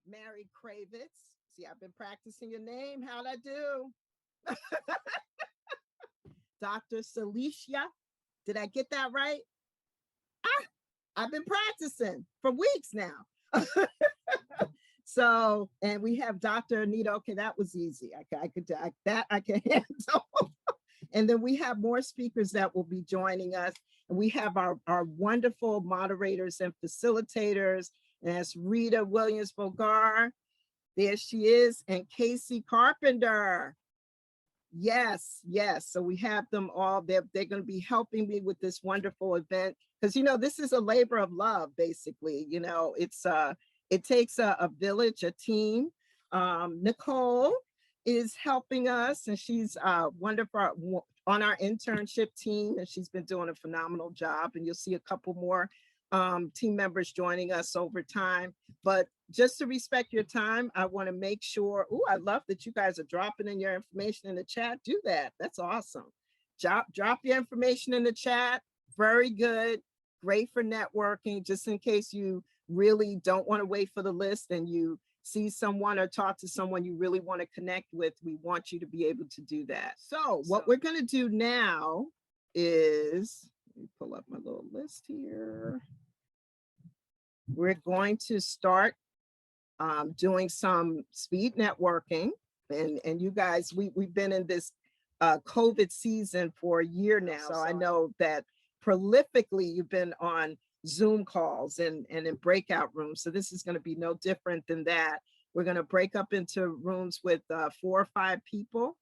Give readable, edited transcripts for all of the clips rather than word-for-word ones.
Mary Kravitz. See, I've been practicing your name. How'd I do? Dr. Celicia. Did I get that right? Ah, I've been practicing for weeks now. So, and we have Dr. Anita. Okay, that was easy. I could that I can handle. And then we have more speakers that will be joining us. And we have our wonderful moderators and facilitators. And that's Rita Williams-Bogar. There she is. And Casey Carpenter. Yes, yes. So we have them all. They're going to be helping me with this wonderful event. Because, you know, this is a labor of love, basically. You know, it takes a village, a team. Nicole is helping us, and she's wonderful on our internship team, and she's been doing a phenomenal job. And you'll see a couple more team members joining us over time. But just to respect your time, I want to make sure, I love that you guys are dropping in your information in the chat. Do that. That's awesome. Drop your information in the chat. Very good. Great for networking, just in case you really don't want to wait for the list and you see someone or talk to someone you really want to connect with. We want you to be able to do that. So what we're going to do now is, let me pull up my little list here. We're going to start doing some speed networking. And you guys, we've been in this COVID season for a year now. So I know that prolifically you've been on Zoom calls and in breakout rooms. So this is going to be no different than that. We're going to break up into rooms with 4 or 5 people.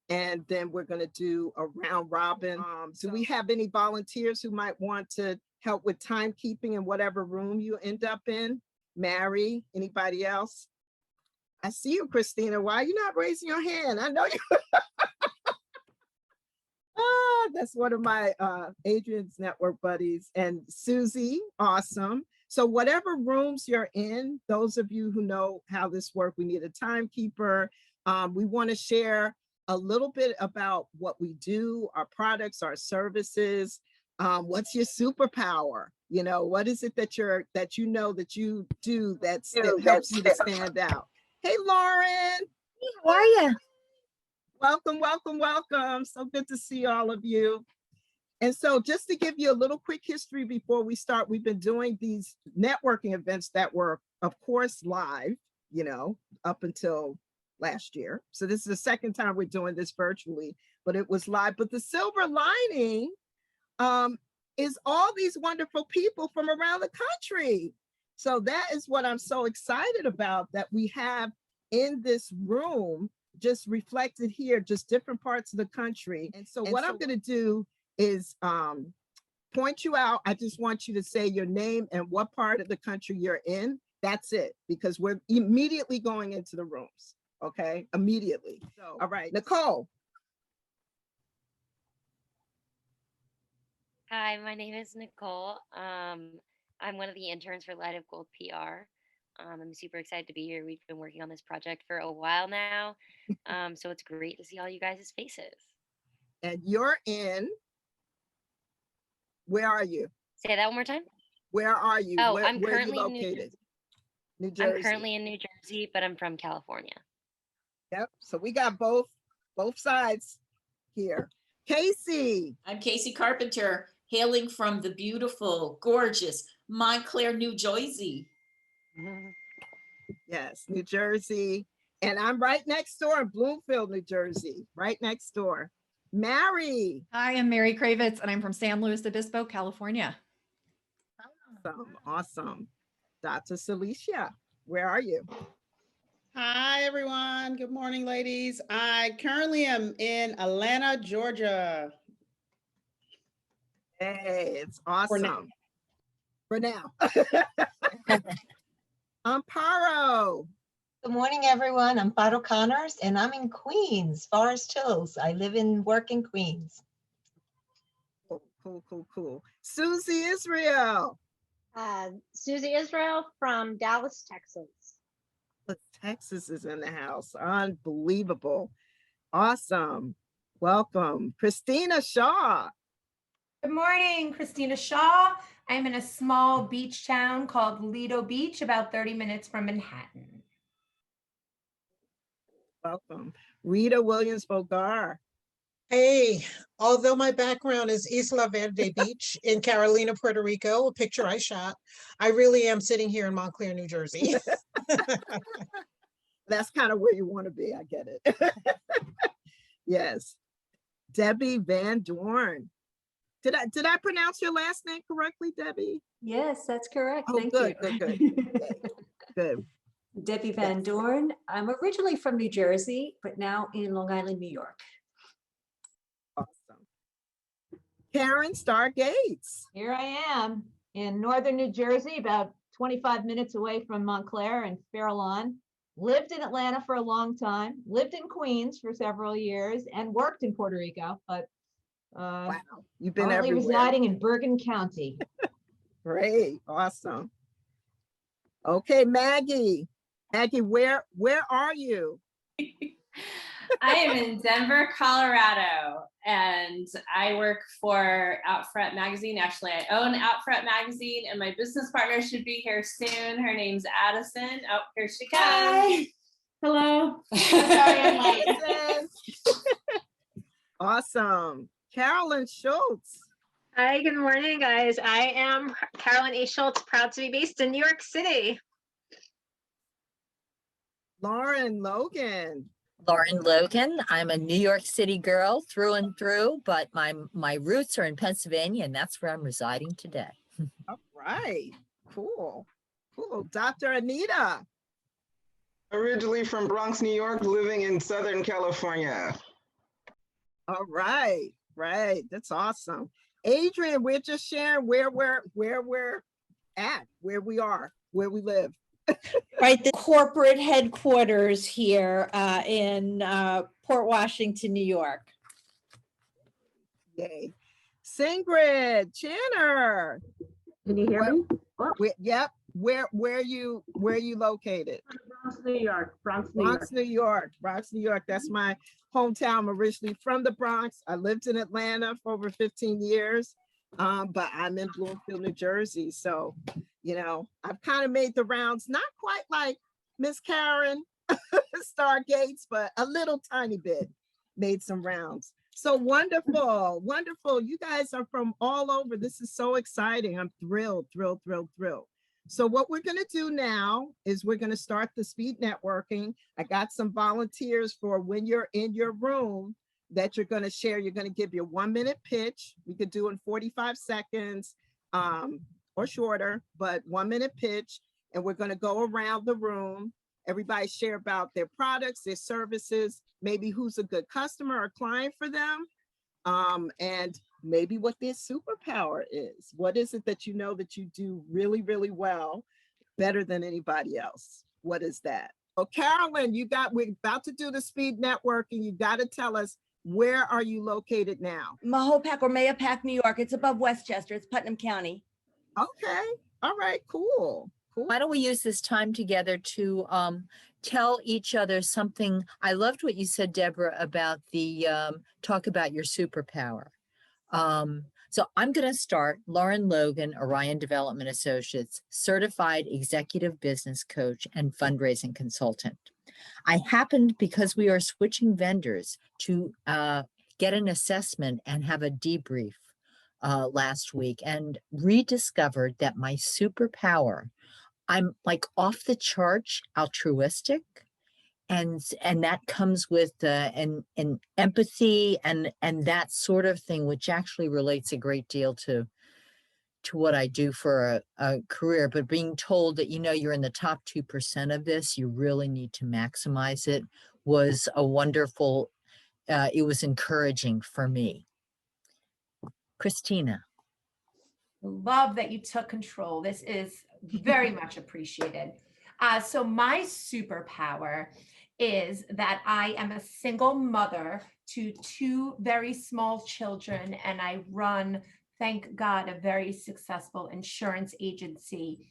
And then we're going to do a round robin. Do we have any volunteers who might want to help with timekeeping in whatever room you end up in? Mary, anybody else? I see you, Christina. Why are you not raising your hand? I know you. That's one of my Adrian's network buddies. And Susie, awesome. So whatever rooms you're in, those of you who know how this works, we need a timekeeper. We want to share a little bit about what we do, our products, our services. What's your superpower? You know, what is it that you do that helps you to stand out? Hey, Lauren. How are you? Welcome, welcome, welcome. So good to see all of you. And so just to give you a little quick history before we start, we've been doing these networking events that were, of course, live, you know, up until last year. So this is the second time we're doing this virtually, but it was live. But the silver lining is all these wonderful people from around the country. So that is what I'm so excited about, that we have in this room, just reflected here, just different parts of the country. And so what I'm going to do is point you out. I just want you to say your name and what part of the country you're in. That's it, because we're immediately going into the rooms. Okay, immediately. So, all right, Nicole. Hi, my name is Nicole. I'm one of the interns for Light of Gold PR. I'm super excited to be here. We've been working on this project for a while now. So it's great to see all you guys' faces. And you're in, where are you? Say that one more time. Where are you? Oh, where, I'm where currently are you located? in New Jersey. I'm currently in New Jersey, but I'm from California. Yep, so we got both sides here. Casey. I'm Casey Carpenter, hailing from the beautiful, gorgeous Montclair, New Jersey. Yes, New Jersey. And I'm right next door in Bloomfield, New Jersey, right next door. Mary. Hi, I'm Mary Kravitz, and I'm from San Luis Obispo, California. Awesome, awesome. Dr. Celicia, where are you? Hi, everyone. Good morning, ladies. I currently am in Atlanta, Georgia. Hey, it's awesome. For now. Amparo. Good morning, everyone. I'm Fado Connors, and I'm in Queens, Forest Hills. I live and work in Queens. Cool. Susie Israel. Susie Israel from Dallas, Texas. Texas is in the house. Unbelievable. Awesome. Welcome. Christina Shaw. Good morning, Christina Shaw. I'm in a small beach town called Lido Beach, about 30 minutes from Manhattan. Welcome. Rita Williams-Bogar. Hey, although my background is Isla Verde Beach in Carolina, Puerto Rico, a picture I shot, I really am sitting here in Montclair, New Jersey. That's kind of where you want to be. I get it. Yes. Debbie Van Dorn. Did I pronounce your last name correctly, Debbie? Yes, that's correct. Oh, Thank good, you. good, good. Good. Debbie Van Yes. Dorn. I'm originally from New Jersey, but now in Long Island, New York. Awesome. Karen Star Gates. Here I am in northern New Jersey, about 25 minutes away from Montclair and Fairlawn. Lived in Atlanta for a long time, lived in Queens for several years, and worked in Puerto Rico, but Wow, you've been currently everywhere. residing in Bergen County. Great, awesome. Okay, Maggie. Maggie, where are you? I am in Denver, Colorado, and I work for Out Front Magazine. Actually, I own Out Front Magazine, and my business partner should be here soon. Her name's Addison. Oh, here she comes. Hi. Hello. Addison. Awesome. Carolyn Schultz. Hi, good morning, guys. I am Carolyn A. Schultz, proud to be based in New York City. Lauren Logan. Lauren Logan. I'm a New York City girl through and through, but my roots are in Pennsylvania, and that's where I'm residing today. All right. Cool. Cool. Dr. Anita. Originally from Bronx, New York, living in Southern California. All right. Right. That's awesome. Adrian, we're just sharing where we're at, where we are, where we live. Right, the corporate headquarters here in Port Washington, New York. Yay. Singrid Channer. Can you hear me? Yep. Where are you located? Bronx, New York. Bronx, New York. Bronx, New York. That's my hometown. I'm originally from the Bronx. I lived in Atlanta for over 15 years, but I'm in Bloomfield, New Jersey. So, you know, I've kind of made the rounds, not quite like Miss Karen Stargates, but a little tiny bit, made some rounds. So wonderful, wonderful. You guys are from all over. This is so exciting. I'm thrilled. So what we're going to do now is we're going to start the speed networking. I got some volunteers for when you're in your room that you're going to share. You're going to give your 1-minute pitch. We could do in 45 seconds or shorter, but 1-minute pitch. And we're going to go around the room. Everybody share about their products, their services, maybe who's a good customer or client for them. And maybe what their superpower is. What is it that you know that you do really, really well, better than anybody else? What is that? Oh, Carolyn, we're about to do the speed networking. You got to tell us, where are you located now? Mahopac or Mayapack, New York. It's above Westchester. It's Putnam County. Okay. All right, cool. Why don't we use this time together to tell each other something? I loved what you said, Deborah, about the talk about your superpower. So I'm going to start. Lauren Logan, Orion Development Associates, certified executive business coach and fundraising consultant. I happened, because we are switching vendors, to get an assessment and have a debrief last week, and rediscovered that my superpower, I'm like off the charts altruistic. And that comes with an empathy and that sort of thing, which actually relates a great deal to what I do for a career. But being told that, you know, you're in the top 2% of this, you really need to maximize it, was a wonderful, it was encouraging for me. Christina. Love that you took control. This is very much appreciated. So my superpower is that I am a single mother to 2 very small children, and I run, thank God, a very successful insurance agency.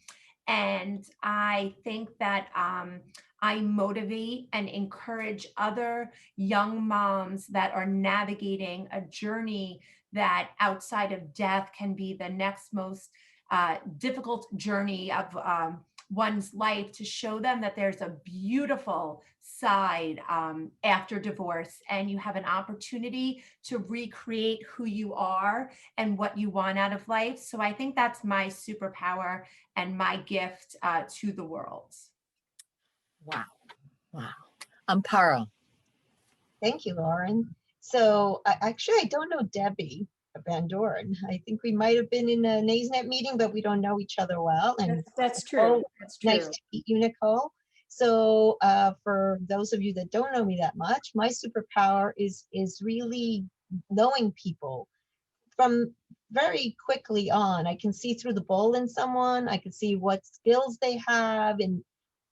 And I think that I motivate and encourage other young moms that are navigating a journey that outside of death can be the next most difficult journey of one's life, to show them that there's a beautiful side after divorce, and you have an opportunity to recreate who you are and what you want out of life. So I think that's my superpower and my gift to the world. Wow. Wow. Amparo. Thank you, Lauren. So actually, I don't know Debbie Van Doren. I think we might have been in a NASNet meeting, but we don't know each other well. And That's Nicole, true. That's nice true. to meet you, Nicole. So for those of you that don't know me that much, my superpower is really knowing people from very quickly on. I can see through the bull in someone. I can see what skills they have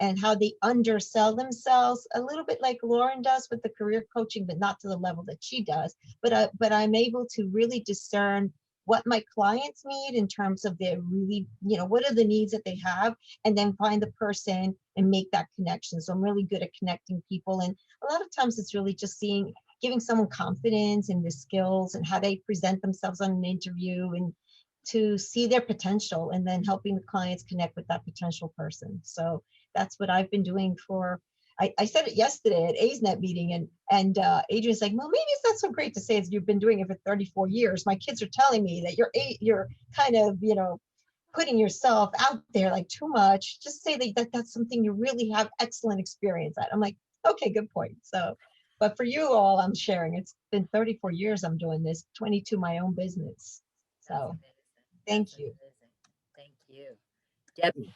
and how they undersell themselves, a little bit like Lauren does with the career coaching, but not to the level that she does. But I'm able to really discern what my clients need in terms of their really, what are the needs that they have, and then find the person and make that connection. So I'm really good at connecting people. And a lot of times it's really just giving someone confidence in the skills and how they present themselves on an interview, and to see their potential, and then helping the clients connect with that potential person. So that's what I've been doing I said it yesterday at ASNet meeting, and Adrian's like, well, maybe it's not so great to say you've been doing it for 34 years. My kids are telling me that you're kind of, putting yourself out there like too much. Just say that's something you really have excellent experience at. I'm like, okay, good point. So, but for you all, I'm sharing, it's been 34 years I'm doing this, 22 my own business. So thank you. Thank you. Debbie.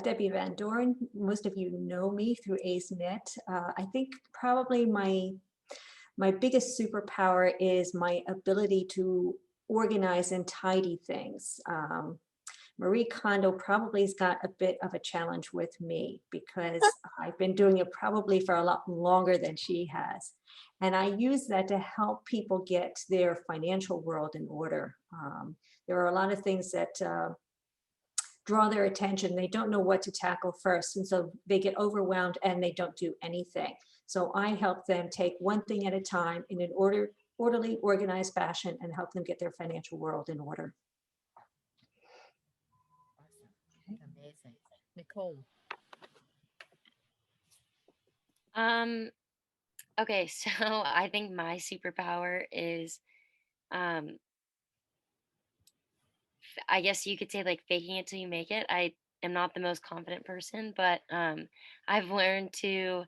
Debbie Van Doren, most of you know me through AceNet. I think probably my biggest superpower is my ability to organize and tidy things. Marie Kondo probably has got a bit of a challenge with me because I've been doing it probably for a lot longer than she has. And I use that to help people get their financial world in order. There are a lot of things that draw their attention. They don't know what to tackle first. And so they get overwhelmed and they don't do anything. So I help them take one thing at a time in an orderly, organized fashion, and help them get their financial world in order. Amazing. Nicole. Okay, so I think my superpower is I guess you could say like faking it till you make it. I am not the most confident person, but I've learned to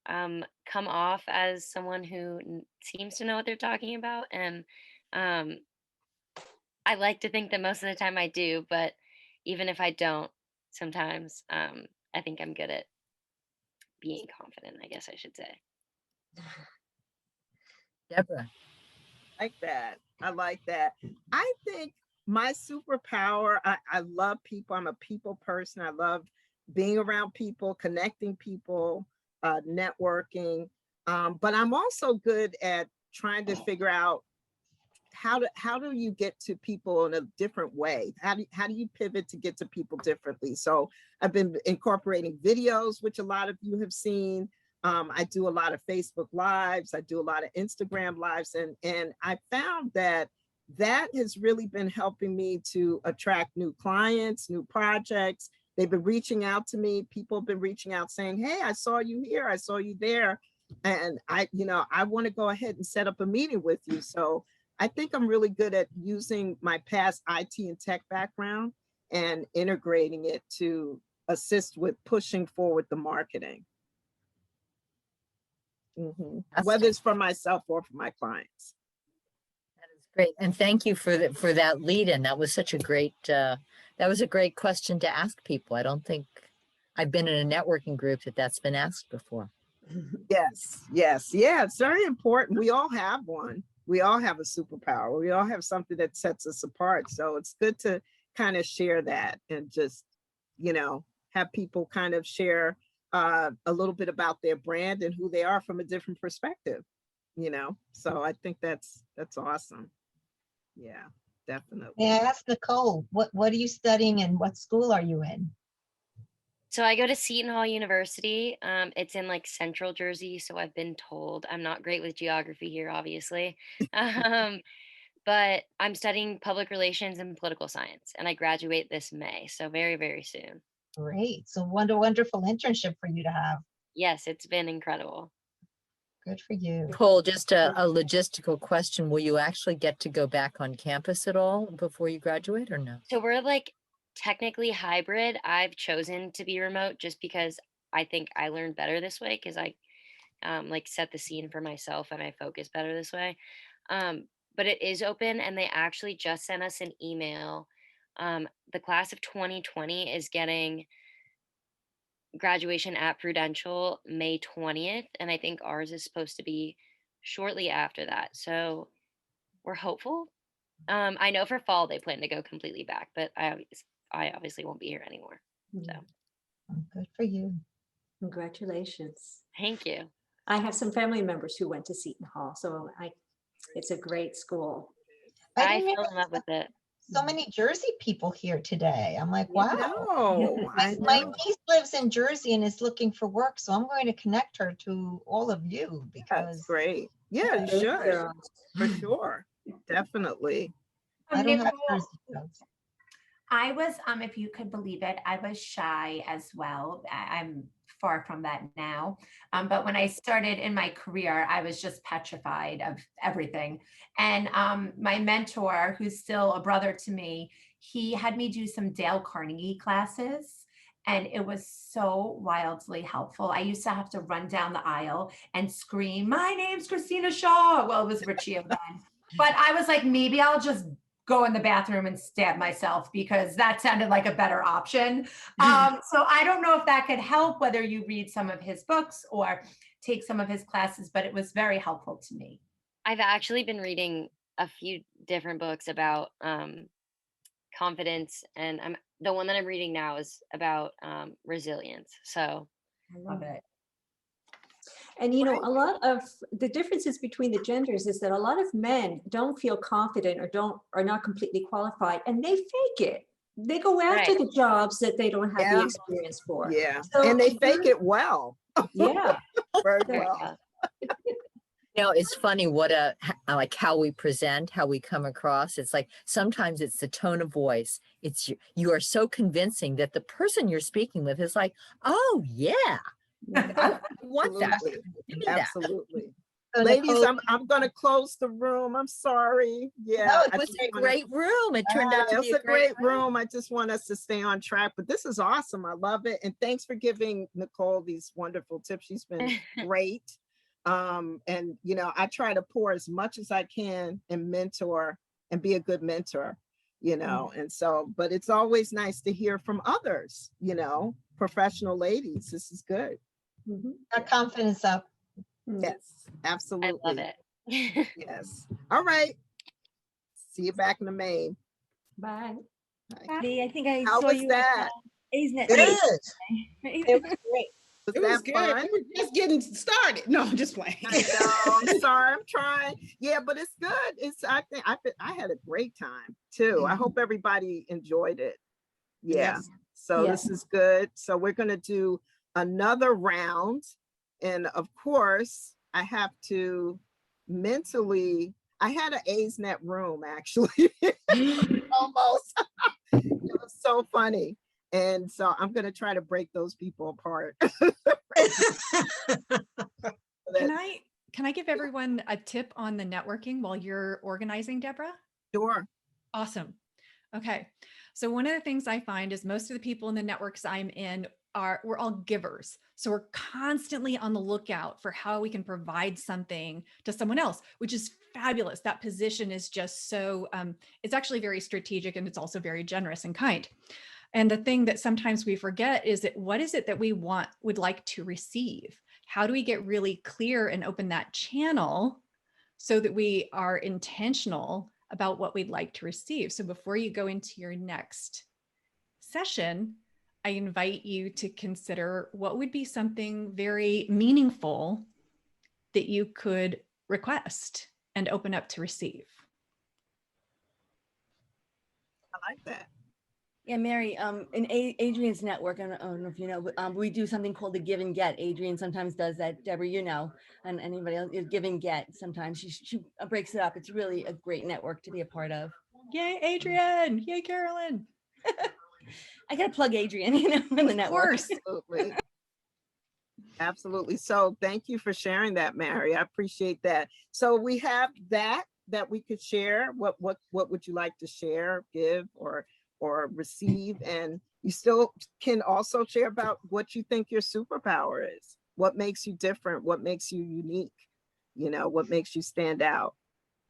come off as someone who seems to know what they're talking about. And um, I like to think that most of the time I do, but even if I don't, sometimes I think I'm good at being confident, I guess I should say. Deborah. Like that. I like that. I think my superpower, I love people. I'm a people person. I love being around people, connecting people, networking. But I'm also good at trying to figure out how do you get to people in a different way? How do you pivot to get to people differently? So I've been incorporating videos, which a lot of you have seen. I do a lot of Facebook Lives. I do a lot of Instagram Lives. And I found that has really been helping me to attract new clients, new projects. They've been reaching out to me. People have been reaching out saying, hey, I saw you here. I saw you there. And I want to go ahead and set up a meeting with you. So I think I'm really good at using my past IT and tech background and integrating it to assist with pushing forward the marketing. Whether it's for myself or for my clients. That is great. And thank you for that lead in. That was such a great, that was a great question to ask people. I don't think I've been in a networking group that's been asked before. Yes. Yeah, it's very important. We all have one. We all have a superpower. We all have something that sets us apart. So it's good to kind of share that and just, have people kind of share a little bit about their brand and who they are from a different perspective, So I think that's awesome. Yeah, definitely. May I ask Nicole, what are you studying and what school are you in? So I go to Seton Hall University. It's in like central Jersey. So I've been told. I'm not great with geography here, obviously. But I'm studying public relations and political science, and I graduate this May. So very, very soon. Great. So wonderful internship for you to have. Yes, it's been incredible. Good for you. Cole, just a logistical question. Will you actually get to go back on campus at all before you graduate or no? So we're like technically hybrid. I've chosen to be remote just because I think I learned better this way because I like set the scene for myself and I focus better this way. But it is open and they actually just sent us an email. The class of 2020 is getting graduation at Prudential May 20th, and I think ours is supposed to be shortly after that. So we're hopeful. I know for fall they plan to go completely back, but I obviously won't be here anymore. So Good for you. Congratulations. thank you. I have some family members who went to Seton Hall, so it's a great school. I didn't fell in love with it. So many Jersey people here today. I'm like, wow. I My know. niece lives in Jersey and is looking for work, so I'm going to connect her to all of you because That's great. Yeah, you Those should. girls. For sure. Definitely. I don't have Nicole, Jersey folks. I was, if you could believe it, I was shy as well. I'm far from that now. But when I started in my career, I was just petrified of everything. And my mentor, who's still a brother to me, he had me do some Dale Carnegie classes. And it was so wildly helpful. I used to have to run down the aisle and scream, "My name's Christina Shaw." Well, it was Richie then. But I was like, maybe I'll just go in the bathroom and stab myself because that sounded like a better option. So I don't know if that could help, whether you read some of his books or take some of his classes, but it was very helpful to me. I've actually been reading a few different books about confidence, and the one that I'm reading now is about resilience. So I love it. And you know, a lot of the differences between the genders is that a lot of men don't feel confident or are not completely qualified, and they fake it. They go after the jobs that they don't have the experience for. Yeah. So And they fake it well. Yeah. Very So- well. You know, it's funny like how we present, how we come across. It's like sometimes it's the tone of voice. It's you are so convincing that the person you're speaking with is like, oh yeah, I want that. Give me that. Absolutely. So Ladies, Nicole- I'm going to close the room. I'm sorry. Yeah. No, I it was just a wanna- great room. It turned out to It's be a great room. I just want us to stay on track, but this is awesome. I love it. And thanks for giving Nicole these wonderful tips. She's been great. And you know, I try to pour as much as I can and mentor and be a good mentor, you know, and so, but it's always nice to hear from others, you know, professional ladies. This is good. Our confidence up. Yes, absolutely. I love it. Yes. All right. See you back in the main. Bye. I think I How saw was you that? Aisnet. Good. It was great. Was It was that good. fun? We were just getting started. No, I'm just playing. I know, I'm sorry, I'm trying. Yeah, but it's good. I think I had a great time too. I hope everybody enjoyed it. Yeah. Yes. So Yes. this is good. So we're gonna do another round. And of course, I have to mentally, I had an A's-net room actually. Almost. It was so funny. And so I'm gonna try to break those people apart. Can I give everyone a tip on the networking while you're organizing, Deborah? Sure. Awesome. Okay. So one of the things I find is most of the people in the networks I'm in we're all givers. So we're constantly on the lookout for how we can provide something to someone else, which is fabulous. That position is just so, it's actually very strategic and it's also very generous and kind. And the thing that sometimes we forget is that what is it that we would like to receive? How do we get really clear and open that channel so that we are intentional about what we'd like to receive? So before you go into your next session, I invite you to consider what would be something very meaningful that you could request and open up to receive. I like that. Yeah, Mary, in Adrian's network, I don't know if you know, but we do something called the give and get. Adrian sometimes does that. Deborah, you know, and anybody else, give and get. Sometimes she breaks it up. It's really a great network to be a part of. Yay, Adrian. Yay, Carolyn. I gotta plug Adrian, in the network. Absolutely. Absolutely. So thank you for sharing that, Mary. I appreciate that. So we have that we could share. What would you like to share, give, or receive? And you still can also share about what you think your superpower is. What makes you different? What makes you unique? What makes you stand out?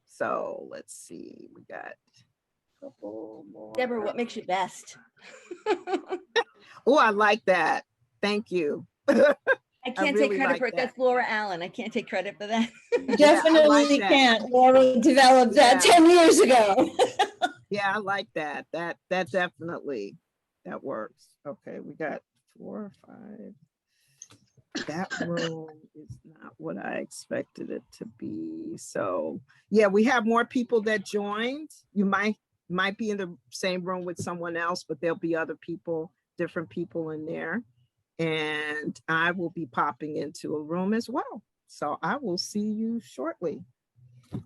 So let's see. We got a couple more. Deborah, what makes you best? Oh, I like that. Thank you. I can't take credit for it. That's Laura Allen. I can't take credit for that. Definitely can't. Laura developed that 10 years ago. Yeah, I like that. That definitely, that works. Okay, we got 4 or 5. That room is not what I expected it to be. So yeah, we have more people that joined. You might be in the same room with someone else, but there'll be other people, different people in there. And I will be popping into a room as well. So I will see you shortly.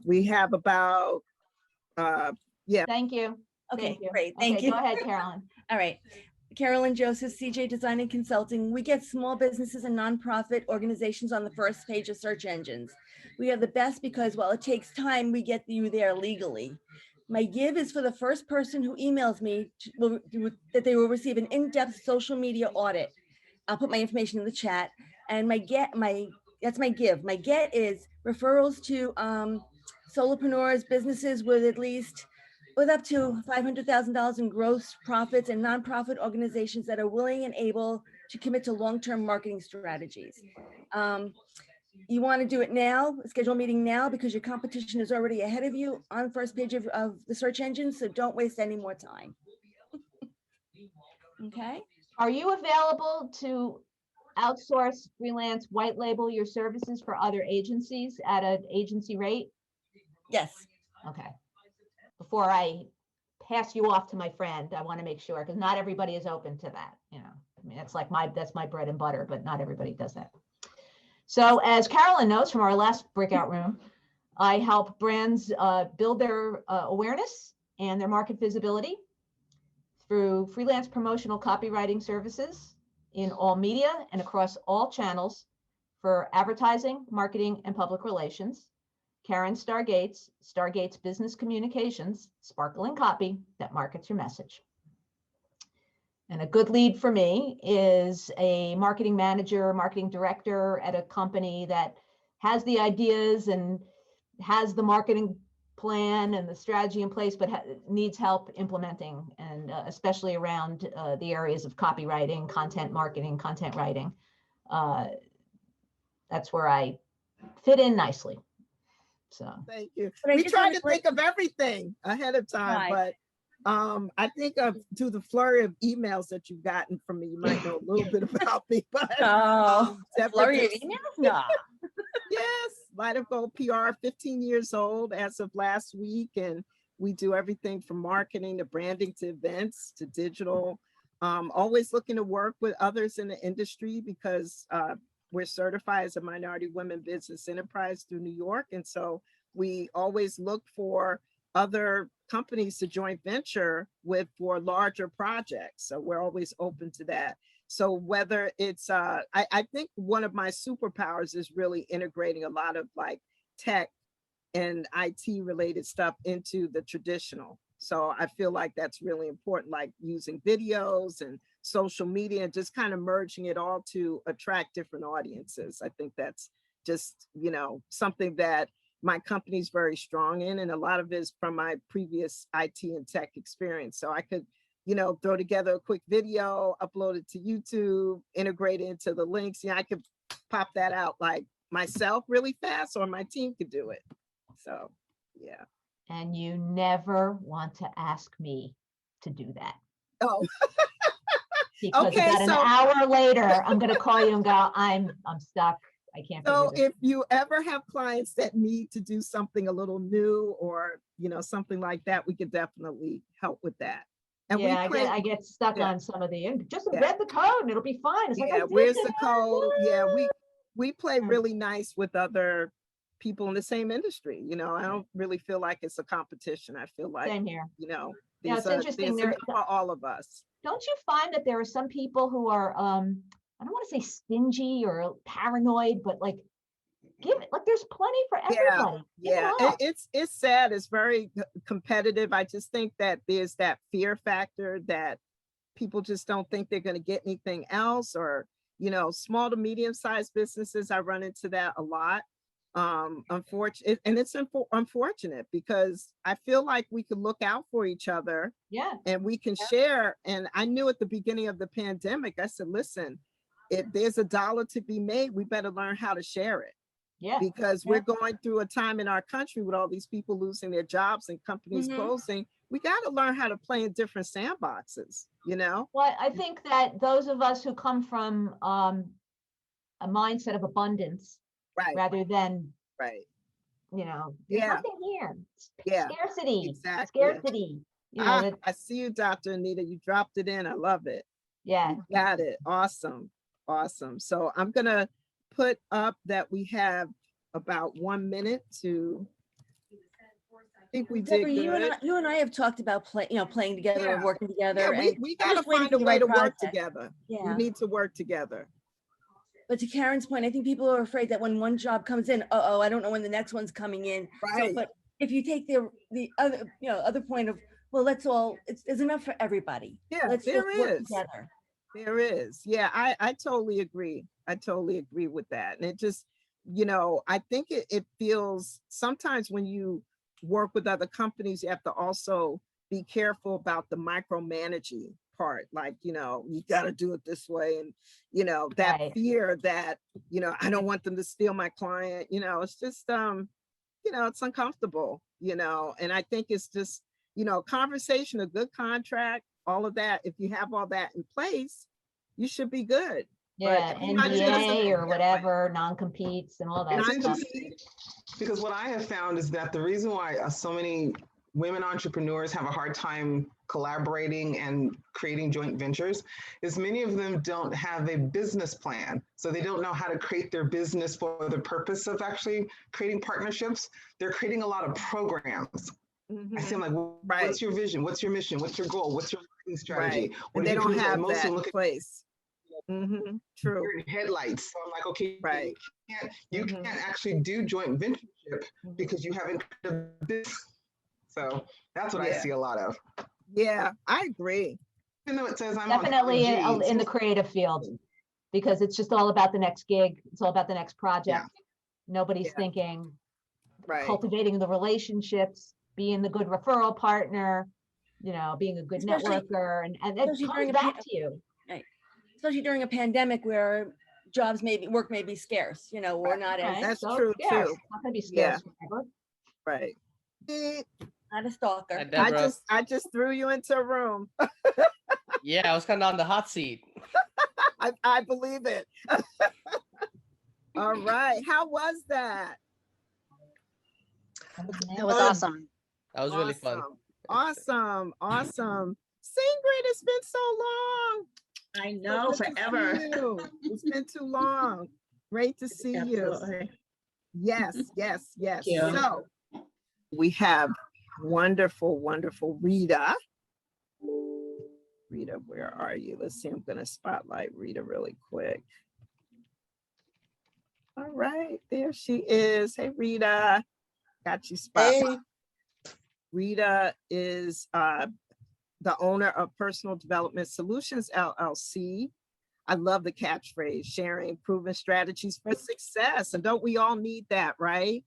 We have about, Thank you. Okay, great. Thank you. Go ahead, Carolyn. All right. Carolyn Joseph, CJ Design and Consulting. We get small businesses and nonprofit organizations on the first page of search engines. We are the best because while it takes time, we get you there legally. My give is for the first person who emails me that they will receive an in-depth social media audit. I'll put my information in the chat. And that's my give. My get is referrals to solopreneurs, businesses with up to $500,000 in gross profits, and nonprofit organizations that are willing and able to commit to long-term marketing strategies. You want to do it now, schedule a meeting now, because your competition is already ahead of you on first page of the search engine. So don't waste any more time. Okay. Are you available to outsource, freelance, white label your services for other agencies at an agency rate? Yes. Okay. Before I pass you off to my friend, I want to make sure, because not everybody is open to that. I mean, that's my bread and butter, but not everybody does that. So as Carolyn knows from our last breakout room, I help brands build their awareness and their market visibility through freelance promotional copywriting services in all media and across all channels for advertising, marketing, and public relations. Karen Stargates, Stargates Business Communications, sparkling copy that markets your message. And a good lead for me is a marketing manager, marketing director at a company that has the ideas and has the marketing plan and the strategy in place, but needs help implementing, and especially around the areas of copywriting, content marketing, content writing. That's where I fit in nicely. So thank you. We try to think of everything ahead of time, but I think to the flurry of emails that you've gotten from me, you might know a little bit about me. But flurry of emails? No. Yes, Light of Gold PR, 15 years old as of last week, and we do everything from marketing to branding to events to digital. Always looking to work with others in the industry because we're certified as a minority women business enterprise through New York, and so we always look for other companies to joint venture with for larger projects. So we're always open to that. So whether it's, I think one of my superpowers is really integrating a lot of like tech and IT related stuff into the traditional. So I feel like that's really important, like using videos and social media and just kind of merging it all to attract different audiences. I think that's just, something that my company's very strong in, and a lot of it is from my previous IT and tech experience. So I could, throw together a quick video, upload it to YouTube, integrate it into the links. I could pop that out like myself really fast, or my team could do it. So, yeah. And you never want to ask me to do that. Oh. Because okay, about an hour later, I'm going to call you and go, I'm stuck. I can't. So if you ever have clients that need to do something a little new or, something like that, we could definitely help with that. And yeah, I get stuck on some of the, just embed the code and it'll be fine. It's like, where's the code? Yeah, we play really nice with other people in the same industry. I don't really feel like it's a competition. I feel like, same here. Yeah, it's interesting. There's enough for all of us. Don't you find that there are some people who are, I don't want to say stingy or paranoid, but like, give it, like there's plenty for everybody. Yeah, it's sad. It's very competitive. I just think that there's that fear factor that people just don't think they're going to get anything else, or, you know, small to medium-sized businesses. I run into that a lot. Unfortunate, and it's unfortunate because I feel like we could look out for each other. Yeah. And we can share. And I knew at the beginning of the pandemic, I said, listen, if there's $1 to be made, we better learn how to share it. Yeah. Because we're going through a time in our country with all these people losing their jobs and companies closing. We got to learn how to play in different sandboxes, you know? Well, I think that those of us who come from a mindset of abundance, rather than, you know, there's nothing here. Scarcity. Exactly. Scarcity. You know, I see you, Dr. Anita. You dropped it in. I love it. Yeah. You got it. Awesome. Awesome. So I'm going to put up that we have about 1 minute to, I think we did Deborah, good. you and I have talked about playing together and working together. Yeah, we got to find a way to work together. Yeah. We need to work together. But to Karen's point, I think people are afraid that when one job comes in, I don't know when the next one's coming in. Right. So, but if you take the other, other point of, well, let's all, it's enough for everybody. Yeah, let's there just work is. together. There is. Yeah, I totally agree. I totally agree with that. And it just, you know, I think it feels sometimes when you work with other companies, you have to also be careful about the micromanaging part. Like, you know, you got to do it this way. And, you know, that fear that, you know, I don't want them to steal my client, you know, it's just, you know, it's uncomfortable, you know, and I think it's just, you know, conversation, a good contract, all of that. If you have all that in place, you should be good. Yeah, NDA or whatever, non-competes and all that stuff. Because what I have found is that the reason why so many women entrepreneurs have a hard time collaborating and creating joint ventures is many of them don't have a business plan. So they don't know how to create their business for the purpose of actually creating partnerships. They're creating a lot of programs. I see them like, what's your vision? What's your mission? What's your goal? What's your marketing strategy? And they don't have that in place. True. You're in headlights. So I'm like, okay, you can't actually do joint ventureship because you haven't created a business. So that's what I see a lot of. Yeah, I agree. Even though it says I'm definitely on in the creative field, because it's just all about the next gig. It's all about the next project. Nobody's thinking cultivating the relationships, being the good referral partner, you know, being a good networker, and it comes back to you. Right. Especially during a pandemic where work may be scarce, you know, we're not as that's true too. Not gonna be scarce forever. Right. Not a stalker. I just threw you into a room. Yeah, I was kind of on the hot seat. I believe it. All right. How was that? That was awesome. That was really fun. Awesome. Awesome. Ingrid, it's been so long. I know, forever. It's been too long. Great to see you. Yes. So we have wonderful, wonderful Rita. Rita, where are you? Let's see. I'm going to spotlight Rita really quick. All right, there she is. Hey, Rita. Got you spotlight. Hey. Rita is the owner of Personal Development Solutions, LLC. I love the catchphrase, sharing proven strategies for success. And don't we all need that, right?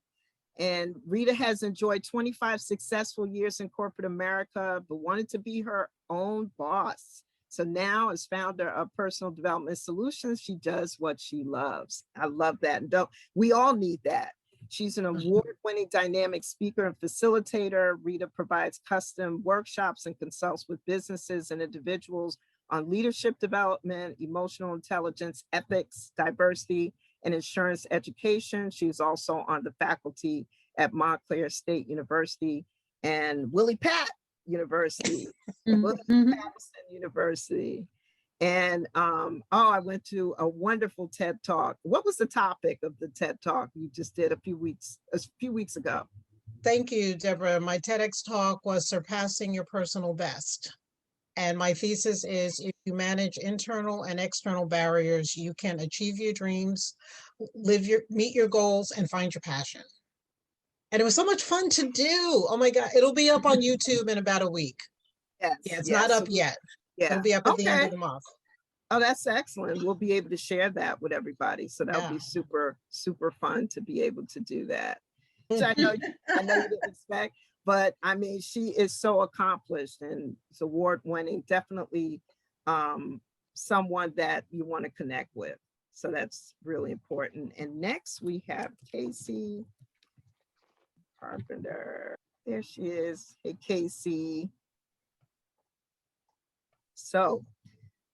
And Rita has enjoyed 25 successful years in corporate America, but wanted to be her own boss. So now as founder of Personal Development Solutions, she does what she loves. I love that. And we all need that. She's an award-winning dynamic speaker and facilitator. Rita provides custom workshops and consults with businesses and individuals on leadership development, emotional intelligence, ethics, diversity, and insurance education. She's also on the faculty at Montclair State University and Willie Pat University, Patterson University. And I went to a wonderful TED Talk. What was the topic of the TED Talk you just did a few weeks ago? Thank you, Deborah. My TEDx talk was surpassing your personal best. And my thesis is if you manage internal and external barriers, you can achieve your dreams, meet your goals, and find your passion. And it was so much fun to do. Oh my God, it'll be up on YouTube in about a week. Yes. Yeah, it's not up yet. Yeah. It'll be up at the end Okay. of the month. Oh, that's excellent. We'll be able to share that with everybody. So that'll be super, super fun to be able to do that. So I know you didn't expect, but I mean, she is so accomplished and is award winning, definitely someone that you want to connect with. So that's really important. And next we have Casey Carpenter. There she is. Hey, Casey. So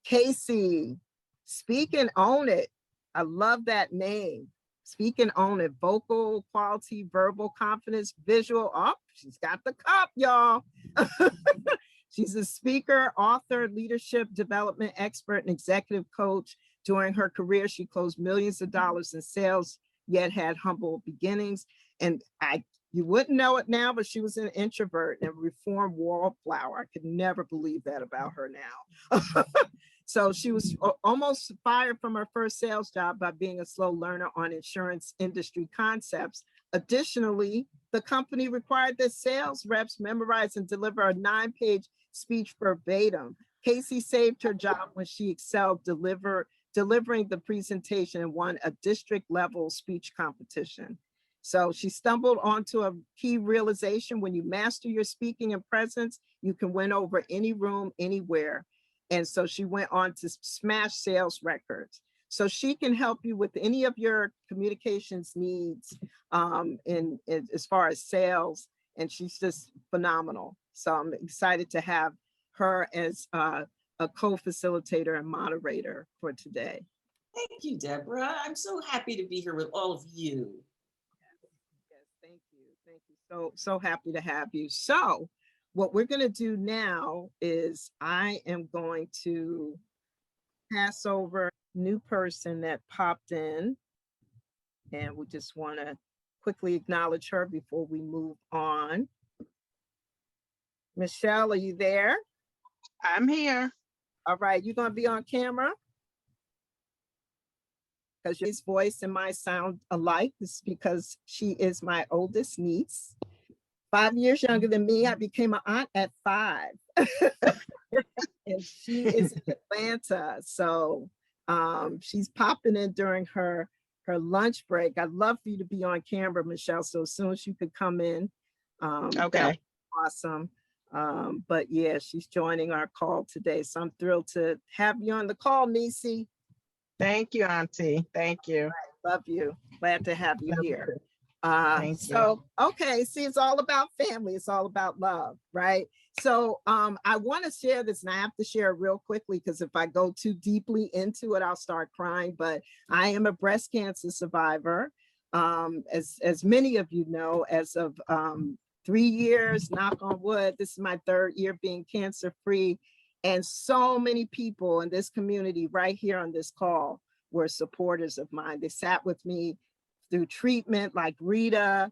Casey, speak and own it. I love that name. Speak and own it. Vocal quality, verbal confidence, visual. Oh, she's got the cup, y'all. She's a speaker, author, leadership development expert, and executive coach. During her career, she closed millions of dollars in sales, yet had humble beginnings. And you wouldn't know it now, but she was an introvert and a reformed wallflower. I could never believe that about her now. So she was almost fired from her first sales job by being a slow learner on insurance industry concepts. Additionally, the company required that sales reps memorize and deliver a 9-page speech verbatim. Casey saved her job when she excelled delivering the presentation and won a district level speech competition. So she stumbled onto a key realization: when you master your speaking and presence, you can win over any room, anywhere. And so she went on to smash sales records. So she can help you with any of your communications needs in as far as sales. And she's just phenomenal. So I'm excited to have her as a co-facilitator and moderator for today. Thank you, Deborah. I'm so happy to be here with all of you. Yes, thank you. Thank you. So happy to have you. So what we're going to do now is I am going to pass over a new person that popped in, and we just want to quickly acknowledge her before we move on. Michelle, are you there? I'm here. All right, you're going to be on camera? Because your voice and my sound alike. This is because she is my oldest niece. 5 years younger than me. I became an aunt at 5. And she is in Atlanta. So she's popping in during her lunch break. I'd love for you to be on camera, Michelle. So as soon as you could come in. Okay. Awesome. But yeah, she's joining our call today. So I'm thrilled to have you on the call, Nisi. Thank you, Auntie. Thank you. Right, love you. Glad to have you here. Thank you. Okay, see, it's all about family. It's all about love, right? So I want to share this, and I have to share it real quickly because if I go too deeply into it, I'll start crying. But I am a breast cancer survivor. As many of you know, as of 3 years, knock on wood, this is my 3rd year being cancer-free. And so many people in this community right here on this call were supporters of mine. They sat with me through treatment, like Rita.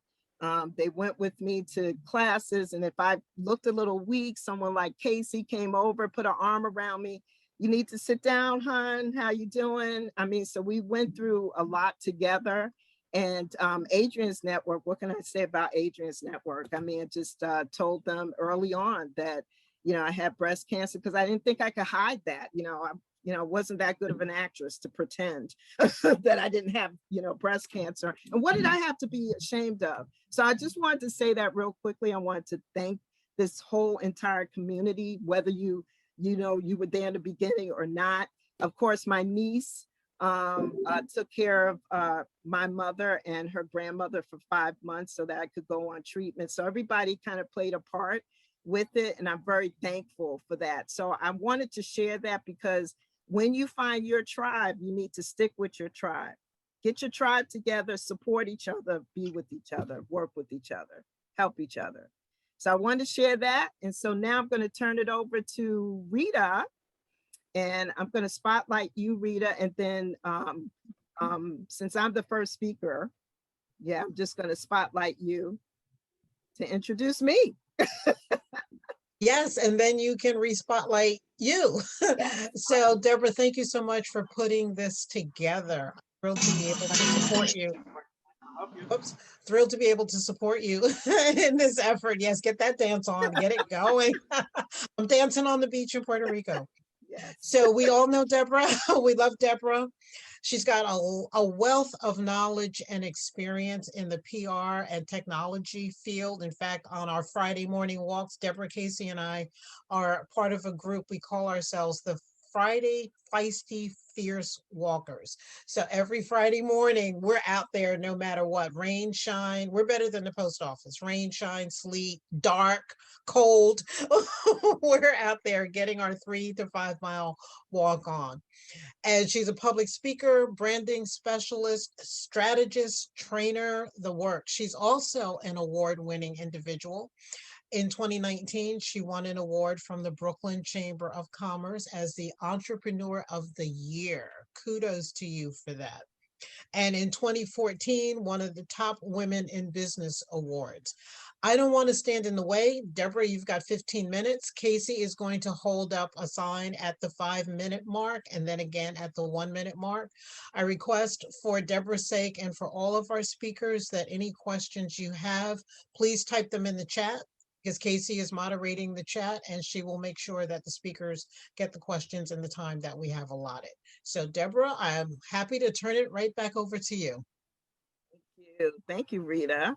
They went with me to classes. And if I looked a little weak, someone like Casey came over, put an arm around me. You need to sit down, hon. How you doing? I mean, so we went through a lot together. And Adrian's Network, what can I say about Adrian's Network? I mean, I just told them early on that, I had breast cancer because I didn't think I could hide that. I wasn't that good of an actress to pretend that I didn't have, breast cancer. And what did I have to be ashamed of? So I just wanted to say that real quickly. I wanted to thank this whole entire community, whether you were there in the beginning or not. Of course, my niece took care of my mother and her grandmother for 5 months so that I could go on treatment. So everybody kind of played a part with it. And I'm very thankful for that. So I wanted to share that because when you find your tribe, you need to stick with your tribe. Get your tribe together, support each other, be with each other, work with each other, help each other. So I wanted to share that. And so now I'm going to turn it over to Rita. And I'm going to spotlight you, Rita. And then since I'm the first speaker, I'm just going to spotlight you. to introduce me. Yes, and then you can re-spotlight you. So Deborah, thank you so much for putting this together. I'm thrilled to be able to support you. Oops, thrilled to be able to support you in this effort. Yes, get that dance on, get it going. I'm dancing on the beach in Puerto Rico. Yes. So we all know Deborah. We love Deborah. She's got a wealth of knowledge and experience in the PR and technology field. In fact, on our Friday morning walks, Deborah, Casey, and I are part of a group. We call ourselves the Friday Feisty Fierce Walkers. So every Friday morning, we're out there no matter what, rain, shine. We're better than the post office. Rain, shine, sleet, dark, cold. We're out there getting our 3 to 5 mile walk on. And she's a public speaker, branding specialist, strategist, trainer, the work. She's also an award-winning individual. In 2019, she won an award from the Brooklyn Chamber of Commerce as the Entrepreneur of the Year. Kudos to you for that. And in 2014, one of the top women in business awards. I don't want to stand in the way. Deborah, you've got 15 minutes. Casey is going to hold up a sign at the 5-minute mark and then again at the 1-minute mark. I request for Deborah's sake and for all of our speakers that any questions you have, please type them in the chat, because Casey is moderating the chat and she will make sure that the speakers get the questions in the time that we have allotted. So Deborah, I'm happy to turn it right back over to you. Thank you, Rita.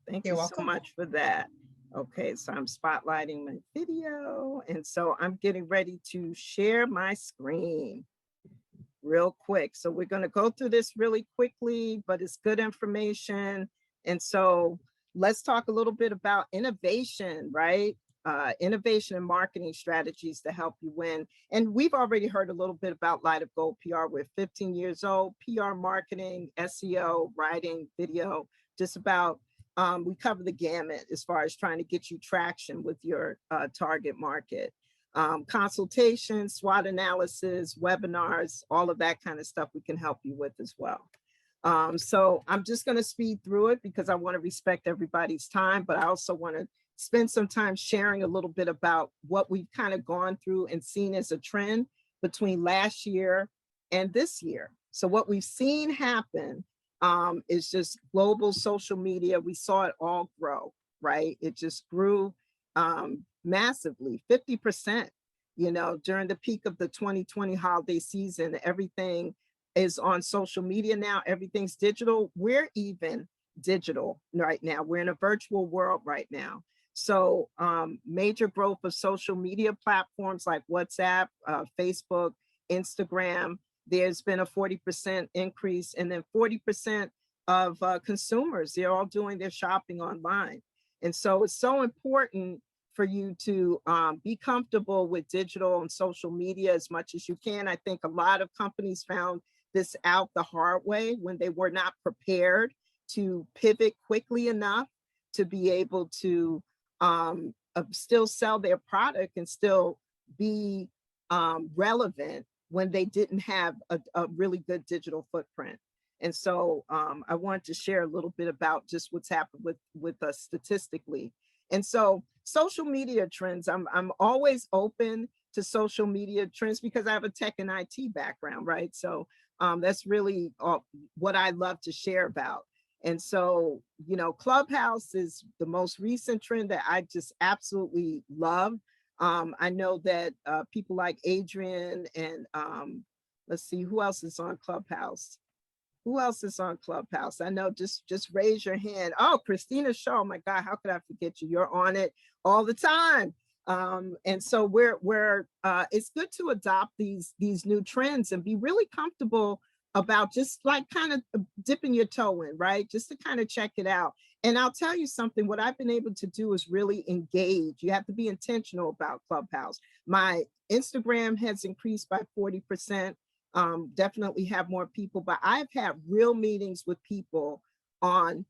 Thank You're you welcome. so much for that. Okay, so I'm spotlighting my video. And so I'm getting ready to share my screen real quick. So we're going to go through this really quickly, but it's good information. And so let's talk a little bit about innovation, right? Innovation and marketing strategies to help you win. And we've already heard a little bit about Light of Gold PR. We're 15 years old, PR marketing, SEO, writing, video, just about, we cover the gamut as far as trying to get you traction with your target market. Consultations, SWOT analysis, webinars, all of that kind of stuff we can help you with as well. So I'm just going to speed through it because I want to respect everybody's time, but I also want to spend some time sharing a little bit about what we've kind of gone through and seen as a trend between last year and this year. So what we've seen happen is just global social media. We saw it all grow, right? It just grew massively, 50%, you know, during the peak of the 2020 holiday season. Everything is on social media now. Everything's digital. We're even digital right now. We're in a virtual world right now. So major growth of social media platforms like WhatsApp, Facebook, Instagram. There's been a 40% increase, and then 40% of consumers, they're all doing their shopping online. And so it's so important for you to be comfortable with digital and social media as much as you can. I think a lot of companies found this out the hard way when they were not prepared to pivot quickly enough to be able to still sell their product and still be relevant when they didn't have a really good digital footprint. And so I want to share a little bit about just what's happened with us statistically. And so social media trends, I'm always open to social media trends because I have a tech and IT background, right? So that's really what I love to share about. And so, you know, Clubhouse is the most recent trend that I just absolutely love. I know that people like Adrian and let's see, who else is on Clubhouse? Who else is on Clubhouse? I know, just raise your hand. Oh, Christina Shaw, oh my God, how could I forget you? You're on it all the time. And so it's good to adopt these new trends and be really comfortable about just like kind of dipping your toe in, right? Just to kind of check it out. And I'll tell you something, what I've been able to do is really engage. You have to be intentional about Clubhouse. My Instagram has increased by 40%. Definitely have more people, but I've had real meetings with people on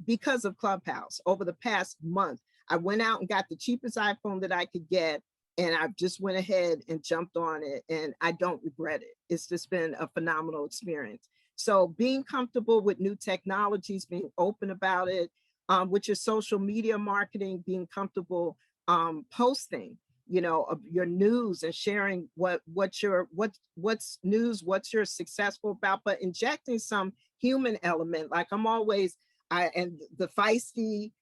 because of Clubhouse over the past month. I went out and got the cheapest iPhone that I could get, and I just went ahead and jumped on it, and I don't regret it. It's just been a phenomenal experience. So being comfortable with new technologies, being open about it, which is social media marketing, being comfortable posting, you know, of your news and sharing what's news, what's you're successful about, but injecting some human element. Like I'm always, and the feisty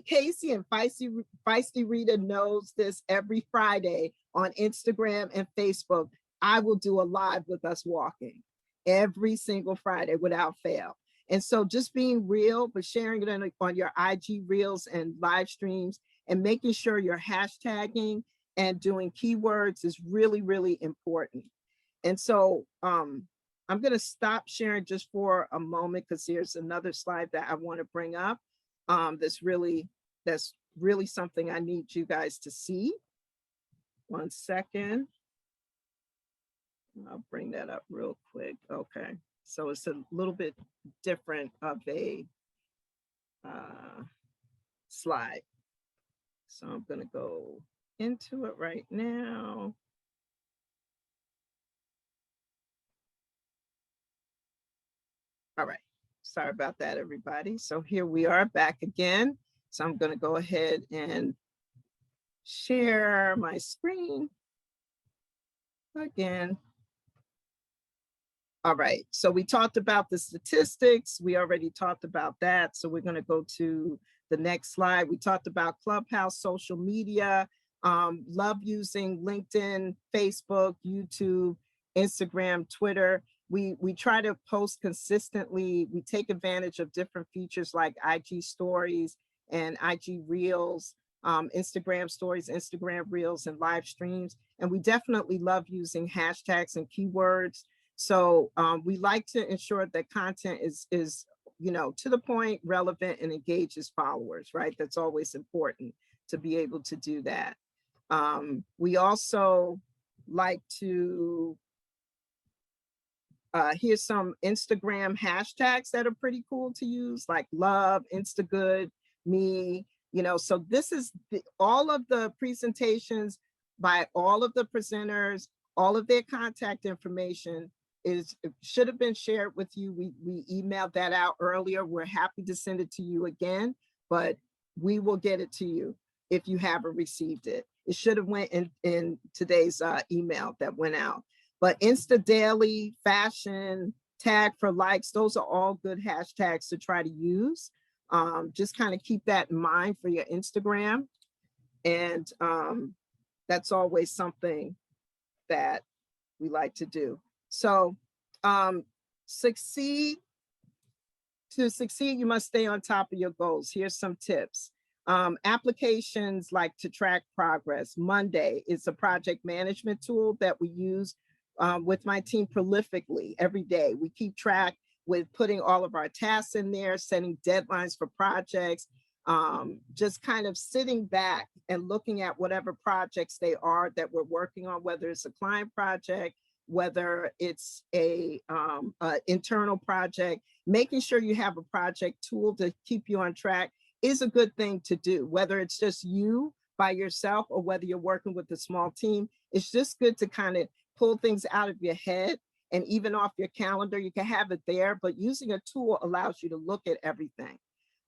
Casey and feisty Rita knows this. Every Friday on Instagram and Facebook, I will do a live with us walking every single Friday without fail. And so just being real, but sharing it on your IG reels and live streams, and making sure you're hashtagging and doing keywords is really, really important. And so I'm going to stop sharing just for a moment, because here's another slide that I want to bring up. That's really something I need you guys to see. 1 second. I'll bring that up real quick. Okay. So it's a little bit different of a slide. So I'm going to go into it right now. All right. Sorry about that, everybody. So here we are back again. So I'm going to go ahead and share my screen again. All right. So we talked about the statistics. We already talked about that. So we're going to go to the next slide. We talked about Clubhouse, social media, love using LinkedIn, Facebook, YouTube, Instagram, Twitter. We try to post consistently. We take advantage of different features like IG stories and IG reels, Instagram stories, Instagram reels, and live streams. And we definitely love using hashtags and keywords. So we like to ensure that content is to the point, relevant, and engages followers, right? That's always important to be able to do that. We also like to, here's some Instagram hashtags that are pretty cool to use, like love, Instagood, me, so this is all of the presentations by all of the presenters, all of their contact information should have been shared with you. We emailed that out earlier. We're happy to send it to you again, but we will get it to you if you haven't received it. It should have went in today's email that went out. But Insta Daily, fashion, tag for likes, those are all good hashtags to try to use. Just kind of keep that in mind for your Instagram. And that's always something that we like to do. So to succeed, you must stay on top of your goals. Here's some tips. Applications like to track progress. Monday is a project management tool that we use with my team prolifically every day. We keep track with putting all of our tasks in there, setting deadlines for projects, just kind of sitting back and looking at whatever projects they are that we're working on, whether it's a client project, whether it's a internal project. Making sure you have a project tool to keep you on track is a good thing to do, whether it's just you by yourself or whether you're working with a small team. It's just good to kind of pull things out of your head and even off your calendar. You can have it there, but using a tool allows you to look at everything.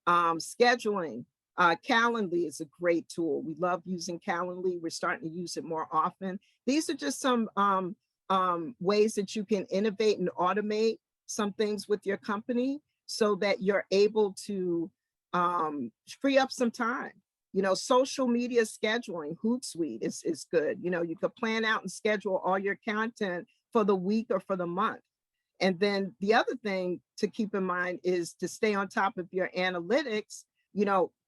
Scheduling, Calendly is a great tool. We love using Calendly. We're starting to use it more often. These are just some ways that you can innovate and automate some things with your company so that you're able to free up some time. Social media scheduling, Hootsuite is good. You could plan out and schedule all your content for the week or for the month. And then the other thing to keep in mind is to stay on top of your analytics.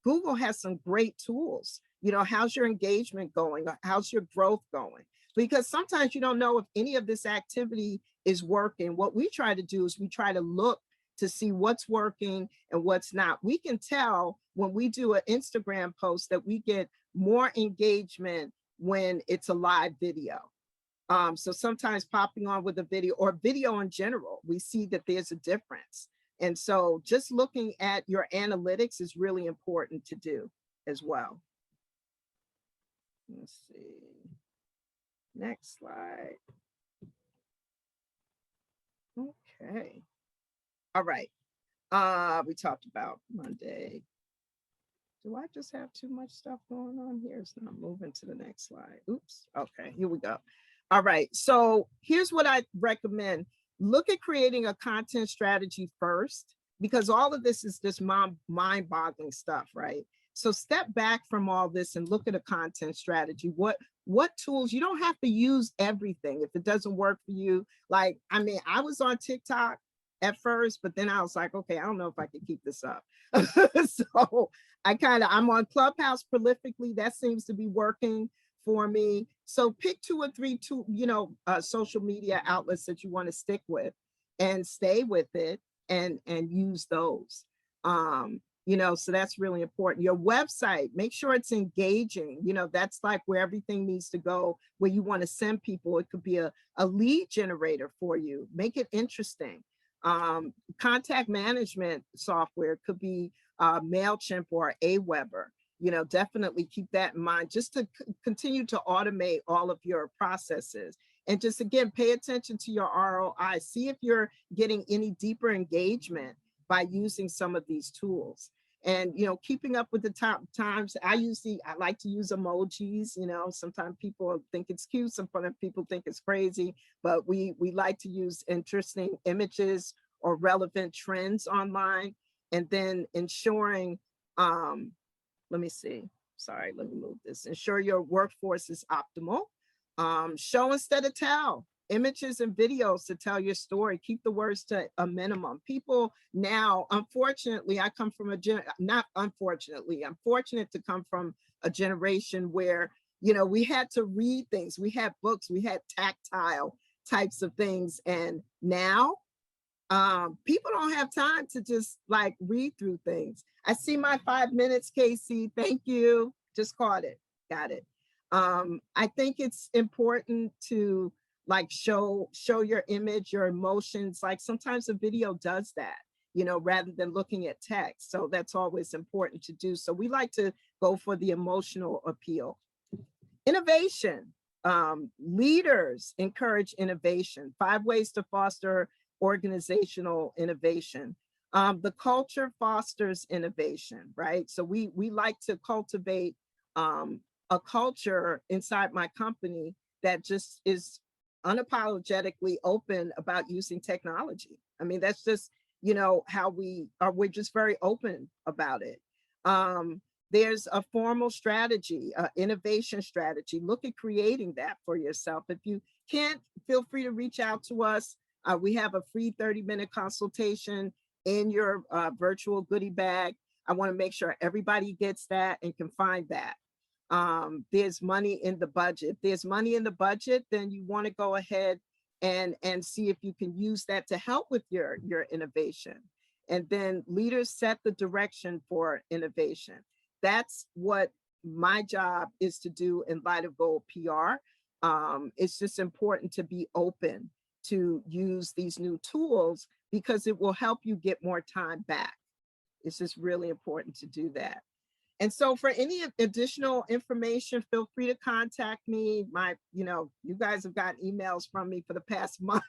Google has some great tools. How's your engagement going? How's your growth going? Because sometimes you don't know if any of this activity is working. What we try to do is we try to look to see what's working and what's not. We can tell when we do an Instagram post that we get more engagement when it's a live video. So sometimes popping on with a video or video in general, we see that there's a difference. And so just looking at your analytics is really important to do as well. Let's see. Next slide. Okay. All right. We talked about Monday. Do I just have too much stuff going on here? So I'm moving to the next slide. Oops. Okay, here we go. All right. So here's what I recommend. Look at creating a content strategy first, because all of this is just mind-boggling stuff, right? So step back from all this and look at a content strategy. What tools? You don't have to use everything if it doesn't work for you. Like, I mean, I was on TikTok at first, but then I was like, okay, I don't know if I can keep this up. So I'm on Clubhouse prolifically. That seems to be working for me. So pick 2 or 3 social media outlets that you want to stick with and stay with it and use those. So that's really important. Your website, make sure it's engaging. That's like where everything needs to go, where you want to send people. It could be a lead generator for you. Make it interesting. Contact management software could be MailChimp or Aweber. Definitely keep that in mind, just to continue to automate all of your processes. And just, again, pay attention to your ROI. See if you're getting any deeper engagement by using some of these tools. And, keeping up with the times. I like to use emojis. Sometimes people think it's cute, some people think it's crazy, but we like to use interesting images or relevant trends online. And then ensuring, let me see. Sorry, let me move this. Ensure your workforce is optimal. Show instead of tell. Images and videos to tell your story. Keep the words to a minimum. People now, unfortunately, I'm fortunate to come from a generation where, we had to read things. We had books, we had tactile types of things. And now people don't have time to just like read through things. I see my 5 minutes, Casey. Thank you. Just caught it. Got it. I think it's important to like show your image, your emotions. Like sometimes a video does that, rather than looking at text. So that's always important to do. So we like to go for the emotional appeal. Innovation. Leaders encourage innovation. 5 ways to foster organizational innovation. The culture fosters innovation, right? So we like to cultivate a culture inside my company that just is unapologetically open about using technology. I mean, that's just, how we are. We're just very open about it. There's a formal strategy, innovation strategy. Look at creating that for yourself. If you can't, feel free to reach out to us. We have a free 30-minute consultation in your virtual goodie bag. I want to make sure everybody gets that and can find that. There's money in the budget. If there's money in the budget, then you want to go ahead and see if you can use that to help with your innovation. And then leaders set the direction for innovation. That's what my job is to do in Light of Gold PR. It's just important to be open to use these new tools because it will help you get more time back. It's just really important to do that. And so for any additional information, feel free to contact me. You guys have gotten emails from me for the past month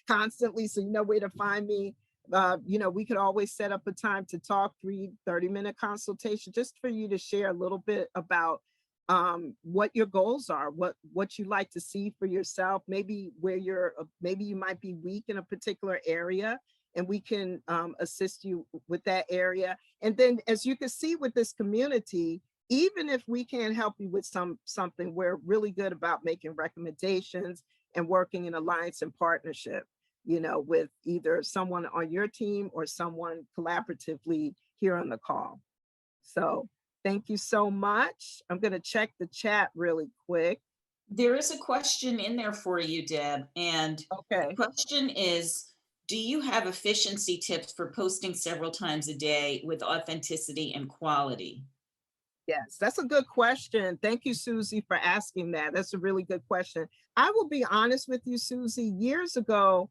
constantly, so you know where to find me. We could always set up a time to talk, 30-minute consultation, just for you to share a little bit about what your goals are, what you like to see for yourself, maybe maybe you might be weak in a particular area, and we can assist you with that area. And then, as you can see with this community, even if we can't help you with something, we're really good about making recommendations and working in alliance and partnership, with either someone on your team or someone collaboratively here on the call. So thank you so much. I'm going to check the chat really quick. There is a question in there for you, Deb. And the question is, do you have efficiency tips for posting several times a day with authenticity and quality? Yes, that's a good question. Thank you, Susie, for asking that. That's a really good question. I will be honest with you, Susie. Years ago,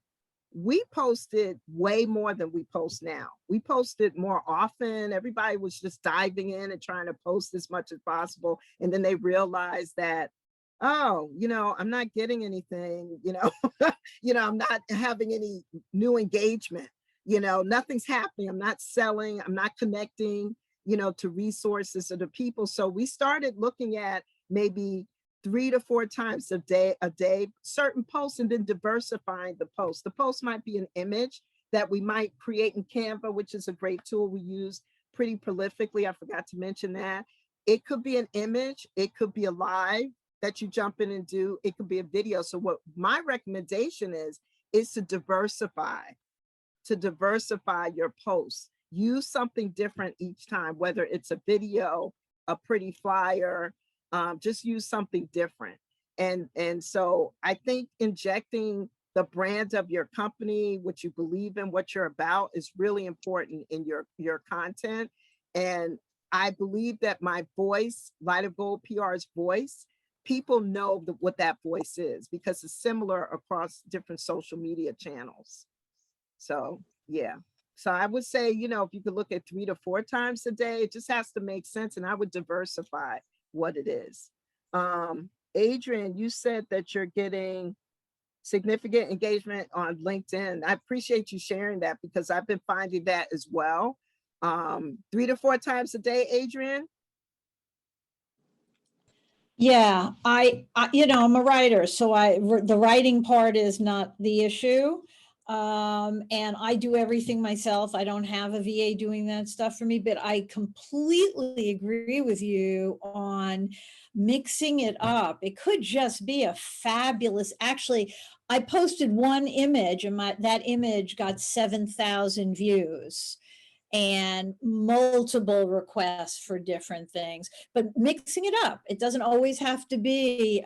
we posted way more than we post now. We posted more often. Everybody was just diving in and trying to post as much as possible. And then they realized that, oh, I'm not getting anything, I'm not having any new engagement, nothing's happening. I'm not selling, I'm not connecting. you know, to resources or to people. So we started looking at maybe 3 to 4 times a day, certain posts, and then diversifying the post. The post might be an image that we might create in Canva, which is a great tool we use pretty prolifically. I forgot to mention that. It could be an image, it could be a live that you jump in and do, it could be a video. So what my recommendation is to diversify your posts. Use something different each time, whether it's a video, a pretty flyer, just use something different. And so I think injecting the brand of your company, what you believe in, what you're about, is really important in your content. And I believe that my voice, Light of Gold PR's voice, people know what that voice is because it's similar across different social media channels. So yeah. So I would say, you know, if you could look at 3 to 4 times a day, it just has to make sense. And I would diversify what it is. Adrian, you said that you're getting significant engagement on LinkedIn. I appreciate you sharing that because I've been finding that as well. 3 to 4 times a day, Adrian? Yeah, you know, I'm a writer, so the writing part is not the issue. And I do everything myself. I don't have a VA doing that stuff for me, but I completely agree with you on mixing it up. It could just be a fabulous, actually, I posted one image and that image got 7,000 views and multiple requests for different things, but mixing it up. It doesn't always have to be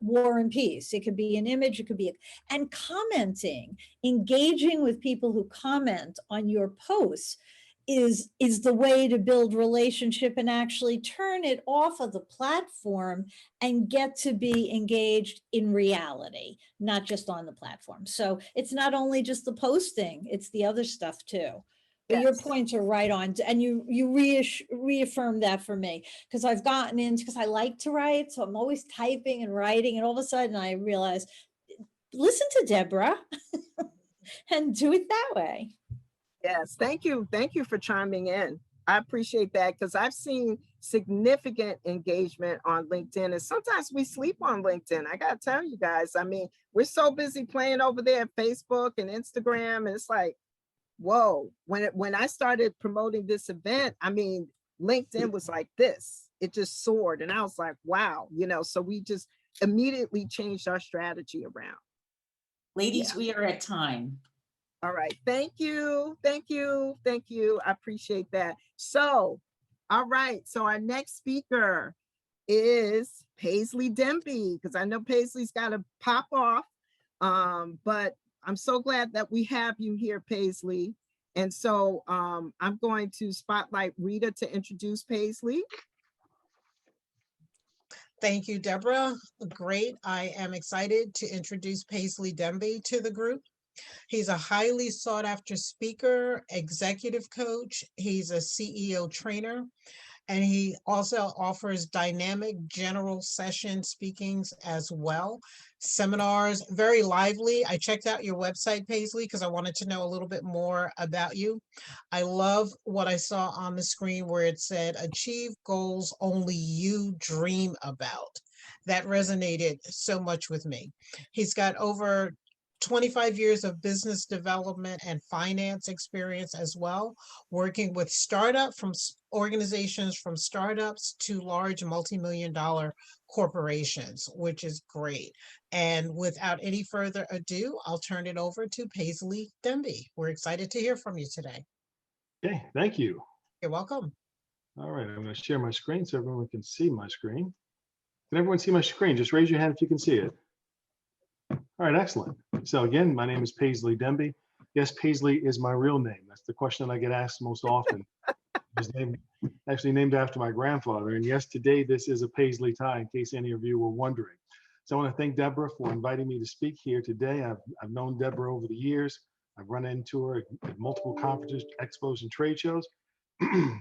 War and Peace. It could be an image, it could be, and commenting, engaging with people who comment on your posts is the way to build relationship and actually turn it off of the platform and get to be engaged in reality, not just on the platform. So it's not only just the posting, it's the other stuff too. But your points are right on, and you reaffirmed that for me, because I've gotten into, because I like to write, so I'm always typing and writing, and all of a sudden I realized, listen to Deborah and do it that way. Yes, thank you for chiming in. I appreciate that because I've seen significant engagement on LinkedIn, and sometimes we sleep on LinkedIn. I gotta tell you guys, I mean, we're so busy playing over there at Facebook and Instagram, and it's like, whoa, when I started promoting this event, I mean, LinkedIn was like this, it just soared. And I was like, wow, you know, so we just immediately changed our strategy around. Ladies, we are at time. All right, thank you. I appreciate that. So, all right, so our next speaker is Paisley Demby, because I know Paisley's got to pop off, but I'm so glad that we have you here, Paisley. And so I'm going to spotlight Rita to introduce Paisley. Thank you, Deborah. Great. I am excited to introduce Paisley Demby to the group. He's a highly sought after speaker, executive coach. He's a CEO trainer. And he also offers dynamic general session speakings as well. Seminars, very lively. I checked out your website, Paisley, because I wanted to know a little bit more about you. I love what I saw on the screen where it said, achieve goals only you dream about. That resonated so much with me. He's got over 25 years of business development and finance experience as well, working with organizations from startups to large multi-million-dollar corporations, which is great. And without any further ado, I'll turn it over to Paisley Demby. We're excited to hear from you today. Okay, thank you. You're welcome. All right, I'm going to share my screen so everyone can see my screen. Can everyone see my screen? Just raise your hand if you can see it. All right, excellent. So again, my name is Paisley Demby. Yes, Paisley is my real name. That's the question I get asked most often. It was actually named after my grandfather. And yes, today this is a Paisley tie, in case any of you were wondering. So I want to thank Deborah for inviting me to speak here today. I've known Deborah over the years. I've run into her at multiple conferences, expos, and trade shows.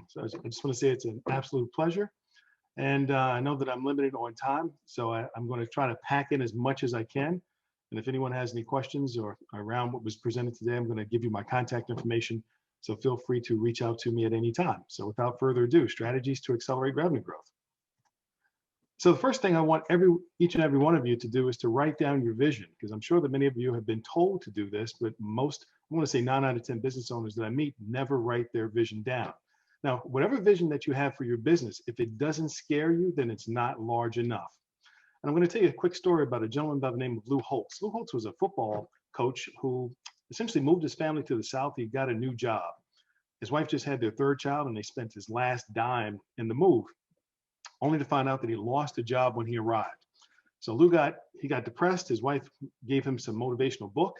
So I just want to say it's an absolute pleasure. And I know that I'm limited on time, so I'm going to try to pack in as much as I can. And if anyone has any questions or around what was presented today, I'm going to give you my contact information So feel free to reach out to me at any time. So without further ado, strategies to accelerate revenue growth. So the first thing I want each and every one of you to do is to write down your vision, because I'm sure that many of you have been told to do this, but most, I want to say 9 out of 10 business owners that I meet never write their vision down. Now, whatever vision that you have for your business, if it doesn't scare you, then it's not large enough. And I'm going to tell you a quick story about a gentleman by the name of Lou Holtz. Lou Holtz was a football coach who essentially moved his family to the South. He got a new job. His wife just had their 3rd child, and they spent his last dime in the move, only to find out that he lost the job when he arrived. So Lou got depressed. His wife gave him some motivational book.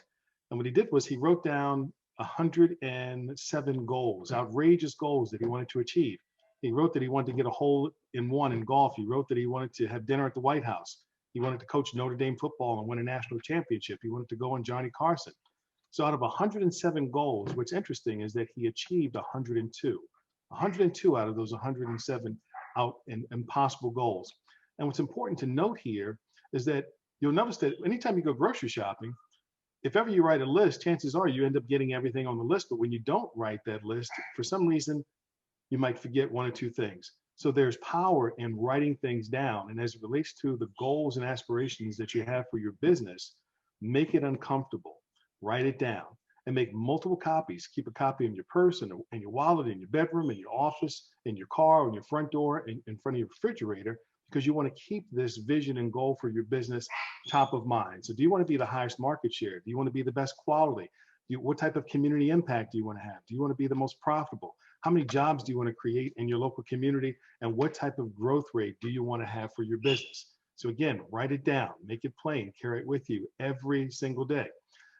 And what he did was he wrote down 107 goals, outrageous goals that he wanted to achieve. He wrote that he wanted to get a hole-in-one in golf. He wrote that he wanted to have dinner at the White House. He wanted to coach Notre Dame football and win a national championship. He wanted to go on Johnny Carson. So out of 107 goals, what's interesting is that he achieved 102. 102 out of those 107 out and impossible goals. And what's important to note here is that you'll notice that anytime you go grocery shopping, if ever you write a list, chances are you end up getting everything on the list. But when you don't write that list, for some reason, you might forget 1 or 2 things. So there's power in writing things down. And as it relates to the goals and aspirations that you have for your business, make it uncomfortable. Write it down and make multiple copies. Keep a copy in your purse and in your wallet, in your bedroom, in your office, in your car, on your front door, in front of your refrigerator, because you want to keep this vision and goal for your business top of mind. So do you want to be the highest market share? Do you want to be the best quality? What type of community impact do you want to have? Do you want to be the most profitable? How many jobs do you want to create in your local community? And what type of growth rate do you want to have for your business? So again, write it down, make it plain, carry it with you every single day.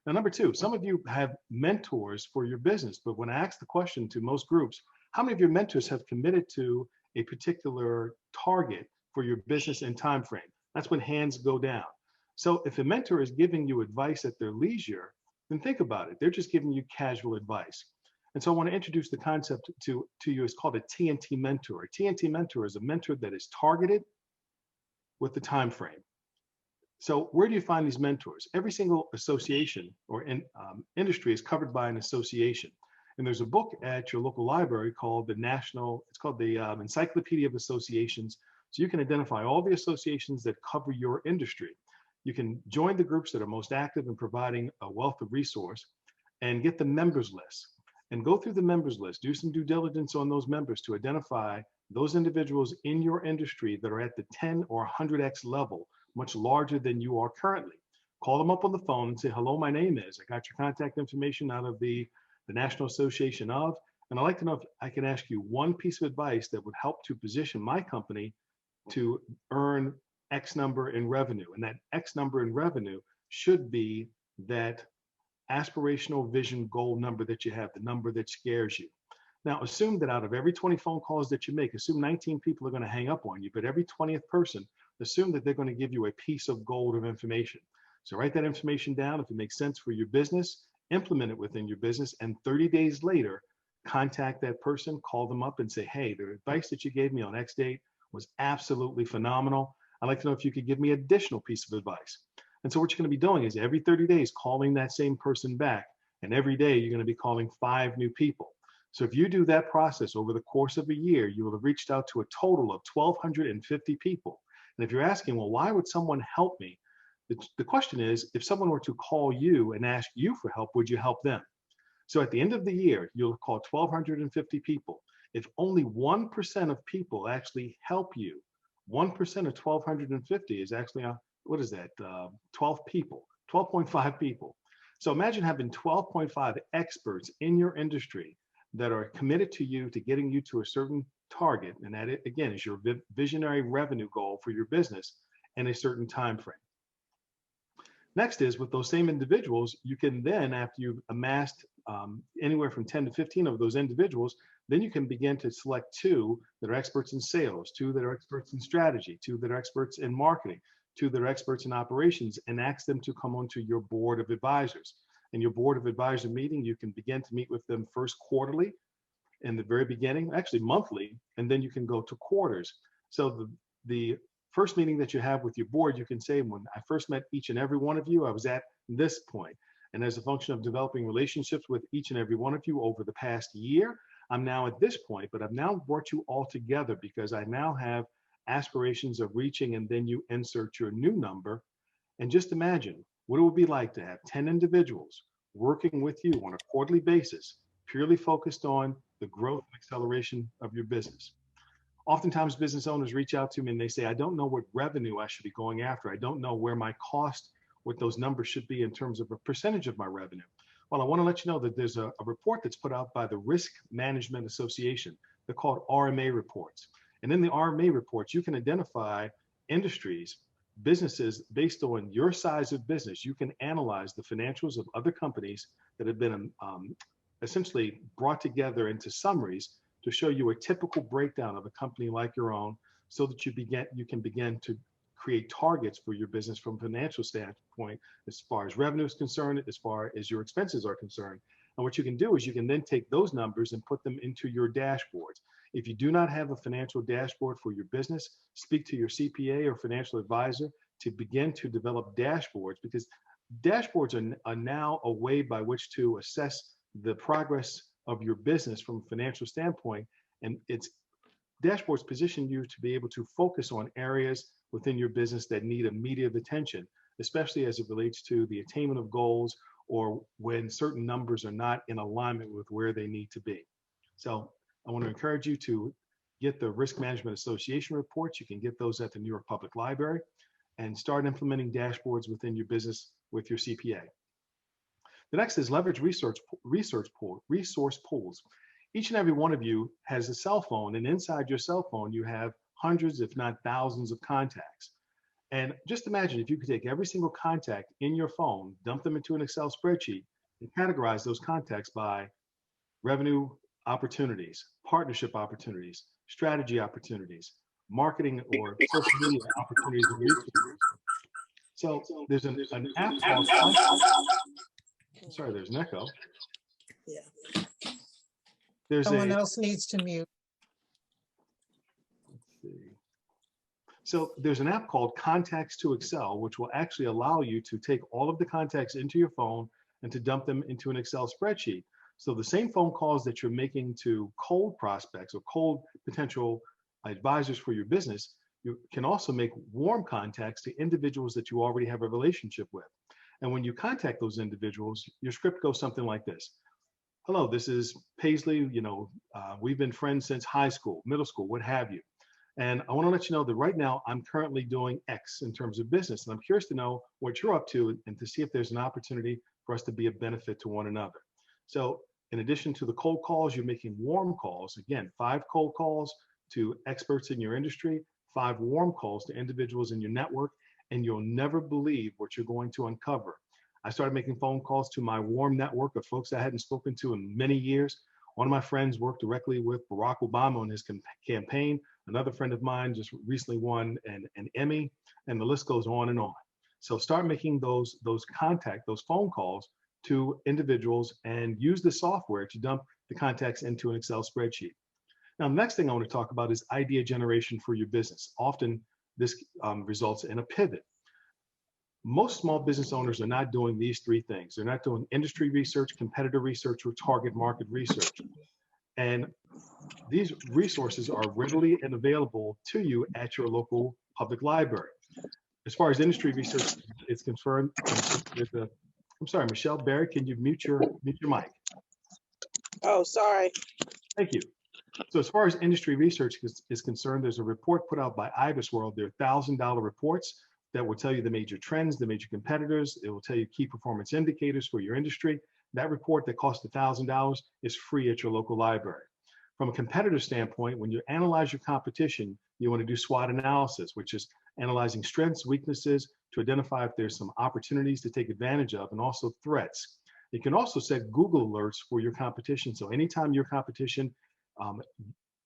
Now, number 2, some of you have mentors for your business, but when I ask the question to most groups, how many of your mentors have committed to a particular target for your business and time frame? That's when hands go down. So if a mentor is giving you advice at their leisure, then think about it. They're just giving you casual advice. And so I want to introduce the concept to you. It's called a TNT mentor. A TNT mentor is a mentor that is targeted with the time frame. So where do you find these mentors? Every single association or industry is covered by an association. And there's a book at your local library called the Encyclopedia of Associations. So you can identify all the associations that cover your industry. You can join the groups that are most active in providing a wealth of resource and get the members list and go through the members list. Do some due diligence on those members to identify those individuals in your industry that are at the 10 or 100x level, much larger than you are currently. Call them up on the phone and say, hello, my name is, I got your contact information out of the National Association of, and I'd like to know if I can ask you one piece of advice that would help to position my company to earn X number in revenue. And that X number in revenue should be that aspirational vision goal number that you have, the number that scares you. Now, assume that out of every 20 phone calls that you make, assume 19 people are going to hang up on you, but every 20th person, assume that they're going to give you a piece of gold of information. So write that information down. If it makes sense for your business, implement it within your business. And 30 days later, contact that person, call them up and say, hey, the advice that you gave me on X date was absolutely phenomenal. I'd like to know if you could give me additional piece of advice. And so what you're going to be doing is every 30 days, calling that same person back. And every day you're going to be calling 5 new people. So if you do that process over the course of a year, you will have reached out to a total of 1,250 people. And if you're asking, well, why would someone help me? The question is, if someone were to call you and ask you for help, would you help them? So at the end of the year, you'll call 1,250 people. If only 1% of people actually help you, 1% of 1,250 is actually, what is that? 12 people, 12.5 people. So imagine having 12.5 experts in your industry that are committed to you, to getting you to a certain target. And that, again, is your visionary revenue goal for your business in a certain time frame. Next is, with those same individuals, you can then, after you've amassed anywhere from 10 to 15 of those individuals, then you can begin to select 2 that are experts in sales, 2 that are experts in strategy, 2 that are experts in marketing, 2 that are experts in operations, and ask them to come onto your board of advisors. In your board of advisor meeting, you can begin to meet with them first quarterly in the very beginning, actually monthly, and then you can go to quarters. So the first meeting that you have with your board, you can say, when I first met each and every one of you, I was at this point. And as a function of developing relationships with each and every one of you over the past year, I'm now at this point, but I've now brought you all together because I now have aspirations of reaching, and then you insert your new number. And just imagine what it would be like to have 10 individuals working with you on a quarterly basis, purely focused on the growth and acceleration of your business. Oftentimes business owners reach out to me and they say, I don't know what revenue I should be going after. I don't know where my cost, what those numbers should be in terms of a percentage of my revenue. Well, I want to let you know that there's a report that's put out by the Risk Management Association. They're called RMA reports. And in the RMA reports, you can identify industries, businesses based on your size of business. You can analyze the financials of other companies that have been essentially brought together into summaries to show you a typical breakdown of a company like your own, so that you can begin to create targets for your business from a financial standpoint, as far as revenue is concerned, as far as your expenses are concerned. And what you can do is you can then take those numbers and put them into your dashboards. If you do not have a financial dashboard for your business, speak to your CPA or financial advisor to begin to develop dashboards, because dashboards are now a way by which to assess the progress of your business from a financial standpoint. And it's dashboards position you to be able to focus on areas within your business that need immediate attention, especially as it relates to the attainment of goals or when certain numbers are not in alignment with where they need to be. So I want to encourage you to get the Risk Management Association reports. You can get those at the New York Public Library, and start implementing dashboards within your business with your CPA. The next is leverage resource pools. Each and every one of you has a cell phone, and inside your cell phone, you have hundreds, if not thousands, of contacts. And just imagine if you could take every single contact in your phone, dump them into an Excel spreadsheet, and categorize those contacts by revenue opportunities, partnership opportunities, strategy opportunities, marketing or social media opportunities and resources. So there's an app called, sorry, there's an echo. Yeah. There's Someone else needs to mute. So there's an app called Contacts to Excel, which will actually allow you to take all of the contacts into your phone and to dump them into an Excel spreadsheet. So the same phone calls that you're making to cold prospects or cold potential advisors for your business, you can also make warm contacts to individuals that you already have a relationship with. And when you contact those individuals, your script goes something like this. Hello, this is Paisley. We've been friends since high school, middle school, what have you. And I want to let you know that right now I'm currently doing X in terms of business. And I'm curious to know what you're up to and to see if there's an opportunity for us to be a benefit to one another. So in addition to the cold calls, you're making warm calls. Again, 5 cold calls to experts in your industry, 5 warm calls to individuals in your network, and you'll never believe what you're going to uncover. I started making phone calls to my warm network of folks I hadn't spoken to in many years. One of my friends worked directly with Barack Obama on his campaign. Another friend of mine just recently won an Emmy, and the list goes on and on. So start making those phone calls to individuals and use the software to dump the contacts into an Excel spreadsheet. Now, the next thing I want to talk about is idea generation for your business. Often this results in a pivot. Most small business owners are not doing these 3 things. They're not doing industry research, competitor research, or target market research. And these resources are readily and available to you at your local public library. As far as industry research is concerned, I'm sorry, Michelle Barry, can you mute your mic? Oh, sorry. Thank you. So as far as industry research is concerned, there's a report put out by IBISWorld. They're $1,000 reports that will tell you the major trends, the major competitors. It will tell you key performance indicators for your industry. That report that costs $1,000 is free at your local library. From a competitor standpoint, when you analyze your competition, you want to do SWOT analysis, which is analyzing strengths, weaknesses, to identify if there's some opportunities to take advantage of, and also threats. You can also set Google alerts for your competition. So anytime your competition,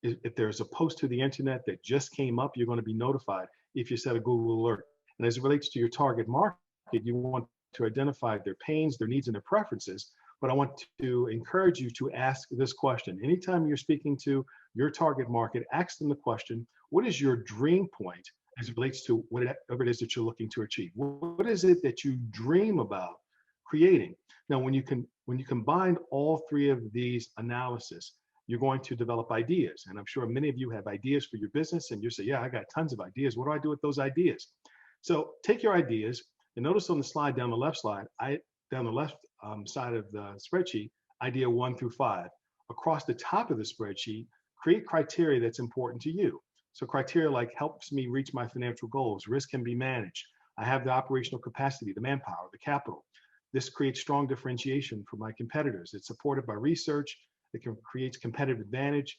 if there's a post to the internet that just came up, you're going to be notified if you set a Google alert. And as it relates to your target market, you want to identify their pains, their needs, and their preferences. But I want to encourage you to ask this question. Anytime you're speaking to your target market, ask them the question, what is your dream point as it relates to whatever it is that you're looking to achieve? What is it that you dream about creating. Now, when you combine all three of these analysis, you're going to develop ideas. And I'm sure many of you have ideas for your business, and you say, yeah, I got tons of ideas. What do I do with those ideas? So take your ideas, and notice on the slide down the left side, down the left side of the spreadsheet, idea 1 through 5. Across the top of the spreadsheet, create criteria that's important to you. So criteria like helps me reach my financial goals, risk can be managed, I have the operational capacity, the manpower, the capital. This creates strong differentiation from my competitors. It's supported by research. It creates competitive advantage.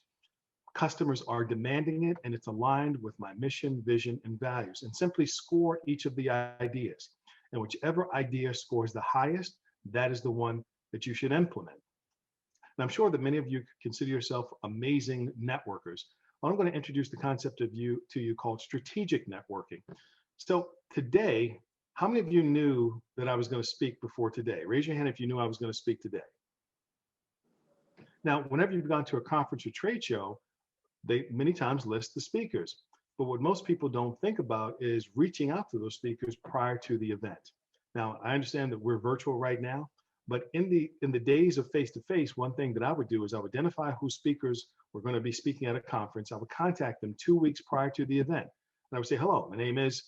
Customers are demanding it, and it's aligned with my mission, vision, and values. And simply score each of the ideas. And whichever idea scores the highest, that is the one that you should implement. And I'm sure that many of you consider yourself amazing networkers. Well, I'm going to introduce the concept to you called strategic networking. So today, how many of you knew that I was going to speak before today? Raise your hand if you knew I was going to speak today. Now, whenever you've gone to a conference or trade show, they many times list the speakers. But what most people don't think about is reaching out to those speakers prior to the event. Now, I understand that we're virtual right now, but in the days of face-to-face, one thing that I would do is I would identify who speakers were going to be speaking at a conference. I would contact them 2 weeks prior to the event. And I would say, hello, my name is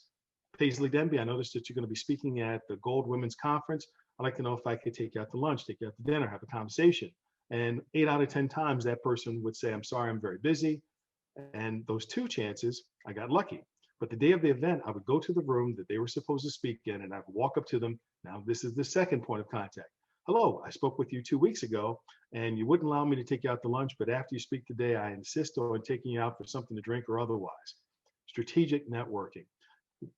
Paisley Denby. I noticed that you're going to be speaking at the Gold Women's Conference. I'd like to know if I could take you out to lunch, take you out to dinner, have a conversation. And 8 out of 10 times that person would say, I'm sorry, I'm very busy. And those 2 chances, I got lucky. But the day of the event, I would go to the room that they were supposed to speak in, and I would walk up to them. Now, this is the second point of contact. Hello, I spoke with you 2 weeks ago, and you wouldn't allow me to take you out to lunch, but after you speak today, I insist on taking you out for something to drink or otherwise. Strategic networking.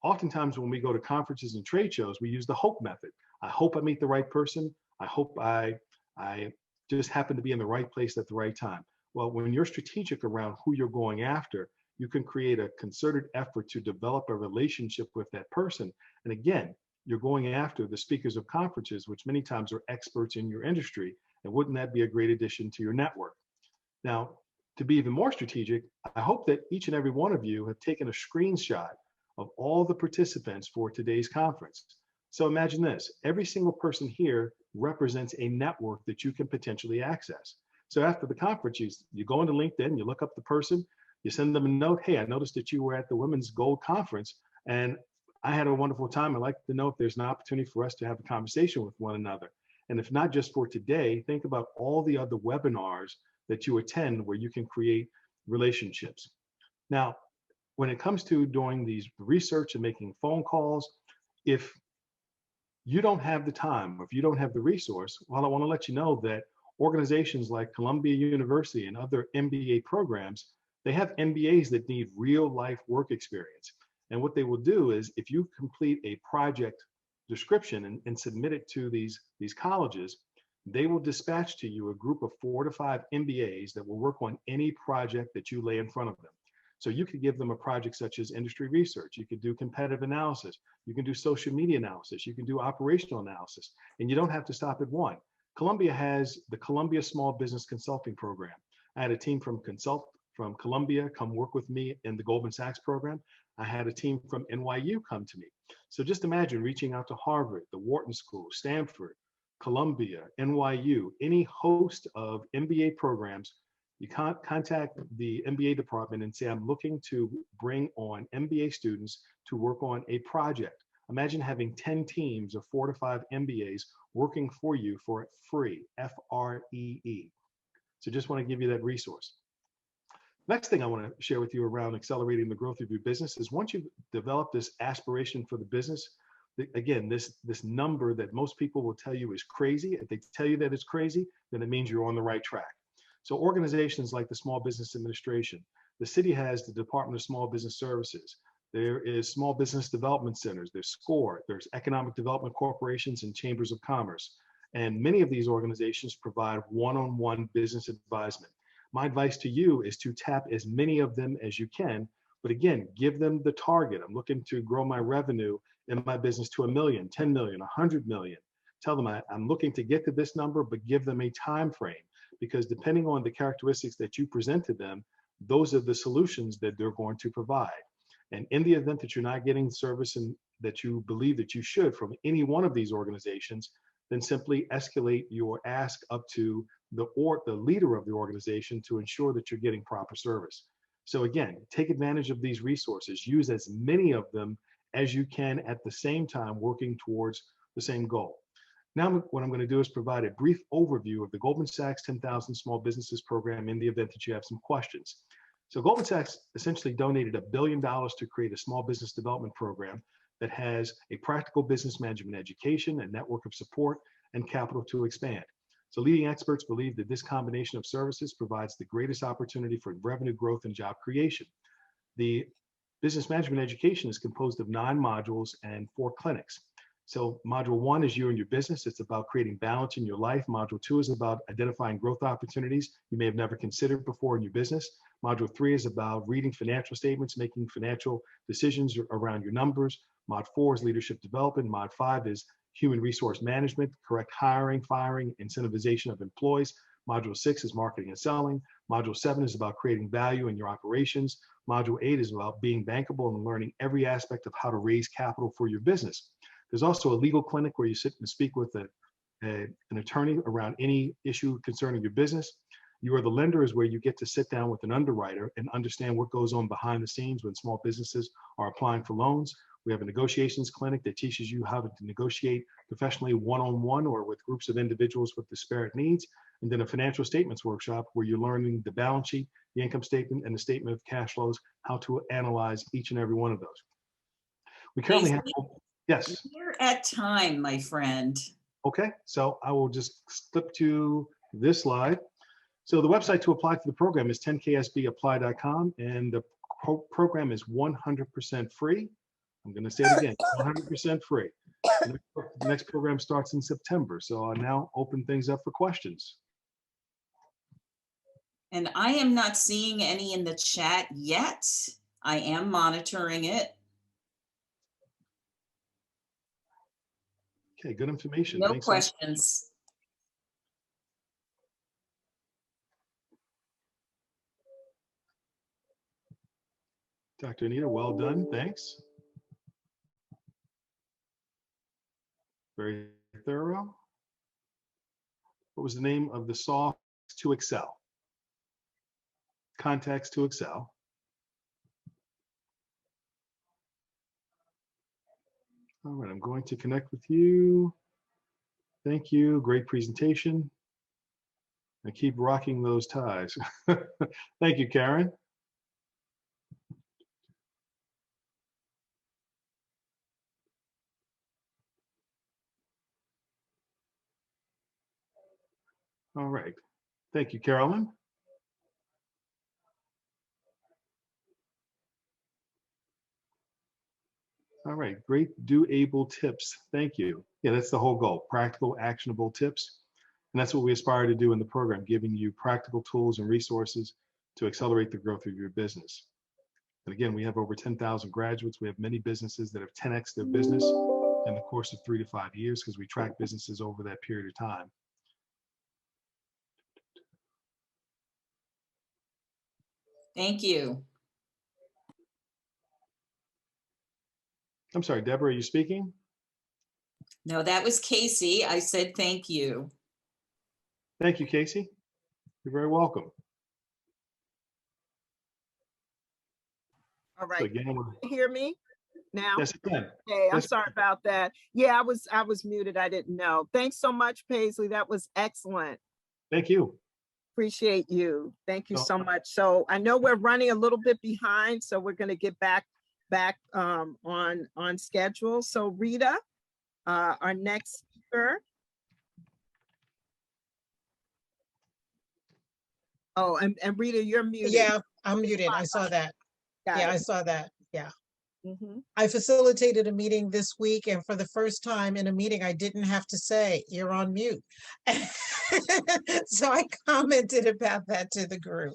Oftentimes when we go to conferences and trade shows, we use the hope method. I hope I meet the right person. I hope I just happen to be in the right place at the right time. Well, when you're strategic around who you're going after, you can create a concerted effort to develop a relationship with that person. And again, you're going after the speakers of conferences, which many times are experts in your industry. And wouldn't that be a great addition to your network? Now, to be even more strategic, I hope that each and every one of you have taken a screenshot of all the participants for today's conference. So imagine this, every single person here represents a network that you can potentially access. So after the conference, you go into LinkedIn, you look up the person, you send them a note, hey, I noticed that you were at the Women's Gold Conference and I had a wonderful time. I'd like to know if there's an opportunity for us to have a conversation with one another. And if not just for today, think about all the other webinars that you attend where you can create relationships. Now, when it comes to doing these research and making phone calls, if you don't have the time, or if you don't have the resource, well, I want to let you know that organizations like Columbia University and other MBA programs, they have MBAs that need real life work experience. And what they will do is if you complete a project description and submit it to these colleges, they will dispatch to you a group of 4 to 5 MBAs that will work on any project that you lay in front of them. So you could give them a project such as industry research, you could do competitive analysis, you can do social media analysis, you can do operational analysis, and you don't have to stop at one. Columbia has the Columbia Small Business Consulting Program. I had a team from Columbia come work with me in the Goldman Sachs program. I had a team from NYU come to me. So just imagine reaching out to Harvard, the Wharton School, Stanford, Columbia, NYU, any host of MBA programs. You can't contact the MBA department and say, I'm looking to bring on MBA students to work on a project. Imagine having 10 teams of 4 to 5 MBAs working for you for free, F-R-E-E. So just want to give you that resource. Next thing I want to share with you around accelerating the growth of your business is once you've developed this aspiration for the business, again, this number that most people will tell you is crazy. If they tell you that it's crazy, then it means you're on the right track. So organizations like the Small Business Administration, the city has the Department of Small Business Services. There is Small Business Development Centers, there's SCORE, there's Economic Development Corporations and Chambers of Commerce. And many of these organizations provide one-on-one business advisement. My advice to you is to tap as many of them as you can, but again, give them the target. I'm looking to grow my revenue in my business to 1 million, 10 million, 100 million. Tell them I'm looking to get to this number, but give them a time frame, because depending on the characteristics that you present to them, those are the solutions that they're going to provide. And in the event that you're not getting service and that you believe that you should from any one of these organizations, then simply escalate your ask up to the leader of the organization to ensure that you're getting proper service. So again, take advantage of these resources, use as many of them as you can at the same time working towards the same goal. Now, what I'm going to do is provide a brief overview of the Goldman Sachs 10,000 Small Businesses Program in the event that you have some questions. So Goldman Sachs essentially donated $1 billion to create a small business development program that has a practical business management education, a network of support, and capital to expand. So leading experts believe that this combination of services provides the greatest opportunity for revenue growth and job creation. The business management education is composed of 9 modules and 4 clinics. So module 1 is you and your business. It's about creating balance in your life. Module 2 is about identifying growth opportunities you may have never considered before in your business. Module 3 is about reading financial statements, making financial decisions around your numbers. Mod 4 is leadership development. Mod 5 is human resource management, correct hiring, firing, incentivization of employees. Module 6 is marketing and selling. Module 7 is about creating value in your operations. Module 8 is about being bankable and learning every aspect of how to raise capital for your business. There's also a legal clinic where you sit and speak with an attorney around any issue concerning your business. You Are the Lender is where you get to sit down with an underwriter and understand what goes on behind the scenes when small businesses are applying for loans. We have a negotiations clinic that teaches you how to negotiate professionally one-on-one or with groups of individuals with disparate needs. And then a financial statements workshop where you're learning the balance sheet, the income statement, and the statement of cash flows, how to analyze each and every one of those. We currently have, yes. We're at time, my friend. Okay, so I will just flip to this slide. So the website to apply for the program is 10ksbapply.com, and the program is 100% free. I'm going to say it again, 100% free. The next program starts in September, so I'll now open things up for questions. And I am not seeing any in the chat yet. I am monitoring it. Okay, good information. No Thanks. questions. Dr. Anita, well done. Thanks. Very thorough. What was the name of the soft to Excel? Contacts to Excel. All right, I'm going to connect with you. Thank you. Great presentation. And keep rocking those ties. Thank you, Karen. All right. Thank you, Carolyn. All right, great do-able tips. Thank you. Yeah, that's the whole goal, practical, actionable tips. And that's what we aspire to do in the program, giving you practical tools and resources to accelerate the growth of your business. And again, we have over 10,000 graduates. We have many businesses that have 10x their business in the course of 3 to 5 years because we track businesses over that period of time. Thank you. I'm sorry, Deborah, are you speaking? No, that was Casey. I said thank you. Thank you, Casey. You're very welcome. All right. So again, Can you hear me now? yes, I can. Hey, I'm Yes. sorry about that. Yeah, I was muted. I didn't know. Thanks so much, Paisley. That was excellent. Thank you. Appreciate you. Thank you So- so much. So I know we're running a little bit behind, so we're going to get back on schedule. So Rita, our next speaker. Oh, and Rita, you're muted. Yeah, I'm muted. I saw that. Got Yeah, it. I saw that. Yeah. Mm-hmm. I facilitated a meeting this week, and for the first time in a meeting, I didn't have to say, you're on mute. So I commented about that to the group.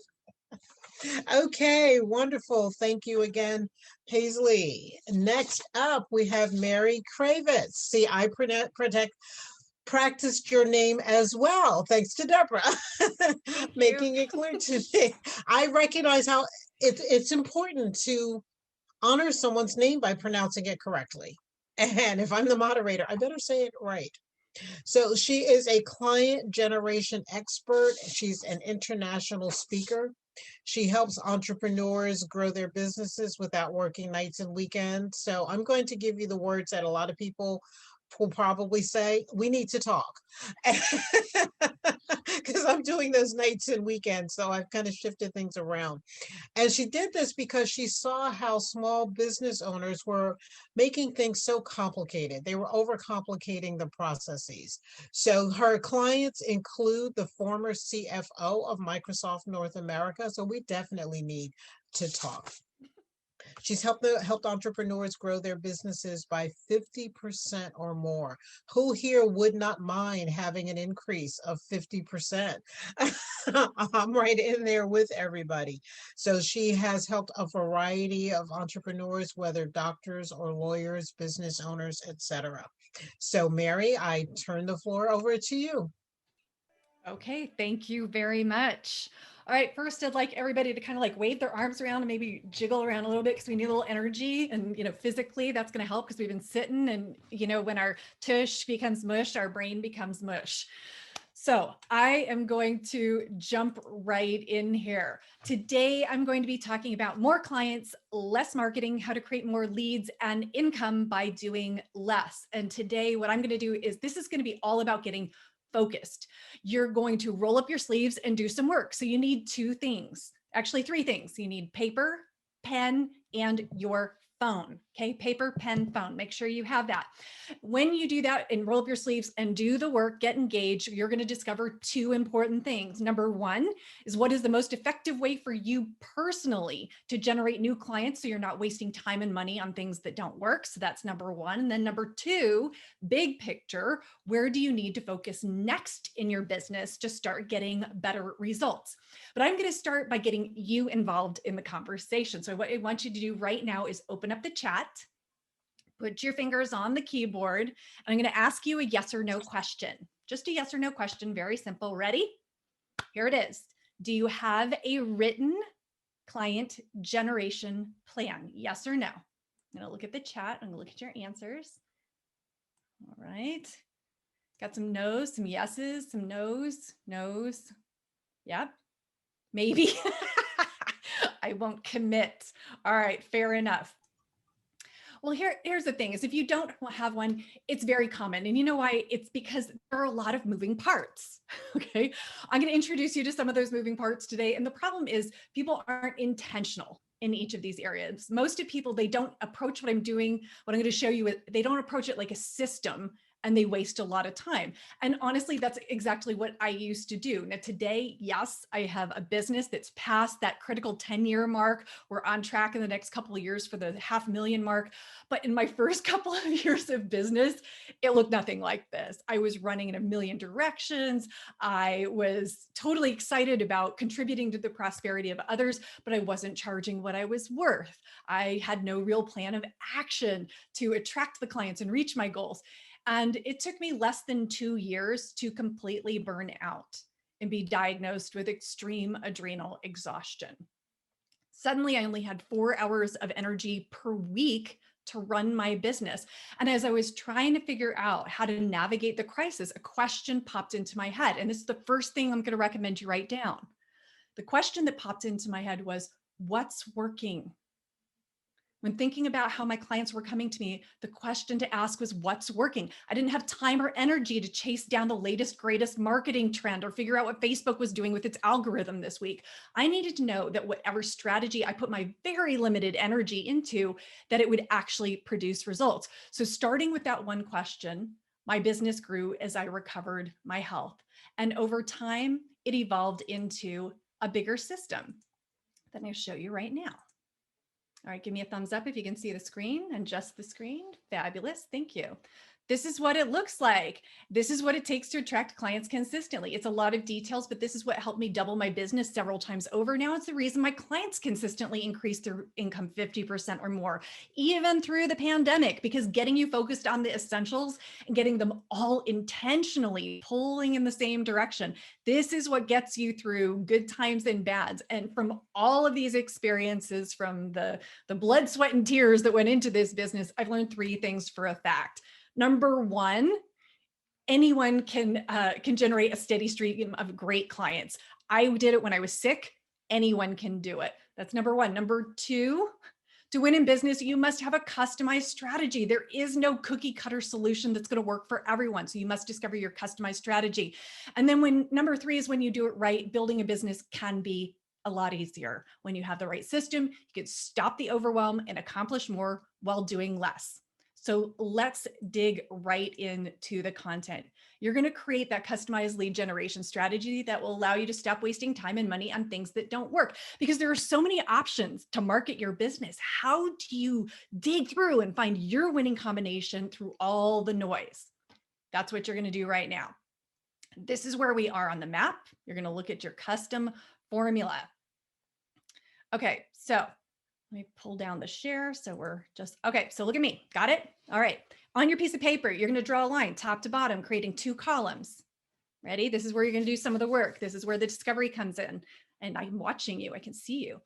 Okay, wonderful. Thank you again, Paisley. Next up, we have Mary Kravitz. See, I practiced your name as well, thanks to Deborah, making it clear to me. I recognize how it's important to honor someone's name by pronouncing it correctly. And if I'm the moderator, I better say it right. So she is a client generation expert. She's an international speaker. She helps entrepreneurs grow their businesses without working nights and weekends. So I'm going to give you the words that a lot of people will probably say, we need to talk. Because I'm doing those nights and weekends. So I've kind of shifted things around. And she did this because she saw how small business owners were making things so complicated. They were overcomplicating the processes. So her clients include the former CFO of Microsoft North America. So we definitely need to talk. She's helped entrepreneurs grow their businesses by 50% or more. Who here would not mind having an increase of 50%? I'm right in there with everybody. So she has helped a variety of entrepreneurs, whether doctors or lawyers, business owners, etc. So Mary, I turn the floor over to you. Okay, thank you very much. All right, first I'd like everybody to kind of like wave their arms around and maybe jiggle around a little bit because we need a little energy, and physically that's going to help because we've been sitting, and when our tush becomes mush, our brain becomes mush. So I am going to jump right in here. Today, I'm going to be talking about more clients, less marketing, how to create more leads and income by doing less. And today, what I'm going to do is this is going to be all about getting focused. You're going to roll up your sleeves and do some work. So you need two things, actually three things. You need paper, pen, and your phone. Okay, paper, pen, phone. Make sure you have that. When you do that and roll up your sleeves and do the work, get engaged, you're going to discover two important things. Number one is what is the most effective way for you personally to generate new clients so you're not wasting time and money on things that don't work. So that's number one. And then number two, big picture, where do you need to focus next in your business to start getting better results? But I'm going to start by getting you involved in the conversation. So what I want you to do right now is open up the chat. Put your fingers on the keyboard, and I'm going to ask you a yes or no question. Just a yes or no question, very simple. Ready? Here it is. Do you have a written client generation plan? Yes or no? I'm going to look at the chat. I'm going to look at your answers. All right. Got some no's, some yeses, some no's, no's. Yep. Maybe. I won't commit. All right. Fair enough. Well, here's the thing is if you don't have one, it's very common. And you know why? It's because there are a lot of moving parts. Okay. I'm going to introduce you to some of those moving parts today. And the problem is people aren't intentional in each of these areas. Most of people, they don't approach what I'm doing, what I'm going to show you, they don't approach it like a system, and they waste a lot of time. And honestly, that's exactly what I used to do. Now today, yes, I have a business that's past that critical 10-year mark. We're on track in the next couple of years for the 500,000 mark. But in my first couple of years of business, it looked nothing like this. I was running in a million directions. I was totally excited about contributing to the prosperity of others, but I wasn't charging what I was worth. I had no real plan of action to attract the clients and reach my goals. And it took me less than 2 years to completely burn out and be diagnosed with extreme adrenal exhaustion. Suddenly, I only had 4 hours of energy per week to run my business. And as I was trying to figure out how to navigate the crisis, a question popped into my head. And this is the first thing I'm going to recommend you write down. The question that popped into my head was, what's working? When thinking about how my clients were coming to me, the question to ask was, what's working? I didn't have time or energy to chase down the latest, greatest marketing trend or figure out what Facebook was doing with its algorithm this week. I needed to know that whatever strategy I put my very limited energy into, that it would actually produce results. So starting with that one question, my business grew as I recovered my health. And over time, it evolved into a bigger system that I'll show you right now. All right, give me a thumbs up if you can see the screen and just the screen. Fabulous, thank you. This is what it looks like. This is what it takes to attract clients consistently. It's a lot of details, but this is what helped me double my business several times over. Now it's the reason my clients consistently increase their income 50% or more, even through the pandemic, because getting you focused on the essentials and getting them all intentionally pulling in the same direction. This is what gets you through good times and bads. And from all of these experiences, from the blood, sweat, and tears that went into this business, I've learned 3 things for a fact. Number one, anyone can generate a steady stream of great clients. I did it when I was sick. Anyone can do it. That's number one. Number two, to win in business, you must have a customized strategy. There is no cookie cutter solution that's going to work for everyone. So you must discover your customized strategy. And then number three is when you do it right, building a business can be a lot easier. When you have the right system, you can stop the overwhelm and accomplish more while doing less. So let's dig right into the content. You're going to create that customized lead generation strategy that will allow you to stop wasting time and money on things that don't work, because there are so many options to market your business. How do you dig through and find your winning combination through all the noise? That's what you're going to do right now. This is where we are on the map. You're going to look at your custom formula. Okay, so let me pull down the share. So we're just, okay, so look at me. Got it? All right. On your piece of paper, you're going to draw a line top to bottom, creating 2 columns. Ready? This is where you're going to do some of the work. This is where the discovery comes in. And I'm watching you. I can see you.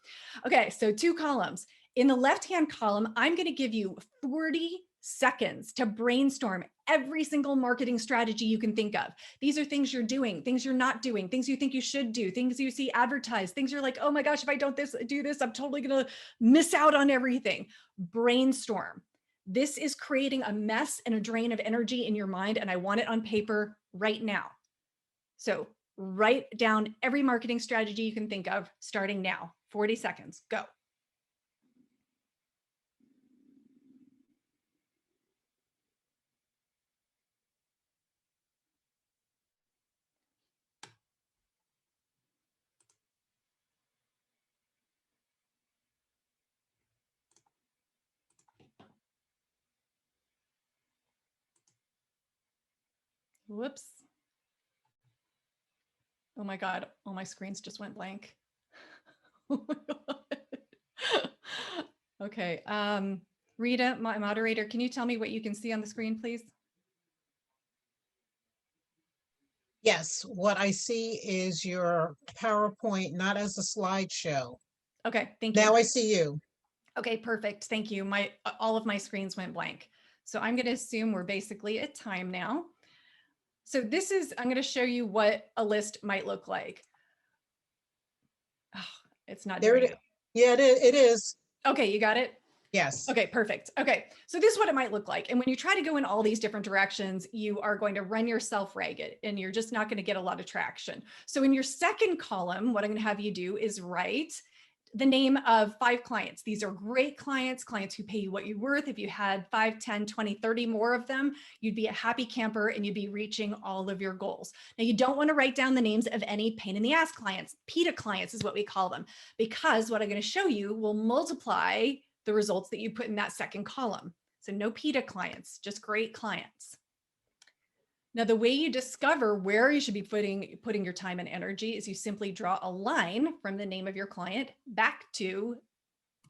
Okay, so 2 columns. In the left-hand column, I'm going to give you 40 seconds to brainstorm every single marketing strategy you can think of. These are things you're doing, things you're not doing, things you think you should do, things you see advertised, things you're like, oh my gosh, if I don't do this, I'm totally going to miss out on everything. Brainstorm. This is creating a mess and a drain of energy in your mind, and I want it on paper right now. So write down every marketing strategy you can think of starting now. 40 seconds, go. Whoops. Oh my God, all my screens just went blank. Oh my God. Okay, Rita, my moderator, can you tell me what you can see on the screen, please? Yes, what I see is your PowerPoint, not as a slideshow. Okay, thank you. Now I see you. Okay, perfect. Thank you. All of my screens went blank. So I'm going to assume we're basically at time now. So this is, I'm going to show you what a list might look like. Oh, it's not There doing it is. it. Yeah, it is. Okay, you got it? Yes. Okay, perfect. Okay, so this is what it might look like. And when you try to go in all these different directions, you are going to run yourself ragged and you're just not going to get a lot of traction. So in your second column, what I'm going to have you do is write the name of 5 clients. These are great clients, clients who pay you what you're worth. If you had 5, 10, 20, 30 more of them, you'd be a happy camper and you'd be reaching all of your goals. Now, you don't want to write down the names of any pain in the ass clients. PETA clients is what we call them, because what I'm going to show you will multiply the results that you put in that second column. So no PETA clients, just great clients. Now, the way you discover where you should be putting your time and energy is you simply draw a line from the name of your client back to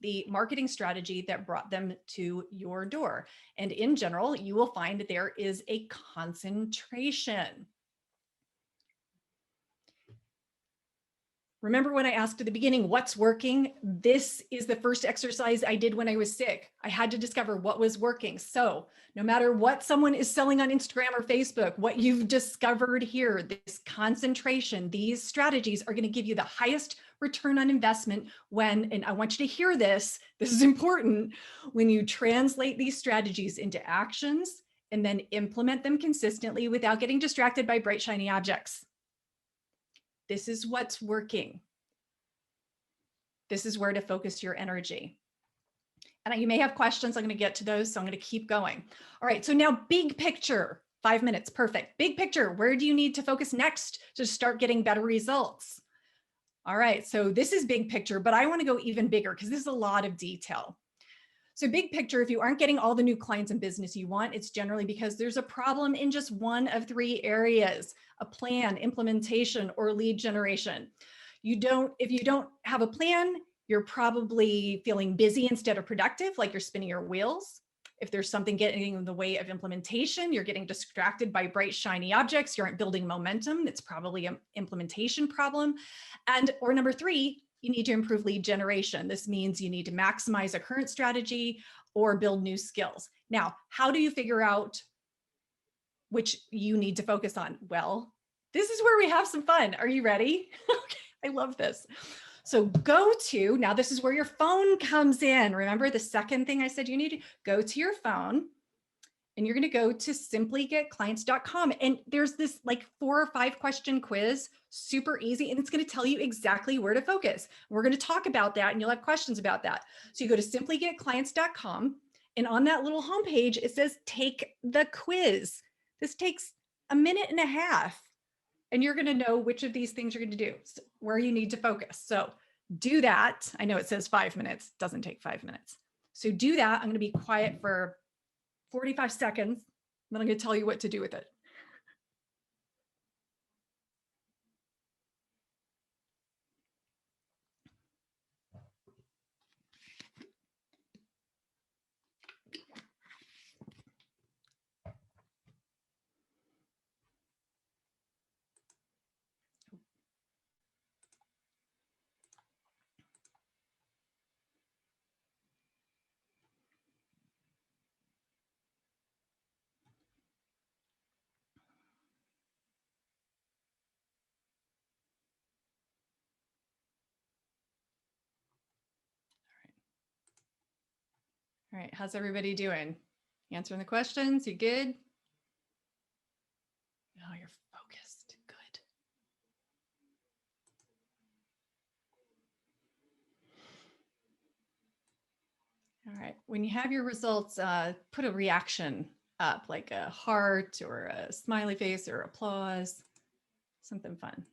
the marketing strategy that brought them to your door. And in general, you will find that there is a concentration. Remember when I asked at the beginning, what's working? This is the first exercise I did when I was sick. I had to discover what was working. So no matter what someone is selling on Instagram or Facebook, what you've discovered here, this concentration, these strategies are going to give you the highest return on investment when, and I want you to hear this, this is important, when you translate these strategies into actions and then implement them consistently without getting distracted by bright, shiny objects. This is what's working. This is where to focus your energy. And you may have questions. I'm going to get to those, so I'm going to keep going. All right, so now big picture, 5 minutes, perfect. Big picture, where do you need to focus next to start getting better results? All right, so this is big picture, but I want to go even bigger because this is a lot of detail. So big picture, if you aren't getting all the new clients and business you want, it's generally because there's a problem in just one of 3 areas: a plan, implementation, or lead generation. If you don't have a plan, you're probably feeling busy instead of productive, like you're spinning your wheels. If there's something getting in the way of implementation, you're getting distracted by bright, shiny objects, you aren't building momentum, it's probably an implementation problem. Or number 3, you need to improve lead generation. This means you need to maximize a current strategy or build new skills. Now, how do you figure out which you need to focus on. Well, this is where we have some fun. Are you ready? Okay, I love this. So go to, now this is where your phone comes in. Remember the second thing I said you need to go to your phone, and you're going to go to simplygetclients.com. And there's this like 4 or 5 question quiz, super easy. And it's going to tell you exactly where to focus. We're going to talk about that and you'll have questions about that. So you go to simplygetclients.com, and on that little homepage, it says, take the quiz. This takes a minute and a half. And you're going to know which of these things you're going to do, where you need to focus. So do that. I know it says 5 minutes, doesn't take 5 minutes. So do that. I'm going to be quiet for 45 seconds. Then I'm going to tell you what to do with it. All right, how's everybody doing? Answering the questions, you good? Oh, you're focused, good. All right, when you have your results, put a reaction up, like a heart or a smiley face or applause, something fun.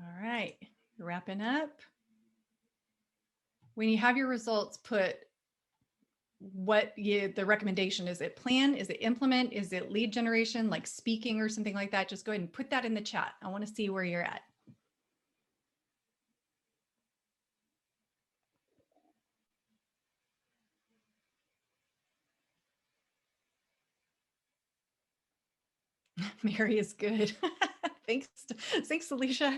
All right, wrapping up. When you have your results, put the recommendation. Is it plan? Is it implement? Is it lead generation, like speaking or something like that? Just go ahead and put that in the chat. I want to see where you're at. Mary is good. Thanks, Alicia.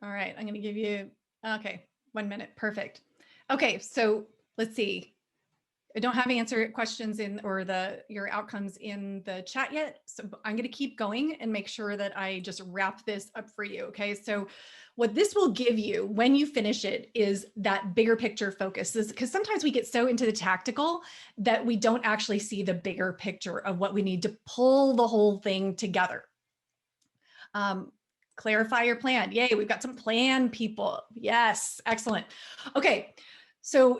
All right, I'm going to give you, okay, 1 minute. Perfect. Okay, so let's see. I don't have answer questions in or your outcomes in the chat yet. So I'm going to keep going and make sure that I just wrap this up for you. Okay. So what this will give you when you finish it is that bigger picture focus, because sometimes we get so into the tactical that we don't actually see the bigger picture of what we need to pull the whole thing together. Clarify your plan. Yay, we've got some plan people. Yes, excellent. Okay, so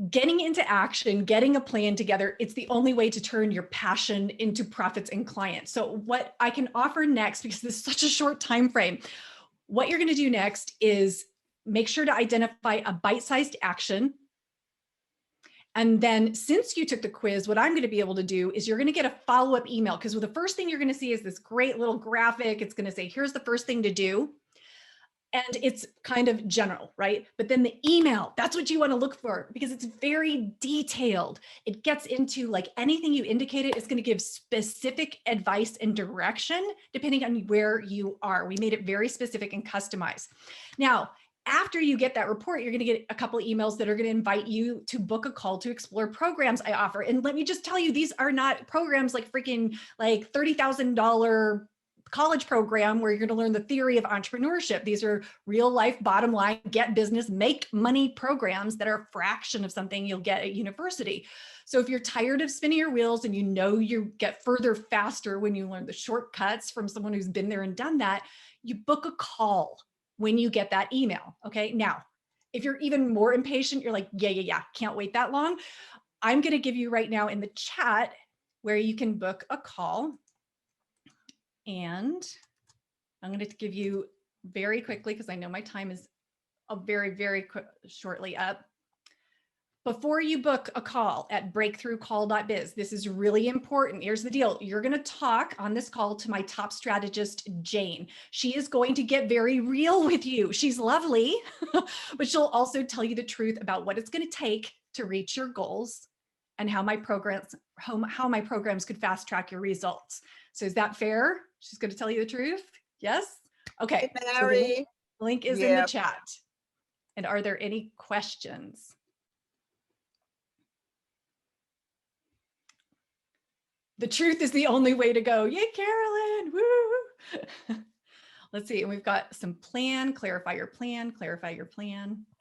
getting into action, getting a plan together, it's the only way to turn your passion into profits and clients. So what I can offer next, because this is such a short time frame, what you're going to do next is make sure to identify a bite-sized action. And then since you took the quiz, what I'm going to be able to do is you're going to get a follow-up email, because the first thing you're going to see is this great little graphic. It's going to say, here's the first thing to do. And it's kind of general, right? But then the email, that's what you want to look for, because it's very detailed. It gets into like anything you indicated, it's going to give specific advice and direction depending on where you are. We made it very specific and customized. Now, after you get that report, you're going to get a couple of emails that are going to invite you to book a call to explore programs I offer. And let me just tell you, these are not programs like freaking like $30,000 college program where you're going to learn the theory of entrepreneurship. These are real life, bottom line, get business, make money programs that are a fraction of something you'll get at university. So if you're tired of spinning your wheels and you know you get further faster when you learn the shortcuts from someone who's been there and done that, you book a call when you get that email. Okay. Now, if you're even more impatient, you're like, yeah, can't wait that long. I'm going to give you right now in the chat where you can book a call. And I'm going to give you very quickly, because I know my time is very shortly up. Before you book a call at breakthroughcall.biz, this is really important. Here's the deal. You're going to talk on this call to my top strategist, Jane. She is going to get very real with you. She's lovely, but she'll also tell you the truth about what it's going to take to reach your goals and how my programs could fast track your results. So is that fair? She's going to tell you the truth? Yes? Okay. Hey, So Mary. the link is in the chat. And are there any questions? The truth is the only way to go. Yay, Carolyn. Woo! Let's see. And we've got some plan, clarify your plan.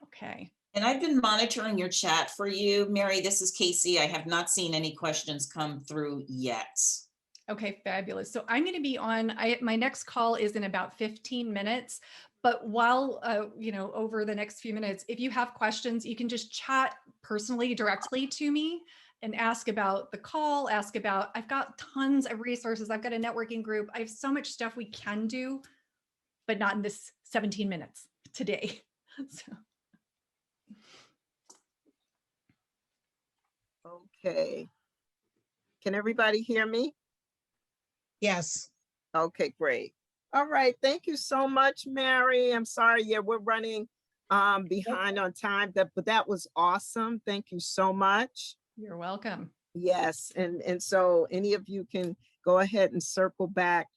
Okay. And I've been monitoring your chat for you. Mary, this is Casey. I have not seen any questions come through yet. Okay, fabulous. So I'm going to be on, my next call is in about 15 minutes. But while, over the next few minutes, if you have questions, you can just chat personally, directly to me and ask about the call, I've got tons of resources. I've got a networking group. I have so much stuff we can do, but not in this 17 minutes today. So. Okay. Can everybody hear me? Yes. Okay, great. All right. Thank you so much, Mary. I'm sorry. Yeah, we're running behind on time, but that was awesome. Thank you so much. You're welcome. Yes. And so any of you can go ahead and circle back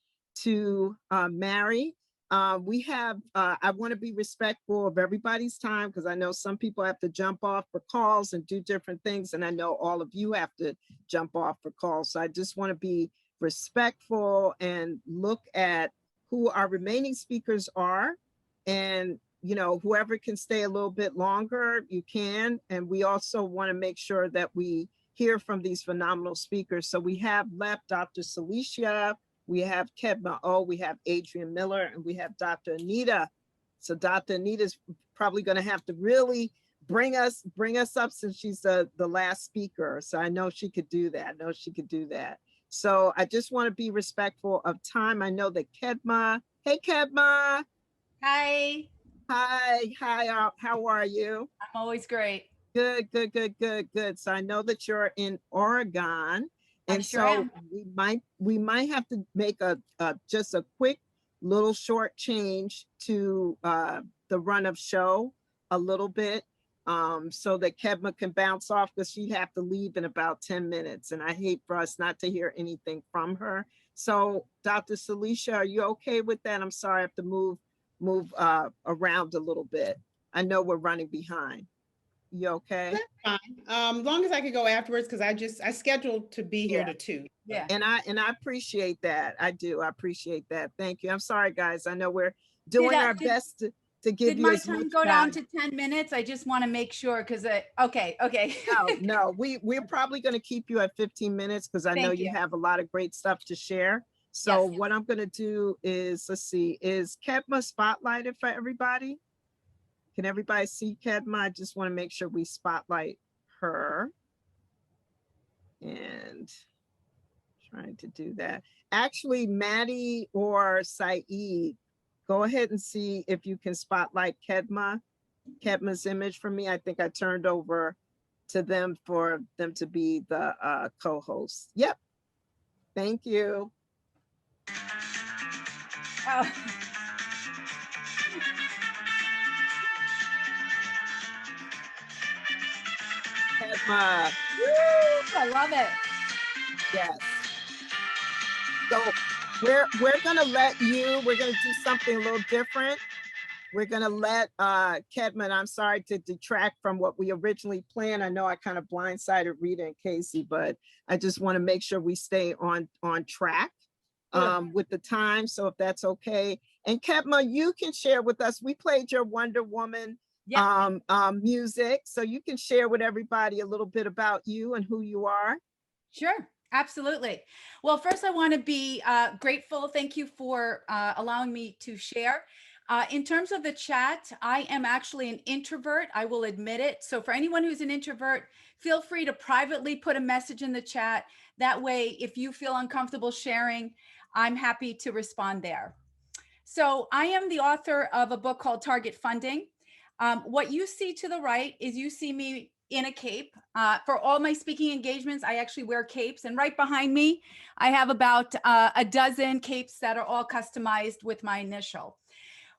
to Mary. I want to be respectful of everybody's time because I know some people have to jump off for calls and do different things. And I know all of you have to jump off for calls. So I just want to be respectful and look at who our remaining speakers are. And, whoever can stay a little bit longer, you can. And we also want to make sure that we hear from these phenomenal speakers. So we have left Dr. Celicia, we have Kedma O, we have Adrian Miller, and we have Dr. Anita. So Dr. Anita is probably going to have to really bring us up since she's the last speaker. So I know she could do that. So I just want to be respectful of time. I know that Kedma, hey Kedma. Hi. Hi, how are you? I'm always great. Good. So I know that you're in Oregon. And so we might have to make just a quick little short change to the run of show a little bit so that Kedma can bounce off because she'd have to leave in about 10 minutes. And I hate for us not to hear anything from her. So Dr. Celicia, are you okay with that? I'm sorry, I have to move around a little bit. I know we're running behind. You okay? That's fine. As long as I could go afterwards, because I scheduled to be here to 2. Yeah. And I appreciate that. I do. I appreciate that. Thank you. I'm sorry, guys. I know we're doing our best to give you as much time go down to 10 minutes? I just want to make sure because okay. No, we're probably going to keep you at 15 minutes because I know you have a lot of great stuff to share. So what I'm going to do is, let's see, is Kedma spotlighted for everybody? Can everybody see Kedma? I just want to make sure we spotlight her. And trying to do that. Actually, Maddie or Saeed, go ahead and see if you can spotlight Kedma's image for me. I think I turned over to them for them to be the co-hosts. Yep. Thank you. Oh. Kedma. Woo, I love it. Yes. So we're gonna let you, we're gonna do something a little different. We're gonna let Kedma, I'm sorry to detract from what we originally planned. I know I kind of blindsided Rita and Casey, but I just want to make sure we stay on track. with the time. So if that's okay. And Ketma, you can share with us. We played your Wonder Woman music. So you can share with everybody a little bit about you and who you are. Sure, absolutely. Well, first I want to be grateful. Thank you for allowing me to share. In terms of the chat, I am actually an introvert. I will admit it. So for anyone who's an introvert, feel free to privately put a message in the chat. That way, if you feel uncomfortable sharing, I'm happy to respond there. So I am the author of a book called Target Funding. What you see to the right is you see me in a cape. For all my speaking engagements, I actually wear capes. And right behind me, I have about a dozen capes that are all customized with my initial.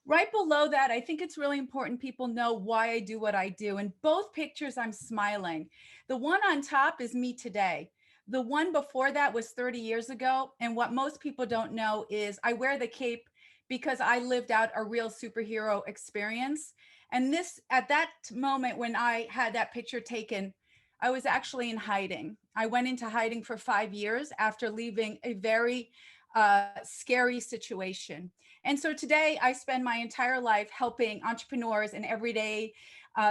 Right below that, I think it's really important people know why I do what I do. In both pictures, I'm smiling. The one on top is me today. The one before that was 30 years ago. And what most people don't know is I wear the cape because I lived out a real superhero experience. And this, at that moment when I had that picture taken, I was actually in hiding. I went into hiding for 5 years after leaving a very scary situation. And so today I spend my entire life helping entrepreneurs and everyday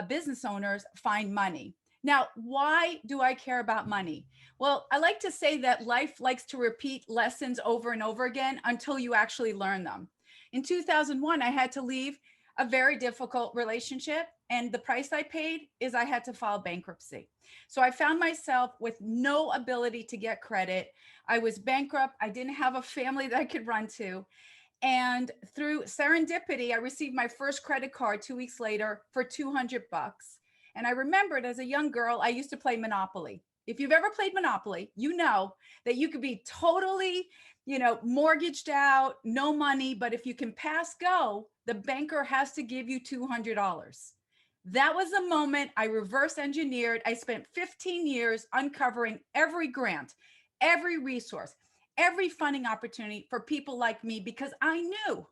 business owners find money. Now, why do I care about money? Well, I like to say that life likes to repeat lessons over and over again until you actually learn them. In 2001, I had to leave a very difficult relationship. And the price I paid is I had to file bankruptcy. So I found myself with no ability to get credit. I was bankrupt. I didn't have a family that I could run to. And through serendipity, I received my first credit card 2 weeks later for $200. And I remembered as a young girl, I used to play Monopoly. If you've ever played Monopoly, you know that you could be totally, mortgaged out, no money, but if you can pass go, the banker has to give you $200. That was the moment I reverse engineered. I spent 15 years uncovering every grant, every resource, every funding opportunity for people like me, because I knew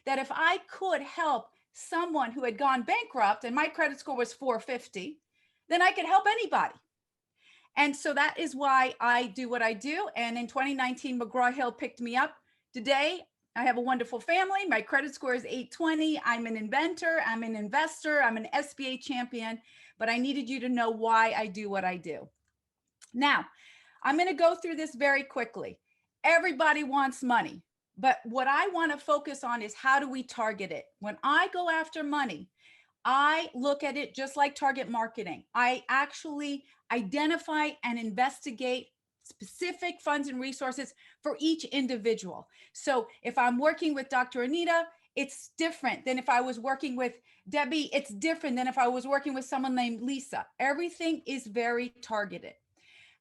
that if I could help someone who had gone bankrupt and my credit score was 450, then I could help anybody. And so that is why I do what I do. And in 2019, McGraw-Hill picked me up. Today, I have a wonderful family. My credit score is 820. I'm an inventor. I'm an investor. I'm an SBA champion. But I needed you to know why I do what I do. Now, I'm going to go through this very quickly. Everybody wants money. But what I want to focus on is how do we target it? When I go after money, I look at it just like target marketing. I actually identify and investigate specific funds and resources for each individual. So if I'm working with Dr. Anita, it's different than if I was working with Debbie. It's different than if I was working with someone named Lisa. Everything is very targeted.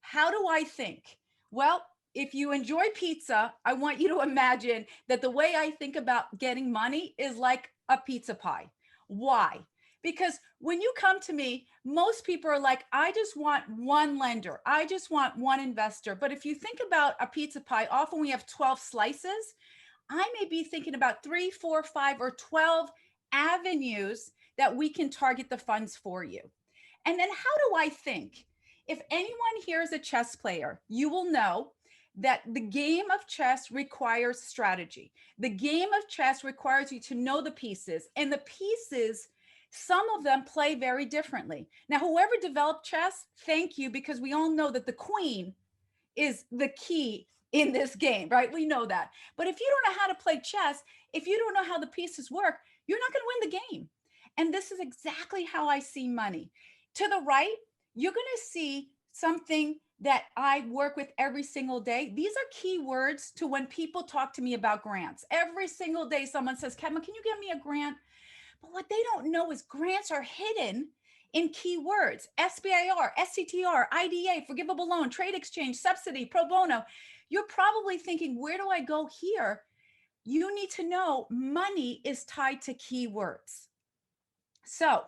How do I think? Well, if you enjoy pizza, I want you to imagine that the way I think about getting money is like a pizza pie. Why? Because when you come to me, most people are like, I just want one lender. I just want one investor. But if you think about a pizza pie, often we have 12 slices. I may be thinking about 3, 4, 5, or 12 avenues that we can target the funds for you. And then how do I think? If anyone here is a chess player, you will know that the game of chess requires strategy. The game of chess requires you to know the pieces, and the pieces, some of them play very differently. Now, whoever developed chess, thank you, because we all know that the queen is the key in this game, right? We know that. But if you don't know how to play chess, if you don't know how the pieces work, you're not going to win the game. And this is exactly how I see money. To the right, you're going to see something that I work with every single day. These are key words to when people talk to me about grants. Every single day, someone says, Kevin, can you get me a grant? But what they don't know is grants are hidden in key words: SBIR, SCTR, IDA, forgivable loan, trade exchange, subsidy, pro bono. You're probably thinking, where do I go here? You need to know money is tied to keywords. So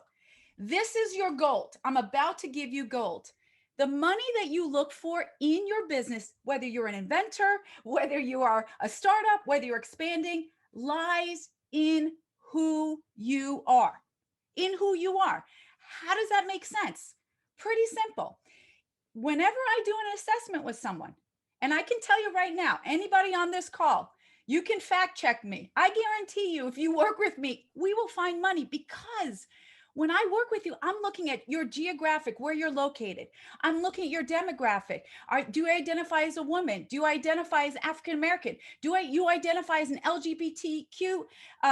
this is your gold. I'm about to give you gold. The money that you look for in your business, whether you're an inventor, whether you are a startup, whether you're expanding, lies in who you are. In who you are. How does that make sense? Pretty simple. Whenever I do an assessment with someone, And I can tell you right now, anybody on this call, you can fact check me. I guarantee you, if you work with me, we will find money, because when I work with you, I'm looking at your geographic, where you're located. I'm looking at your demographic. Do you identify as a woman? Do you identify as African-American? Do you identify as an LGBTQ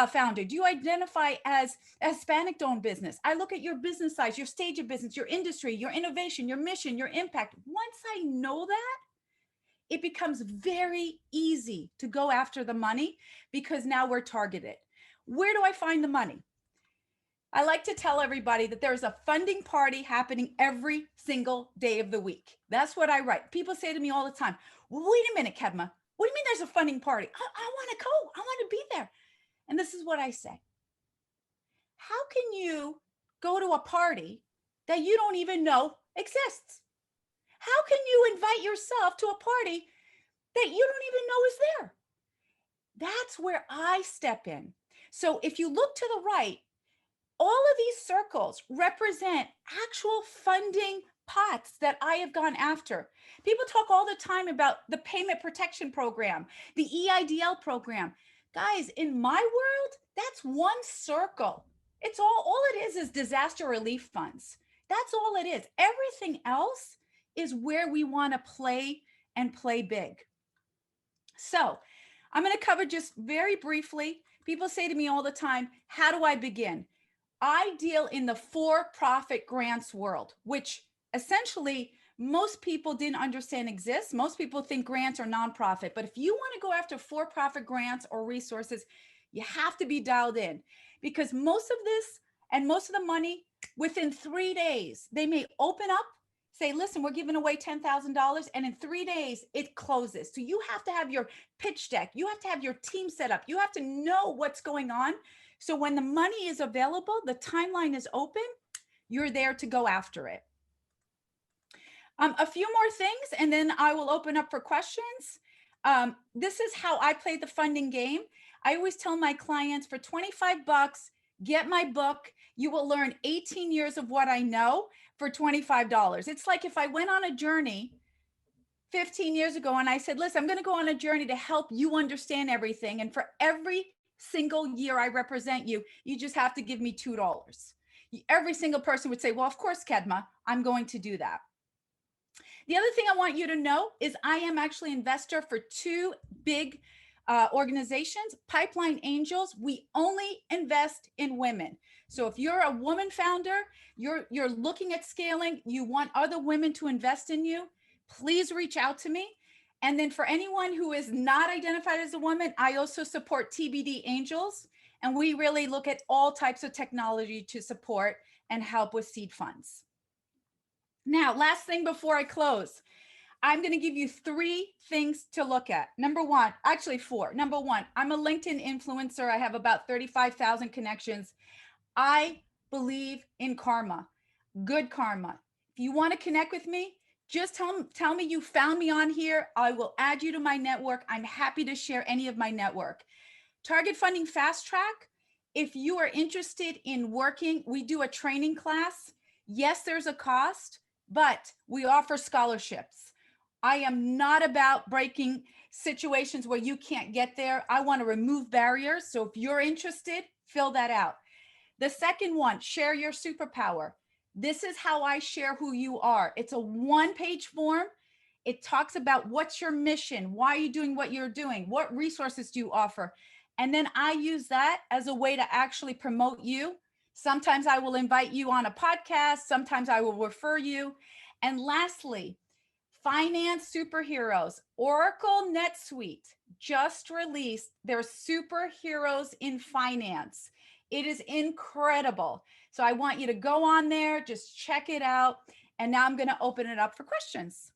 founder? Do you identify as a Hispanic-owned business? I look at your business size, your stage of business, your industry, your innovation, your mission, your impact. Once I know that, it becomes very easy to go after the money, because now we're targeted. Where do I find the money? I like to tell everybody that there's a funding party happening every single day of the week. That's what I write. People say to me all the time, well, wait a minute, Kedma, what do you mean there's a funding party? I want to go. I want to be there. And this is what I say. How can you go to a party that you don't even know exists? How can you invite yourself to a party that you don't even know is there? That's where I step in. So if you look to the right, all of these circles represent actual funding pots that I have gone after. People talk all the time about the payment protection program, the EIDL program. Guys, in my world, that's one circle. It's all it is disaster relief funds. That's all it is. Everything else is where we want to play and play big. So I'm going to cover just very briefly. People say to me all the time, how do I begin? I deal in the for-profit grants world, which essentially most people didn't understand exists. Most people think grants are nonprofit, but if you want to go after for-profit grants or resources, you have to be dialed in, because most of this and most of the money, within 3 days, they may open up, say, listen, we're giving away $10,000, and in 3 days it closes. So you have to have your pitch deck. You have to have your team set up. You have to know what's going on. So when the money is available, the timeline is open, you're there to go after it. A few more things, and then I will open up for questions. This is how I play the funding game. I always tell my clients, for 25 bucks, get my book. You will learn 18 years of what I know for $25. It's like if I went on a journey 15 years ago and I said, listen, I'm going to go on a journey to help you understand everything. And for every single year I represent you, you just have to give me $2. Every single person would say, well, of course, Kedma, I'm going to do that. The other thing I want you to know is I am actually an investor for 2 big organizations, Pipeline Angels. We only invest in women. So if you're a woman founder, you're looking at scaling, you want other women to invest in you, please reach out to me. And then for anyone who is not identified as a woman, I also support TBD Angels. And we really look at all types of technology to support and help with seed funds. Now, last thing before I close, I'm going to give you 3 things to look at. Number 1, actually 4. Number 1, I'm a LinkedIn influencer. I have about 35,000 connections. I believe in karma, good karma. If you want to connect with me, just tell me you found me on here. I will add you to my network. I'm happy to share any of my network. Target Funding Fast Track. If you are interested in working, we do a training class. Yes, there's a cost, but we offer scholarships. I am not about breaking situations where you can't get there. I want to remove barriers. So if you're interested, fill that out. The second one, share your superpower. This is how I share who you are. It's a 1-page form. It talks about what's your mission, why are you doing what you're doing, what resources do you offer? And then I use that as a way to actually promote you. Sometimes I will invite you on a podcast. Sometimes I will refer you. And lastly, Finance Superheroes. Oracle NetSuite just released their Superheroes in Finance. It is incredible. So I want you to go on there, just check it out. And now I'm going to open it up for questions.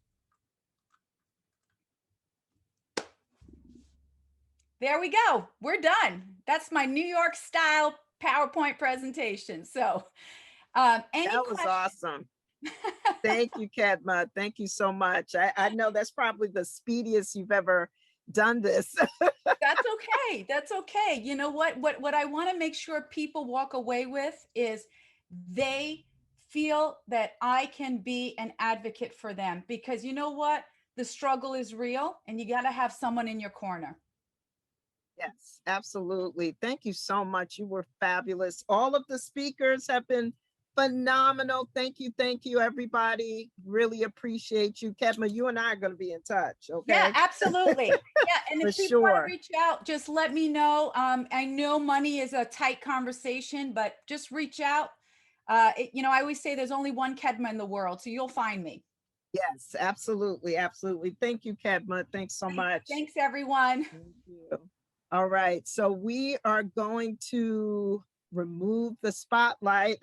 There we go. We're done. That's my New York style PowerPoint presentation. So that was awesome. Thank you, Kedma. Thank you so much. I know that's probably the speediest you've ever done this. That's okay. That's okay. You know what I want to make sure people walk away with is they feel that I can be an advocate for them, because you know what? the struggle is real and you got to have someone in your corner. Yes, absolutely. Thank you so much. You were fabulous. All of the speakers have been phenomenal. Thank you, everybody. Really appreciate you. Kedma, you and I are going to be in touch, okay? Yeah, absolutely. Yeah, and For if people want to sure. reach out, just let me know. I know money is a tight conversation, but just reach out. You know, I always say there's only one Kedma in the world, so you'll find me. Yes, absolutely, absolutely. Thank you, Kedma. Thanks so much. Thanks, everyone. Thank you. All right, so we are going to remove the spotlight.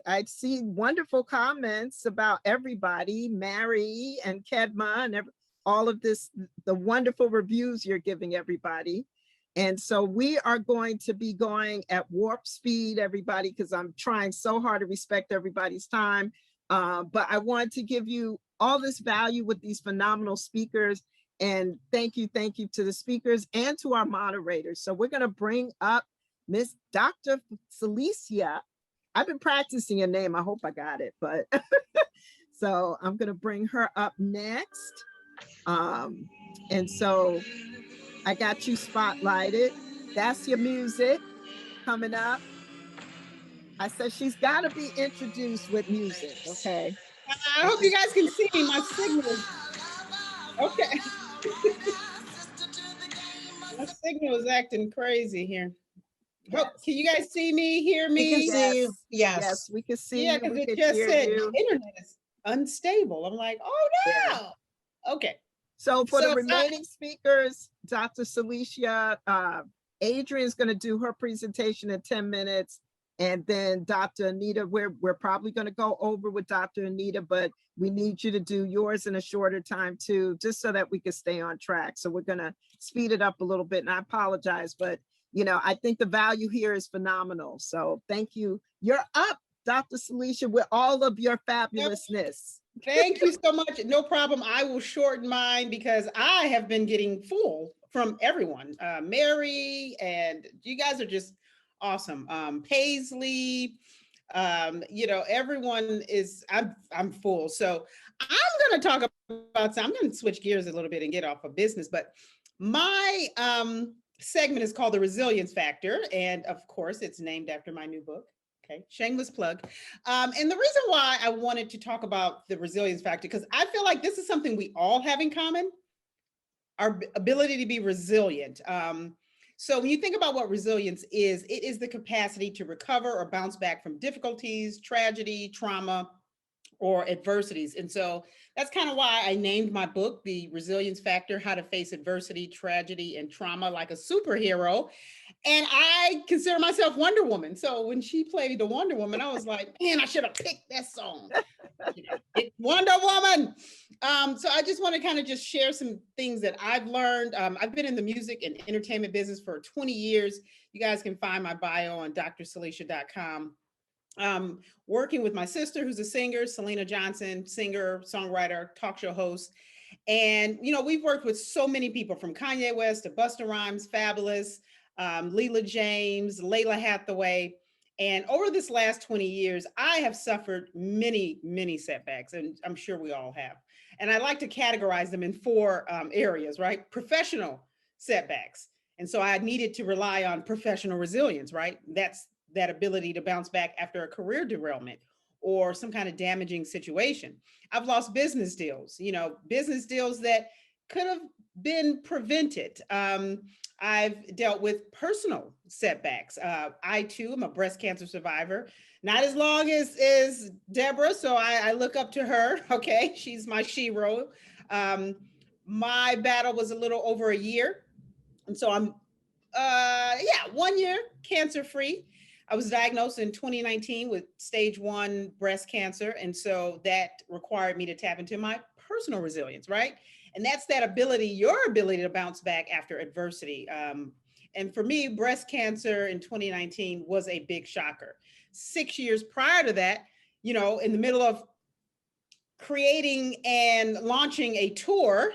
I see wonderful comments about everybody, Mary and Kedma, and all of this, the wonderful reviews you're giving everybody. And so we are going to be going at warp speed, everybody, because I'm trying so hard to respect everybody's time. But I want to give you all this value with these phenomenal speakers. And thank you to the speakers and to our moderators. So we're going to bring up Miss Dr. Celicia. I've been practicing your name. I hope I got it, but so I'm going to bring her up next. And so I got you spotlighted. That's your music coming up. I said she's got to be introduced with music, okay? I hope you guys can see me. My signal. Okay. My signal is acting crazy here. Yes. Can you guys see me, hear me? We can see you. Yes. Yes, we can see yeah, you. because We it can just hear said you. internet is unstable. I'm like, oh no. Yeah. Okay. So for the So, remaining speakers, Dr. Celicia, Adrian's going to do her presentation in 10 minutes. And then Dr. Anita, we're probably going to go over with Dr. Anita, but we need you to do yours in a shorter time too, just so that we can stay on track. So we're going to speed it up a little bit. And I apologize, but you know, I think the value here is phenomenal. So thank you. You're up, Dr. Celicia, with all of your fabulousness. Thank you so much. No problem. I will shorten mine because I have been getting full from everyone. Mary, and you guys are just awesome. Paisley, you know, everyone is, I'm full. So I'm going to talk about, I'm going to switch gears a little bit and get off of business, but my segment is called The Resilience Factor. And of course, it's named after my new book. Okay, shameless plug. And the reason why I wanted to talk about the resilience factor, because I feel like this is something we all have in common, our ability to be resilient. So when you think about what resilience is, it is the capacity to recover or bounce back from difficulties, tragedy, trauma, or adversities. And so that's kind of why I named my book, The Resilience Factor, How to Face Adversity, Tragedy, and Trauma Like a Superhero. And I consider myself Wonder Woman. So when she played the Wonder Woman, I was like, man, I should have picked that song. It's Wonder Woman. So I just want to kind of just share some things that I've learned. I've been in the music and entertainment business for 20 years. You guys can find my bio on drcelicia.com. Working with my sister, who's a singer, Selena Johnson, singer, songwriter, talk show host. And, you know, we've worked with so many people from Kanye West to Busta Rhymes, Fabulous, Leela James, Layla Hathaway. And over this last 20 years, I have suffered many, many setbacks, and I'm sure we all have. And I like to categorize them in four areas, right? Professional setbacks. And so I needed to rely on professional resilience, right? That's that ability to bounce back after a career derailment or some kind of damaging situation. I've lost business deals, you know, business deals that could have been prevented. I've dealt with personal setbacks. I too am a breast cancer survivor, not as long as Deborah, so I look up to her, okay? She's my shero. My battle was a little over a year, and so I'm, 1 year cancer-free. I was diagnosed in 2019 with stage 1 breast cancer, and so that required me to tap into my personal resilience, right? And that's that ability, your ability to bounce back after adversity. And for me, breast cancer in 2019 was a big shocker. 6 years prior to that, you know, in the middle of creating and launching a tour,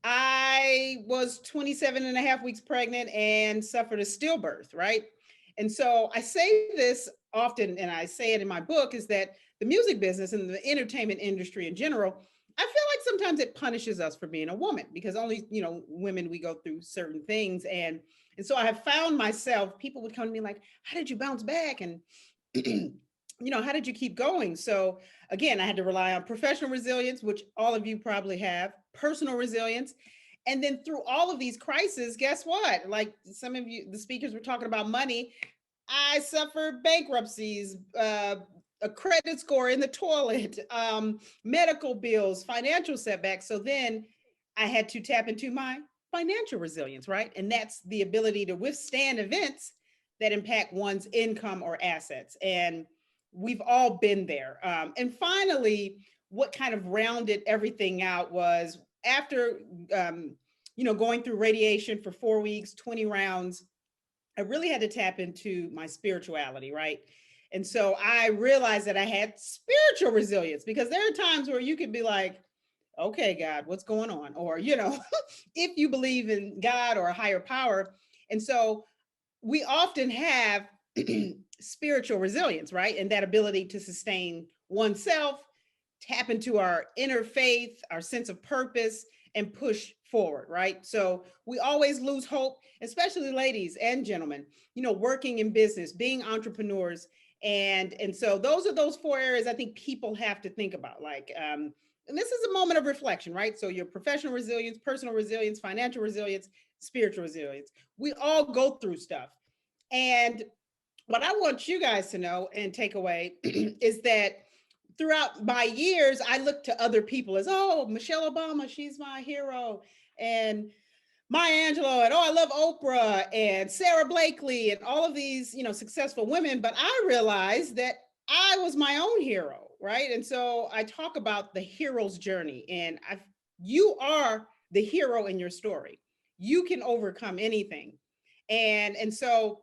I was 27 and a half weeks pregnant and suffered a stillbirth, right? And so I say this often, and I say it in my book, is that the music business and the entertainment industry in general, I feel like sometimes it punishes us for being a woman, because only, you know, women, we go through certain things. And so I have found myself, people would come to me like, how did you bounce back? And you know, how did you keep going? So again, I had to rely on professional resilience, which all of you probably have, personal resilience. And then through all of these crises, guess what? Like some of you, the speakers were talking about money. I suffered bankruptcies, a credit score in the toilet, medical bills, financial setbacks. So then I had to tap into my financial resilience, right? And that's the ability to withstand events that impact one's income or assets. And we've all been there. And finally, what kind of rounded everything out was after, you know, going through radiation for 4 weeks, 20 rounds, I really had to tap into my spirituality, right? And so I realized that I had spiritual resilience, because there are times where you could be like, okay, God, what's going on? Or, you know, if you believe in God or a higher power. And so we often have spiritual resilience, right? And that ability to sustain oneself, tap into our inner faith, our sense of purpose, and push forward, right? So we always lose hope, especially ladies and gentlemen, you know, working in business, being entrepreneurs. And so those are those 4 areas I think people have to think about. Like, and this is a moment of reflection, right? So your professional resilience, personal resilience, financial resilience, spiritual resilience. We all go through stuff. And what I want you guys to know and take away is that throughout my years, I look to other people as, oh, Michelle Obama, she's my hero. And Maya Angelou, and oh, I love Oprah and Sarah Blakely and all of these, you know, successful women. But I realized that I was my own hero, right? And so I talk about the hero's journey, and you are the hero in your story. You can overcome anything. And so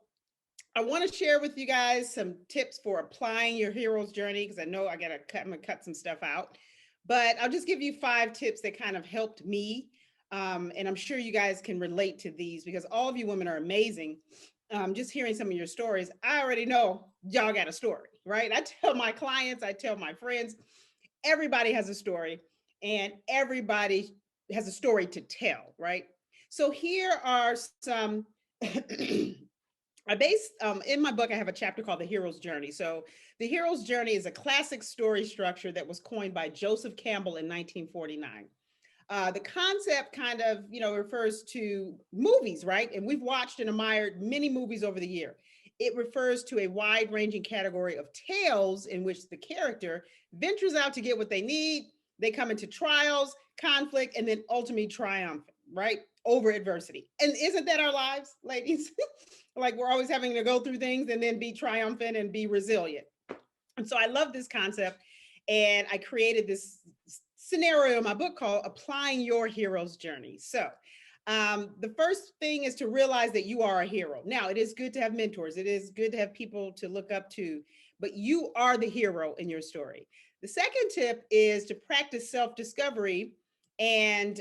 I want to share with you guys some tips for applying your hero's journey, because I know I'm gonna cut some stuff out, but I'll just give you 5 tips that kind of helped me. And I'm sure you guys can relate to these, because all of you women are amazing. Just hearing some of your stories, I already know y'all got a story, right? I tell my clients, I tell my friends, everybody has a story, and everybody has a story to tell, right? So here are some I based in my book, I have a chapter called The Hero's Journey. So The Hero's Journey is a classic story structure that was coined by Joseph Campbell in 1949. The concept kind of, you know, refers to movies, right? And we've watched and admired many movies over the year. It refers to a wide-ranging category of tales in which the character ventures out to get what they need. They come into trials, conflict, and then ultimately triumph, right? Over adversity. And isn't that our lives, ladies? Like, we're always having to go through things and then be triumphant and be resilient. And so I love this concept. And I created this scenario in my book called Applying Your Hero's Journey. So the first thing is to realize that you are a hero. Now, it is good to have mentors. It is good to have people to look up to, but you are the hero in your story. The second tip is to practice self-discovery. And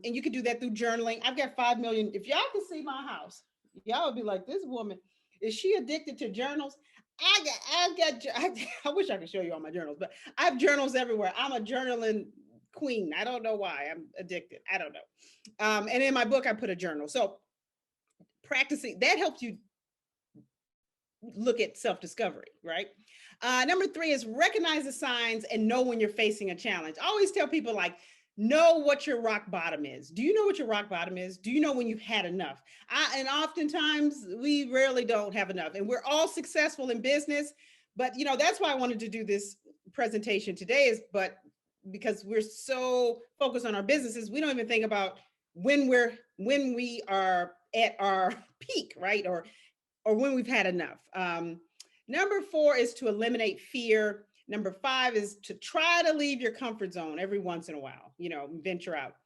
you can do that through journaling. I've got 5 million. If y'all can see my house, y'all would be like, this woman, is she addicted to journals? I wish I could show you all my journals, but I have journals everywhere. I'm a journaling queen. I don't know why I'm addicted. I don't know. And in my book, I put a journal. So practicing, that helps you look at self-discovery, right? Number 3 is recognize the signs and know when you're facing a challenge. I always tell people, like, know what your rock bottom is. Do you know what your rock bottom is? Do you know when you've had enough? And oftentimes we rarely don't have enough, and we're all successful in business, but you know, that's why I wanted to do this presentation today, but because we're so focused on our businesses, we don't even think about when we are at our peak, right? Or when we've had enough. Number 4 is to eliminate fear. Number 5 is to try to leave your comfort zone every once in a while, you know, venture out.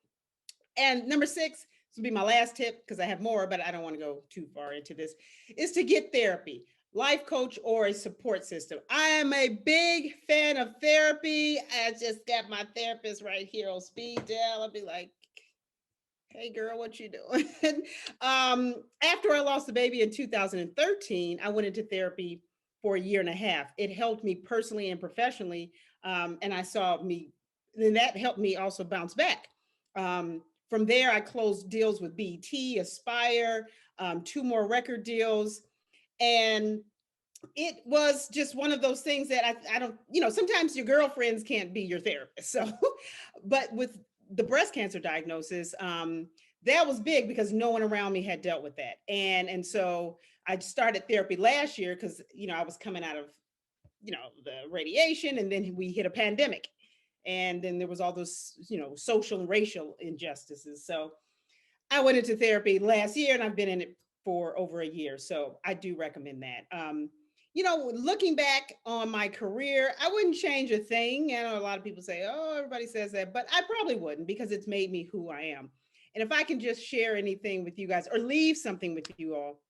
And number 6, this will be my last tip, because I have more, but I don't want to go too far into this, is to get therapy, life coach, or a support system. I am a big fan of therapy. I just got my therapist right here on speed dial. I'll be like, hey girl, what you doing? After I lost the baby in 2013, I went into therapy for 1.5 years. It helped me personally and professionally. And I saw me then that helped me also bounce back. From there, I closed deals with BET, Aspire, 2 more record deals. And it was just one of those things that I don't, sometimes your girlfriends can't be your therapist. So, but with the breast cancer diagnosis, that was big because no one around me had dealt with that. And so I started therapy last year because, I was coming out of, the radiation, and then we hit a pandemic. And then there was all those, social and racial injustices. So I went into therapy last year, and I've been in it for over a year. So I do recommend that. Looking back on my career, I wouldn't change a thing. I know a lot of people say, oh, everybody says that, but I probably wouldn't, because it's made me who I am. And if I can just share anything with you guys or leave something with you all,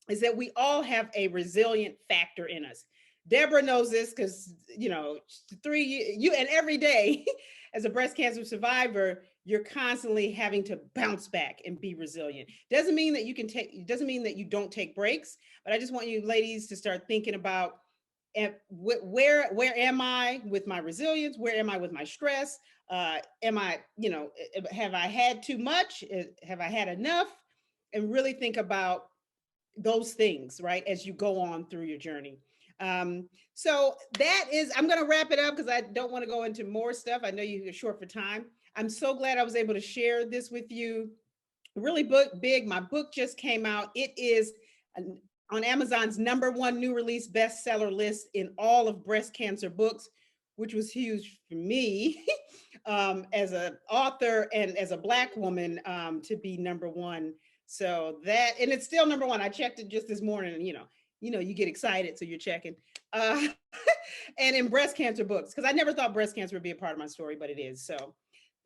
is that we all have a resilient factor in us. Deborah knows this because, you and every day as a breast cancer survivor, you're constantly having to bounce back and be resilient. Doesn't mean that you don't take breaks, but I just want you ladies to start thinking about where am I with my resilience? Where am I with my stress? Am I, have I had too much? Have I had enough? And really think about those things, right, as you go on through your journey. So that is, I'm going to wrap it up because I don't want to go into more stuff. I know you're short for time. I'm so glad I was able to share this with you. Really big. My book just came out. It is on Amazon's #1 new release bestseller list in all of breast cancer books, which was huge for me as an author and as a Black woman to be #1. So that, and it's still #1. I checked it just this morning, and you get excited, so you're checking. And in breast cancer books, because I never thought breast cancer would be a part of my story, but it is. So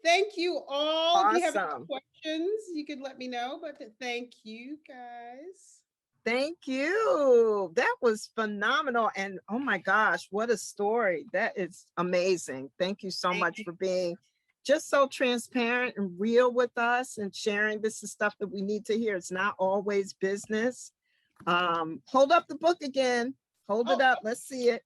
thank you all. Awesome. If you have any questions, you could let me know, but thank you guys. Thank you. That was phenomenal. And oh my gosh, what a story. That is amazing. Thank you so much for being just so transparent and real with us and sharing. This is stuff that we need to hear. It's not always business. Hold up the book again. Hold it up. Let's see it.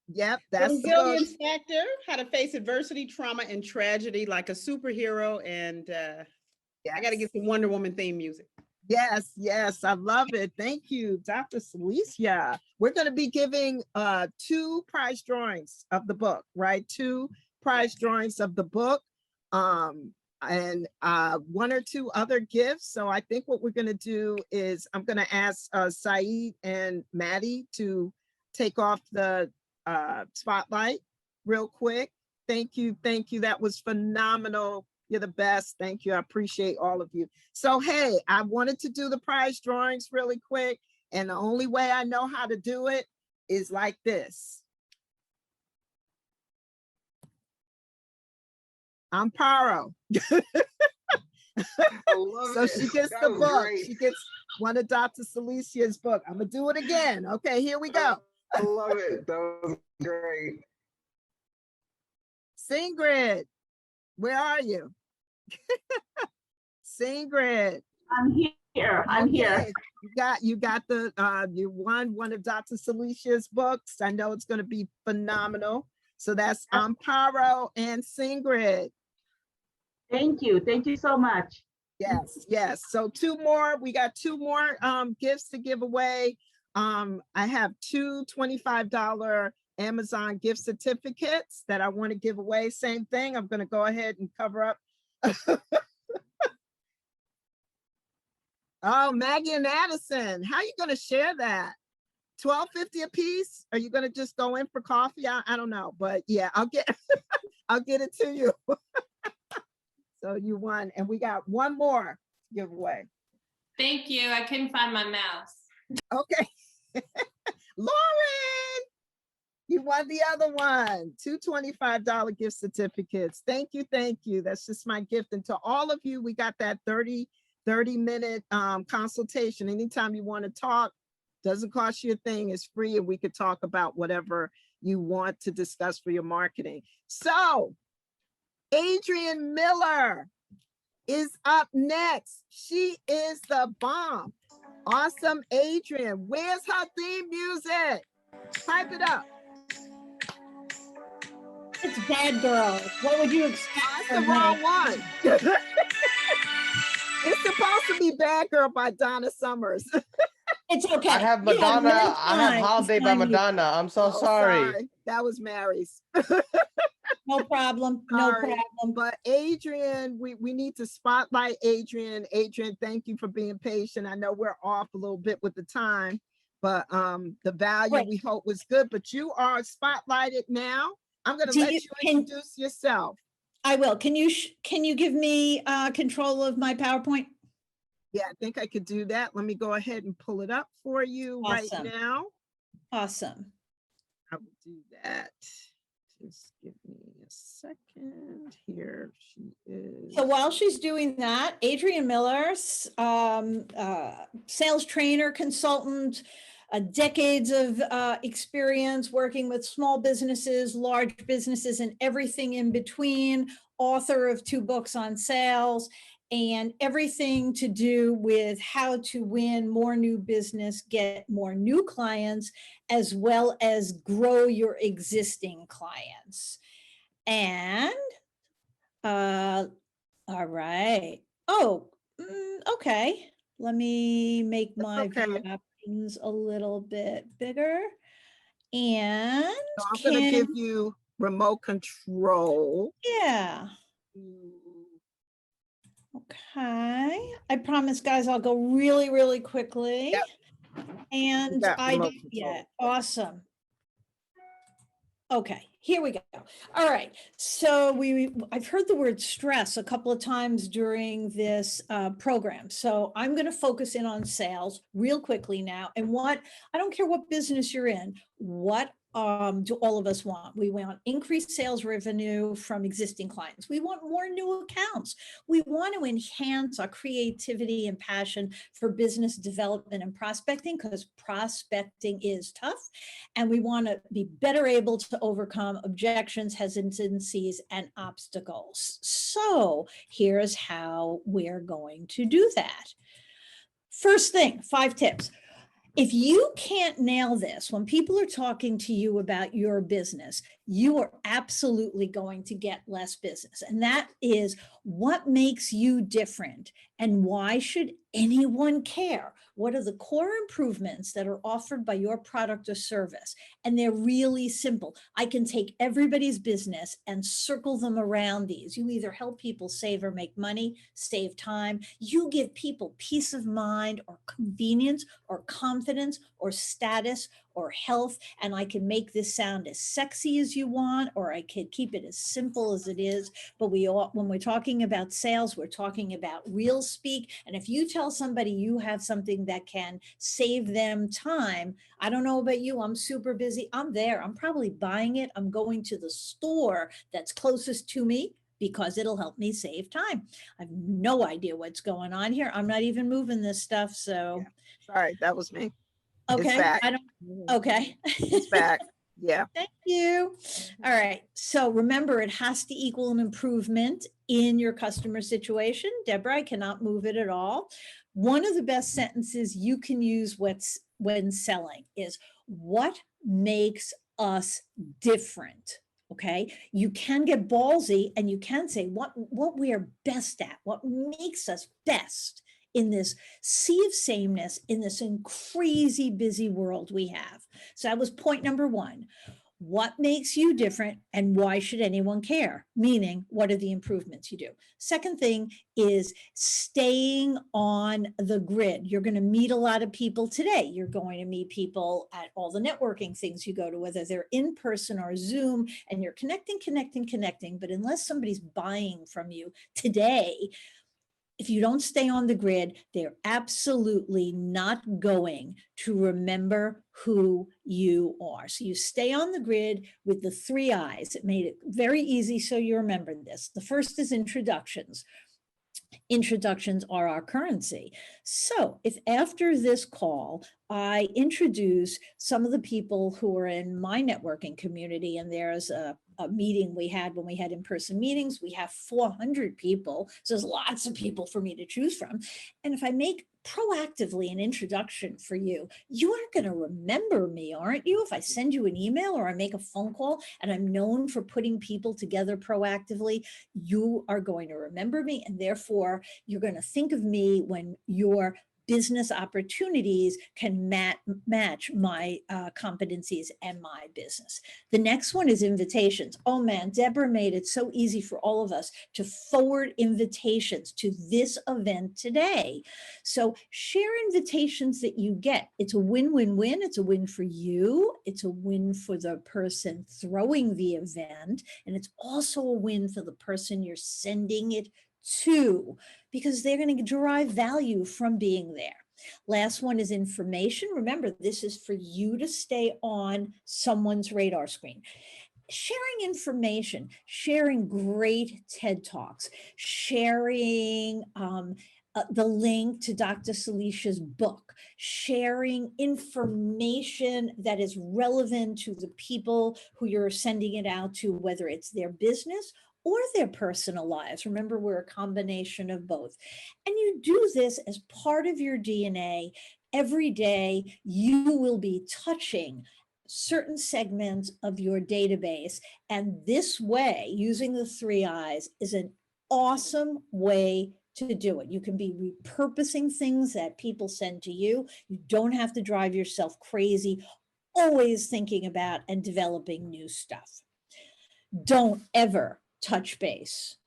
Yep, that's the Resilience Factor: How to Face Adversity, Trauma, and Tragedy Like a Superhero. And I got to get some Wonder Woman theme music. Yes, I love it. Thank you, Dr. Celicia. We're going to be giving 2 prize drawings of the book, right? 2 prize drawings of the book, and 1 or 2 other gifts. So I think what we're going to do is I'm going to ask Saeed and Maddie to take off the spotlight real quick. Thank you. That was phenomenal. You're the best. Thank you. I appreciate all of you. So, hey, I wanted to do the prize drawings really quick. And the only way I know how to do it is like this. Amparo. So she gets the book. Great. She gets one of Dr. Celicia's book. I'm going to do it again. Okay, here we go. I love it. That was great. Singrid. Where are you? Singrid. I'm here. I'm here. You got the you won one of Dr. Celicia's books. I know it's going to be phenomenal. So that's Amparo and Singrid. Thank you. Thank you so much. Yes. So 2 more. We got 2 more gifts to give away. I have 2 $25 Amazon gift certificates that I want to give away. Same thing. I'm going to go ahead and cover up. Oh, Maggie and Addison, how are you going to share that? $12.50 a piece? Are you going to just go in for coffee? I don't know, but yeah, I'll get it to you. So you won, and we got 1 more giveaway. Thank you. I couldn't find my mouse. Okay. Lauren, you won the other one. 2 $25 gift certificates. Thank you. That's just my gift. And to all of you, we got that 30-minute consultation. Anytime you want to talk, doesn't cost you a thing. It's free, and we could talk about whatever you want to discuss for your marketing. So Adrienne Miller is up next. She is the bomb. Awesome, Adrienne. Where's her theme music? Pipe it up. It's Bad Girl. What would you expect? That's the wrong one. It's supposed to be Bad Girl by Donna Summers. It's okay. I have You have Madonna. no I have time to Holiday by find me. Madonna. I'm so Oh, sorry. That was Mary's. No problem. No Sorry. problem. But Adrian, we need to spotlight Adrian. Adrian, thank you for being patient. I know we're off a little bit with the time, but the value we hope was good. But you are spotlighted now. I'm going to let you introduce yourself. I will. Can you give me control of my PowerPoint? Yeah, I think I could do that. Let me go ahead and pull it up for you right now. Awesome. I will do that. Just give me a second. Here she is. So while she's doing that, Adrian Miller, sales trainer, consultant, decades of experience working with small businesses, large businesses, and everything in between, author of 2 books on sales, and everything to do with how to win more new business, get more new clients, as well as grow your existing clients. And, all right. Oh, okay. Let me make my view options a little bit bigger. And so I'm going to give you remote control. Yeah. Okay. I promise, guys, I'll go really, really quickly. Yep. And awesome. Okay, here we go. All right. So I've heard the word stress a couple of times during this program. So I'm going to focus in on sales real quickly now. And I don't care what business you're in, what do all of us want? We want increased sales revenue from existing clients. We want more new accounts. We want to enhance our creativity and passion for business development and prospecting, because prospecting is tough. And we want to be better able to overcome objections, hesitancies, and obstacles. So here's how we're going to do that. First thing, 5 tips. If you can't nail this, when people are talking to you about your business, you are absolutely going to get less business. And that is what makes you different and why should anyone care? What are the core improvements that are offered by your product or service? And they're really simple. I can take everybody's business and circle them around these. You either help people save or make money, save time. You give people peace of mind or convenience or confidence or status or health. And I can make this sound as sexy as you want, or I could keep it as simple as it is. But when we're talking about sales, we're talking about real speak. And if you tell somebody you have something that can save them time, I don't know about you, I'm super busy. I'm there. I'm probably buying it. I'm going to the store that's closest to me because it'll help me save time. I have no idea what's going on here. I'm not even moving this stuff. So sorry, that was me. Okay. It's back. Okay. It's back. Yeah. Thank you. All right. So remember, it has to equal an improvement in your customer situation. Deborah, I cannot move it at all. One of the best sentences you can use when selling is, what makes us different? Okay. You can get ballsy and you can say what we are best at, what makes us best in this sea of sameness, in this crazy busy world we have. So that was point number 1. What makes you different and why should anyone care? Meaning, what are the improvements you do? Second thing is staying on the grid. You're going to meet a lot of people today. You're going to meet people at all the networking things you go to, whether they're in person or Zoom, and you're connecting. But unless somebody's buying from you today, if you don't stay on the grid, they're absolutely not going to remember who you are. So you stay on the grid with the 3 I's. It made it very easy so you remember this. The first is introductions. Introductions are our currency. So if after this call, I introduce some of the people who are in my networking community, and there's a meeting we had when we had in-person meetings, we have 400 people. So there's lots of people for me to choose from. And if I make proactively an introduction for you, you are going to remember me, aren't you? If I send you an email or I make a phone call and I'm known for putting people together proactively, you are going to remember me, and therefore you're going to think of me when your business opportunities can match my competencies and my business. The next one is invitations. Oh man, Deborah made it so easy for all of us to forward invitations to this event today. So share invitations that you get. It's a win-win-win. It's a win for you. It's a win for the person throwing the event. And it's also a win for the person you're sending it to, because they're going to derive value from being there. Last one is information. Remember, this is for you to stay on someone's radar screen. Sharing information, sharing great TED Talks, sharing the link to Dr. Salicia's book, sharing information that is relevant to the people who you're sending it out to, whether it's their business or their personal lives. Remember, we're a combination of both. And you do this as part of your DNA. Every day, you will be touching certain segments of your database. And this way, using the 3 I's, is an awesome way to do it. You can be repurposing things that people send to you. You don't have to drive yourself crazy, always thinking about and developing new stuff. Don't ever touch base.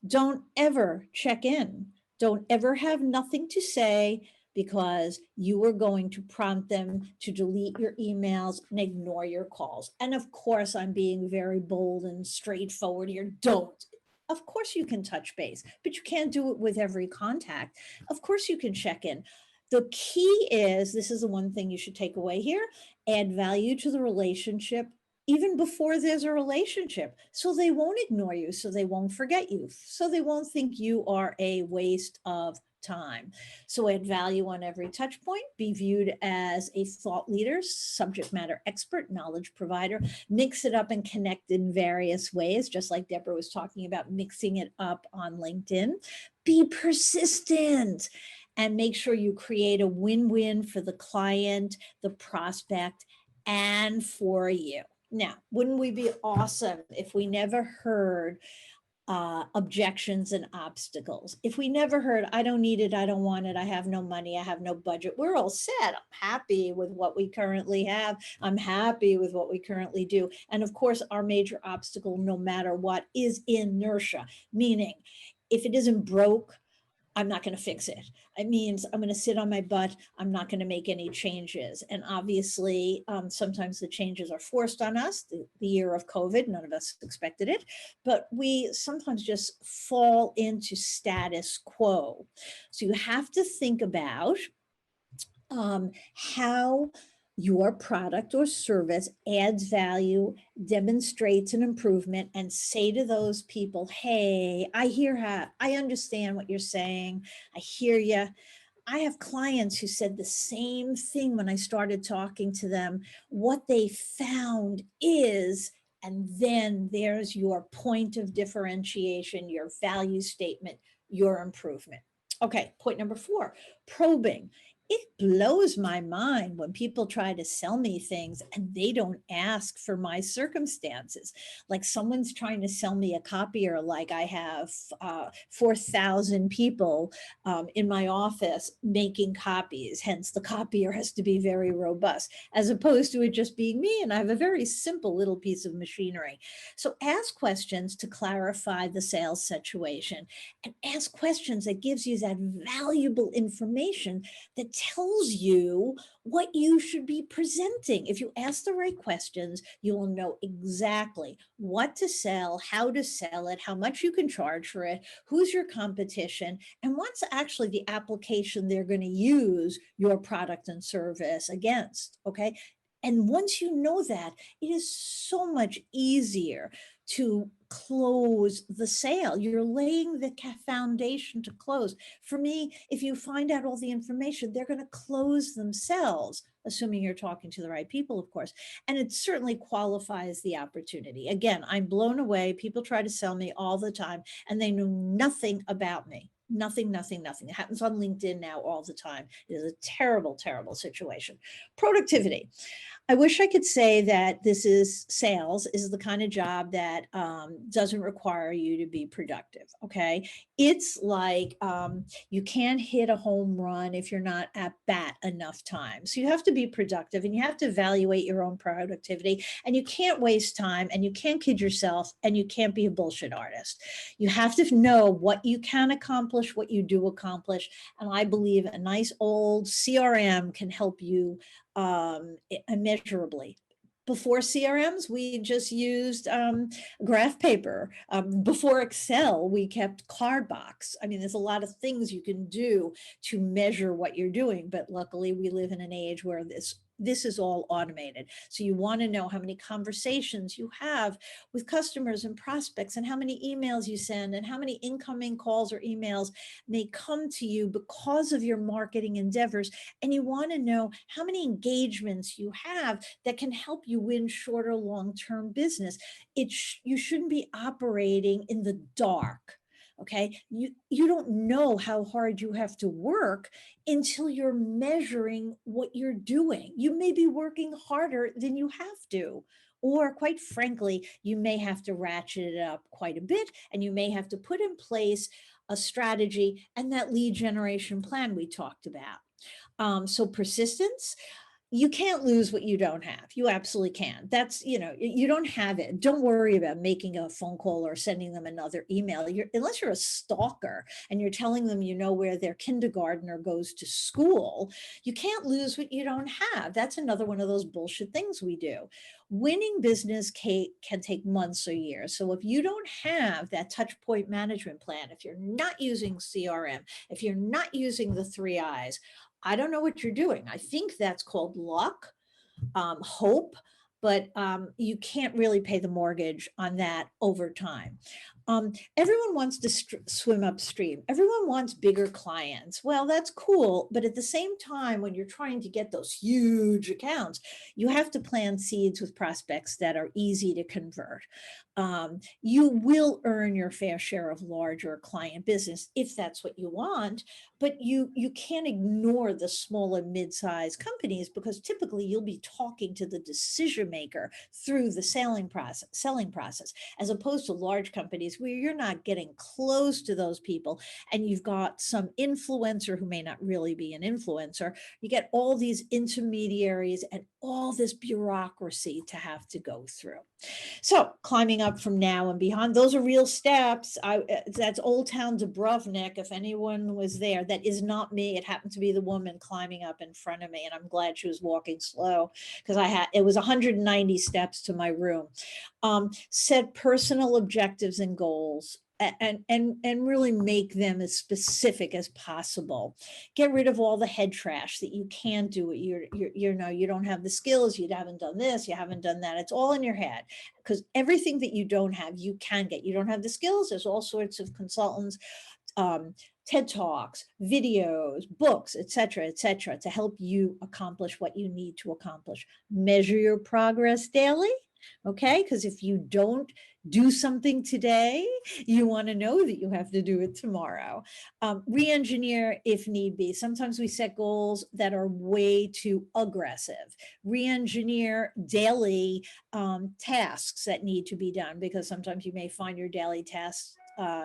Don't ever check in. Don't ever have nothing to say, because you are going to prompt them to delete your emails and ignore your calls. And of course, I'm being very bold and straightforward here. Don't. Of course you can touch base, but you can't do it with every contact. Of course you can check in. The key is, this is the one thing you should take away here, add value to the relationship even before there's a relationship. So they won't ignore you, so they won't forget you, so they won't think you are a waste of time. So add value on every touch point, be viewed as a thought leader, subject matter expert, knowledge provider, mix it up and connect in various ways, just like Deborah was talking about mixing it up on LinkedIn. Be persistent and make sure you create a win-win for the client, the prospect, and for you. Now, wouldn't we be awesome if we never heard objections and obstacles? If we never heard, I don't need it, I don't want it, I have no money, I have no budget, we're all set. I'm happy with what we currently have. I'm happy with what we currently do. And of course, our major obstacle, no matter what, is inertia, meaning if it isn't broke, I'm not going to fix it. It means I'm going to sit on my butt. I'm not going to make any changes. And obviously, sometimes the changes are forced on us. The year of COVID, none of us expected it, but we sometimes just fall into status quo. So you have to think about how your product or service adds value, demonstrates an improvement, and say to those people, hey, I understand what you're saying. I hear you. I have clients who said the same thing when I started talking to them. What they found is, and then there's your point of differentiation, your value statement, your improvement. Okay, point number 4, probing. It blows my mind when people try to sell me things and they don't ask for my circumstances. Like someone's trying to sell me a copier, like I have 4,000 people in my office making copies. Hence, the copier has to be very robust, as opposed to it just being me. And I have a very simple little piece of machinery. So ask questions to clarify the sales situation, and ask questions that gives you that valuable information that tells you what you should be presenting. If you ask the right questions, you will know exactly what to sell, how to sell it, how much you can charge for it, who's your competition, and what's actually the application they're going to use your product and service against, okay? And once you know that, it is so much easier to close the sale. You're laying the foundation to close. For me, if you find out all the information, they're going to close themselves, assuming you're talking to the right people, of course. And it certainly qualifies the opportunity. Again, I'm blown away. People try to sell me all the time and they know nothing about me. Nothing, nothing, nothing. It happens on LinkedIn now all the time. It is a terrible, terrible situation. Productivity. I wish I could say that this is sales is the kind of job that doesn't require you to be productive. Okay. It's like you can't hit a home run if you're not at bat enough time. So you have to be productive and you have to evaluate your own productivity, and you can't waste time, and you can't kid yourself, and you can't be a bullshit artist. You have to know what you can accomplish, what you do accomplish. And I believe a nice old CRM can help you immeasurably. Before CRMs, we just used graph paper. Before Excel, we kept card box. I mean, there's a lot of things you can do to measure what you're doing, but luckily we live in an age where this is all automated. So you want to know how many conversations you have with customers and prospects, and how many emails you send, and how many incoming calls or emails may come to you because of your marketing endeavors. And you want to know how many engagements you have that can help you win short or long-term business. You shouldn't be operating in the dark. Okay, you don't know how hard you have to work until you're measuring what you're doing. You may be working harder than you have to, or quite frankly, you may have to ratchet it up quite a bit, and you may have to put in place a strategy and that lead generation plan we talked about. So persistence. You can't lose what you don't have. You absolutely can. That's, you don't have it. Don't worry about making a phone call or sending them another email. Unless you're a stalker and you're telling them you know where their kindergartner goes to school, you can't lose what you don't have. That's another one of those bullshit things we do. Winning business can take months or years. So if you don't have that touch point management plan, if you're not using CRM, if you're not using the 3 I's, I don't know what you're doing. I think that's called luck, hope, but you can't really pay the mortgage on that over time. Everyone wants to swim upstream. Everyone wants bigger clients. Well, that's cool. But at the same time, when you're trying to get those huge accounts, you have to plant seeds with prospects that are easy to convert. You will earn your fair share of larger client business if that's what you want, but you can't ignore the small and mid-sized companies, because typically you'll be talking to the decision maker through the selling process, as opposed to large companies where you're not getting close to those people, and you've got some influencer who may not really be an influencer. You get all these intermediaries and all this bureaucracy to have to go through. So climbing up from now and beyond, those are real steps. That's Old Town Dubrovnik. If anyone was there, that is not me. It happened to be the woman climbing up in front of me, and I'm glad she was walking slow, because it was 190 steps to my room. Set personal objectives and goals, and really make them as specific as possible. Get rid of all the head trash that you can't do it. You don't have the skills, you haven't done this, you haven't done that. It's all in your head, because everything that you don't have, you can get. You don't have the skills, there's all sorts of consultants, TED Talks, videos, books, et cetera, to help you accomplish what you need to accomplish. Measure your progress daily. Okay, because if you don't do something today, you want to know that you have to do it tomorrow. Re-engineer if need be. Sometimes we set goals that are way too aggressive. Re-engineer daily tasks that need to be done, because sometimes you may find your daily tasks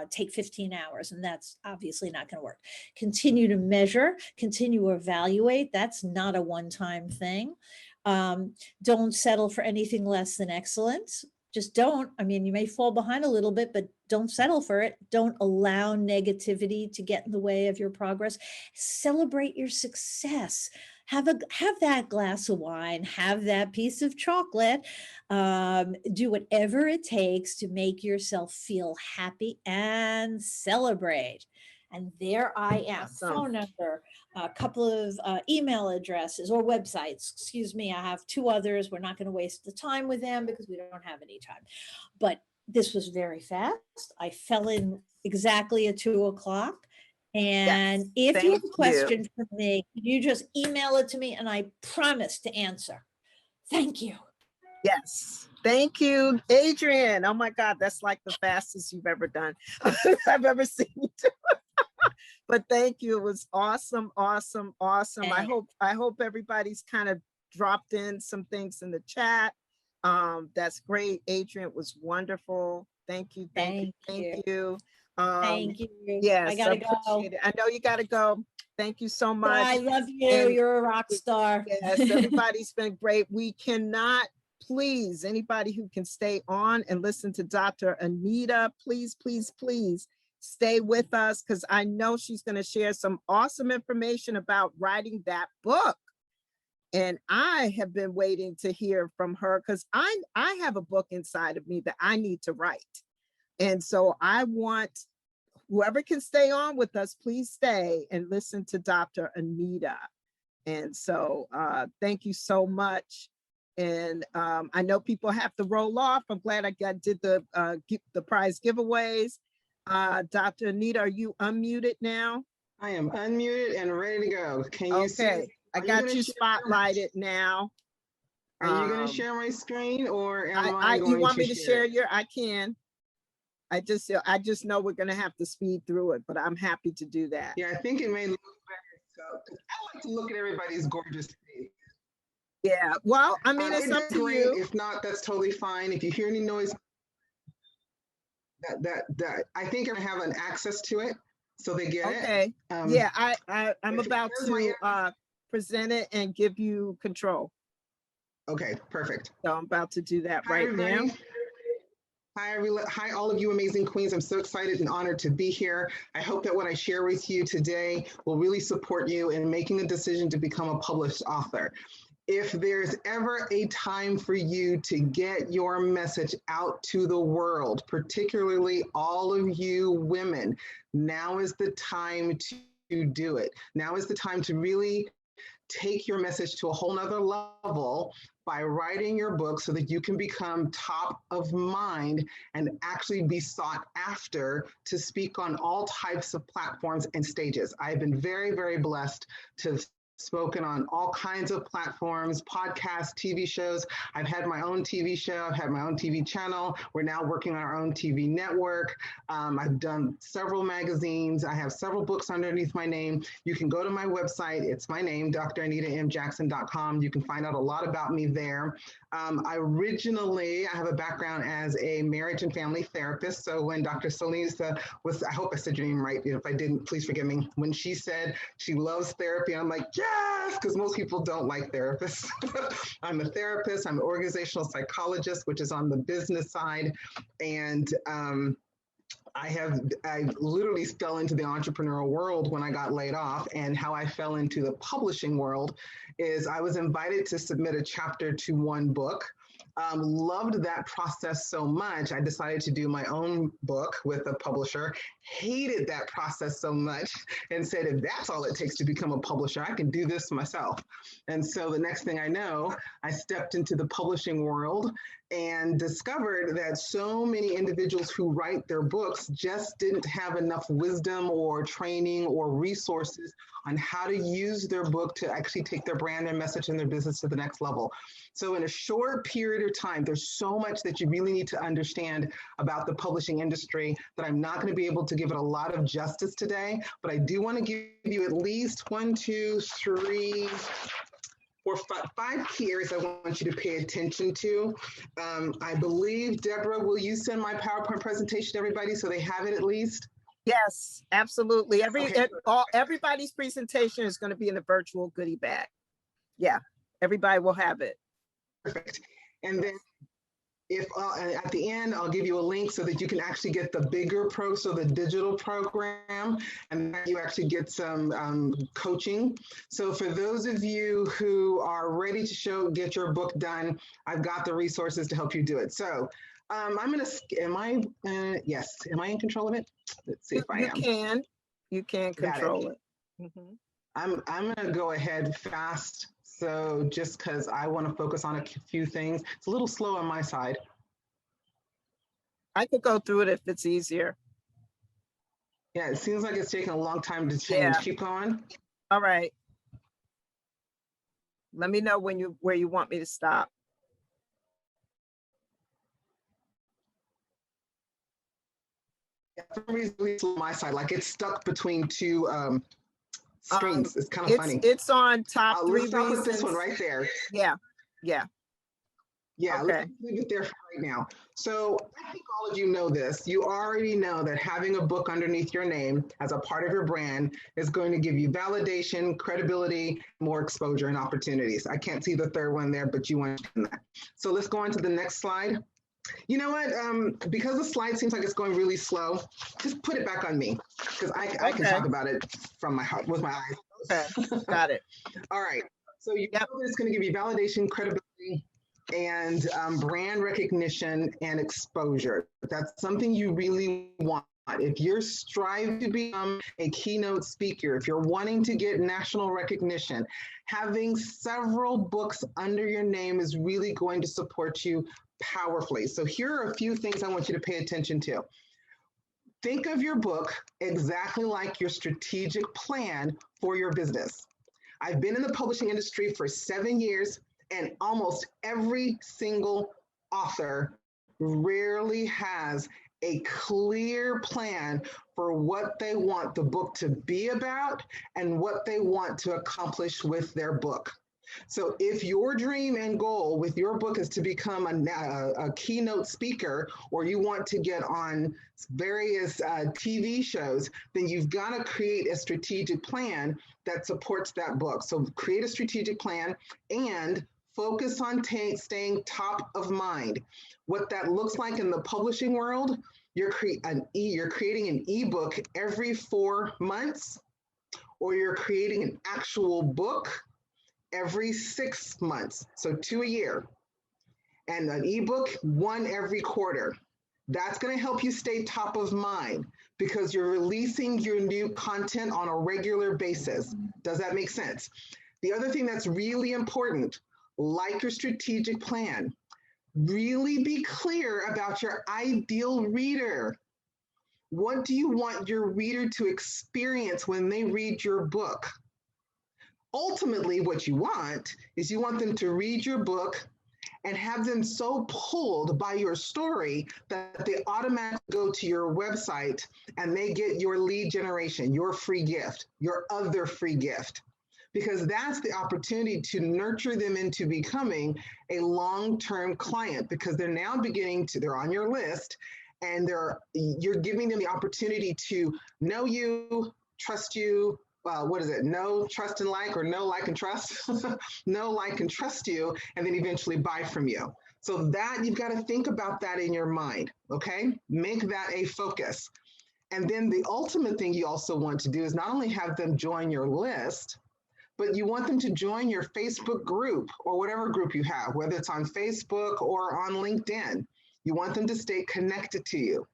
take 15 hours, and that's obviously not going to work. Continue to measure, continue to evaluate. That's not a one-time thing. Don't settle for anything less than excellence. Just don't. I mean, you may fall behind a little bit, but don't settle for it. Don't allow negativity to get in the way of your progress. Celebrate your success. Have that glass of wine, have that piece of chocolate, do whatever it takes to make yourself feel happy and celebrate. And there I am. Awesome. Phone number, a couple of email addresses or websites. Excuse me, I have 2 others. We're not going to waste the time with them because we don't have any time. But this was very fast. I fell in exactly at 2 o'clock. And if you have a question for me, you just email it to me and I promise to answer. Thank you. Yes. Thank you, Adrian. Oh my God, that's like the fastest you've ever done. I've ever seen you do. But thank you. It was awesome, awesome, awesome. I hope everybody's kind of dropped in some things in the chat. That's great. Adrian, it was wonderful. Thank you. Thank you. Thank you. Yes, I gotta go. appreciate it. I know you gotta go. Thank you so much. I love you. And You're a rock star. yes, everybody's been great. We cannot, please, anybody who can stay on and listen to Dr. Anita, please, please, please stay with us, because I know she's going to share some awesome information about writing that book. And I have been waiting to hear from her, because I have a book inside of me that I need to write. And so I want whoever can stay on with us, please stay and listen to Dr. Anita. And so thank you so much. And I know people have to roll off. I'm glad I did the prize giveaways. Dr. Anita, are you unmuted now? I am unmuted and ready to go. Can you see? Okay, I got you spotlighted now. Are you going to share my screen, or am I going you want to me to share your? I can. I just know we're going to have to speed through it, but I'm happy to do that. Yeah, I think it may look better. So I like to look at everybody's gorgeous face. Yeah, well, I mean, it's up to great. you. If not, that's totally fine. If you hear any noise, that I think I have an access to it, so they get it. Okay. Yeah, I'm about to present it and give you control. Okay, perfect. So I'm about to do that right now. Hi, all of you amazing queens. I'm so excited and honored to be here. I hope that what I share with you today will really support you in making a decision to become a published author. If there's ever a time for you to get your message out to the world, particularly all of you women, now is the time to do it. Now is the time to really take your message to a whole nother level by writing your book so that you can become top of mind and actually be sought after to speak on all types of platforms and stages. I've been very, very blessed to have spoken on all kinds of platforms, podcasts, TV shows. I've had my own TV show. I've had my own TV channel. We're now working on our own TV network. I've done several magazines. I have several books underneath my name. You can go to my website. It's my name, dranitaMjackson.com. You can find out a lot about me there. I have a background as a marriage and family therapist. So when Dr. Salisa was, I hope I said your name right. If I didn't, please forgive me. When she said she loves therapy, I'm like, yes, because most people don't like therapists. I'm a therapist. I'm an organizational psychologist, which is on the business side. And I literally fell into the entrepreneurial world when I got laid off, and how I fell into the publishing world is I was invited to submit a chapter to one book. Loved that process so much, I decided to do my own book with a publisher. Hated that process so much and said, if that's all it takes to become a publisher, I can do this myself. And so the next thing I know, I stepped into the publishing world and discovered that so many individuals who write their books just didn't have enough wisdom or training or resources on how to use their book to actually take their brand, their message, and their business to the next level. So in a short period of time, there's so much that you really need to understand about the publishing industry that I'm not going to be able to give it a lot of justice today, but I do want to give you at least 1, 2, 3, or 5 key areas I want you to pay attention to. I believe, Deborah, will you send my PowerPoint presentation to everybody so they have it at least? Yes, absolutely. Everybody's presentation is going to be in the virtual goodie bag. Yeah, everybody will have it. Perfect. And then if at the end, I'll give you a link so that you can actually get the bigger so the digital program, and you actually get some coaching. So for those of you who are ready to get your book done, I've got the resources to help you do it. So am I in control of it? Let's see if I am. You can control it. Mm-hmm. I'm going to go ahead fast. So just because I want to focus on a few things, it's a little slow on my side. I could go through it if it's easier. Yeah, it seems like it's taking a long time to change. Yeah. Keep going. All right. Let me know when where you want me to stop. For some reason, it's on my side, like it's stuck between two screens. It's kind of funny. It's on top three Let's start with this one reasons. right there. Yeah, yeah. Yeah, Okay. let's leave it there for right now. So I think all of you know this. You already know that having a book underneath your name as a part of your brand is going to give you validation, credibility, more exposure and opportunities. I can't see the third one there, but you want that. So let's go on to the next slide. You know what? Because the slide seems like it's going really slow, just put it back on me because I can talk about it from my heart with my eyes. Okay, got it. All right. So you know it's going to give you validation, credibility, and brand recognition and exposure. That's something you really want. If you're striving to become a keynote speaker, if you're wanting to get national recognition, having several books under your name is really going to support you powerfully. So here are a few things I want you to pay attention to. Think of your book exactly like your strategic plan for your business. I've been in the publishing industry for 7 years, and almost every single author rarely has a clear plan for what they want the book to be about and what they want to accomplish with their book. So if your dream and goal with your book is to become a keynote speaker, or you want to get on various TV shows, then you've got to create a strategic plan that supports that book. So create a strategic plan and focus on staying top of mind. What that looks like in the publishing world, you're creating an ebook every 4 months, or you're creating an actual book every 6 months, so 2 a year, and an ebook 1 every quarter. That's going to help you stay top of mind because you're releasing your new content on a regular basis. Does that make sense? The other thing that's really important, like your strategic plan, really be clear about your ideal reader. What do you want your reader to experience when they read your book? Ultimately, what you want is you want them to read your book and have them so pulled by your story that they automatically go to your website and they get your lead generation, your free gift, your other free gift. Because that's the opportunity to nurture them into becoming a long-term client, because they're now they're on your list, and you're giving them the opportunity to know you, trust you, know, trust and like, or know, like, and trust, know, like, and trust you, and then eventually buy from you. So that you've got to think about that in your mind, okay? Make that a focus. And then the ultimate thing you also want to do is not only have them join your list, but you want them to join your Facebook group or whatever group you have, whether it's on Facebook or on LinkedIn. You want them to stay connected to you.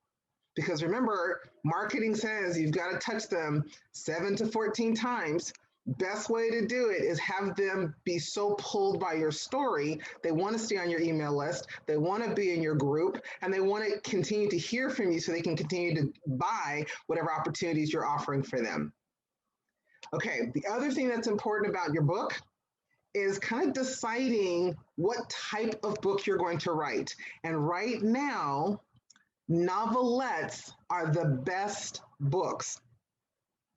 Because remember, marketing says you've got to touch them 7 to 14 times. Best way to do it is have them be so pulled by your story. They want to stay on your email list. They want to be in your group, and they want to continue to hear from you so they can continue to buy whatever opportunities you're offering for them. Okay, the other thing that's important about your book is kind of deciding what type of book you're going to write. And right now, novelettes are the best books,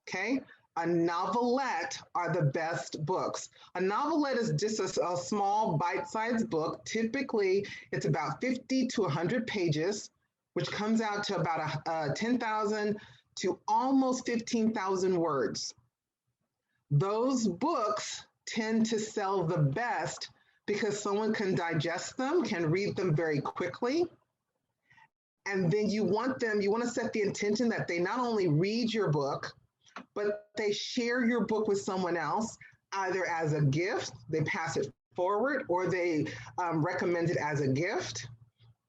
okay? A novelette are the best books. A novelette is just a small bite-sized book. Typically, it's about 50 to 100 pages, which comes out to about 10,000 to almost 15,000 words. Those books tend to sell the best because someone can digest them, can read them very quickly. And then you want to set the intention that they not only read your book, but they share your book with someone else, either as a gift, they pass it forward, or they recommend it as a gift,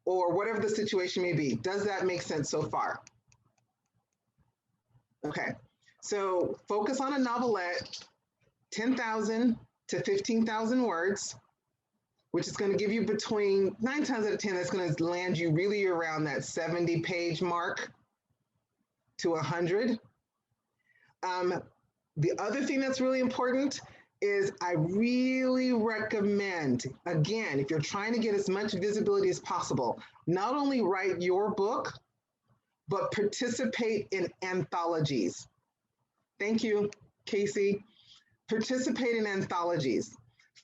or whatever the situation may be. Does that make sense so far? Okay, so focus on a novelette, 10,000 to 15,000 words. which is going to give you between 9 times out of 10, that's going to land you really around that 70-page mark to 100. The other thing that's really important is I really recommend, again, if you're trying to get as much visibility as possible, not only write your book, but participate in anthologies. Thank you, Casey. Participate in anthologies.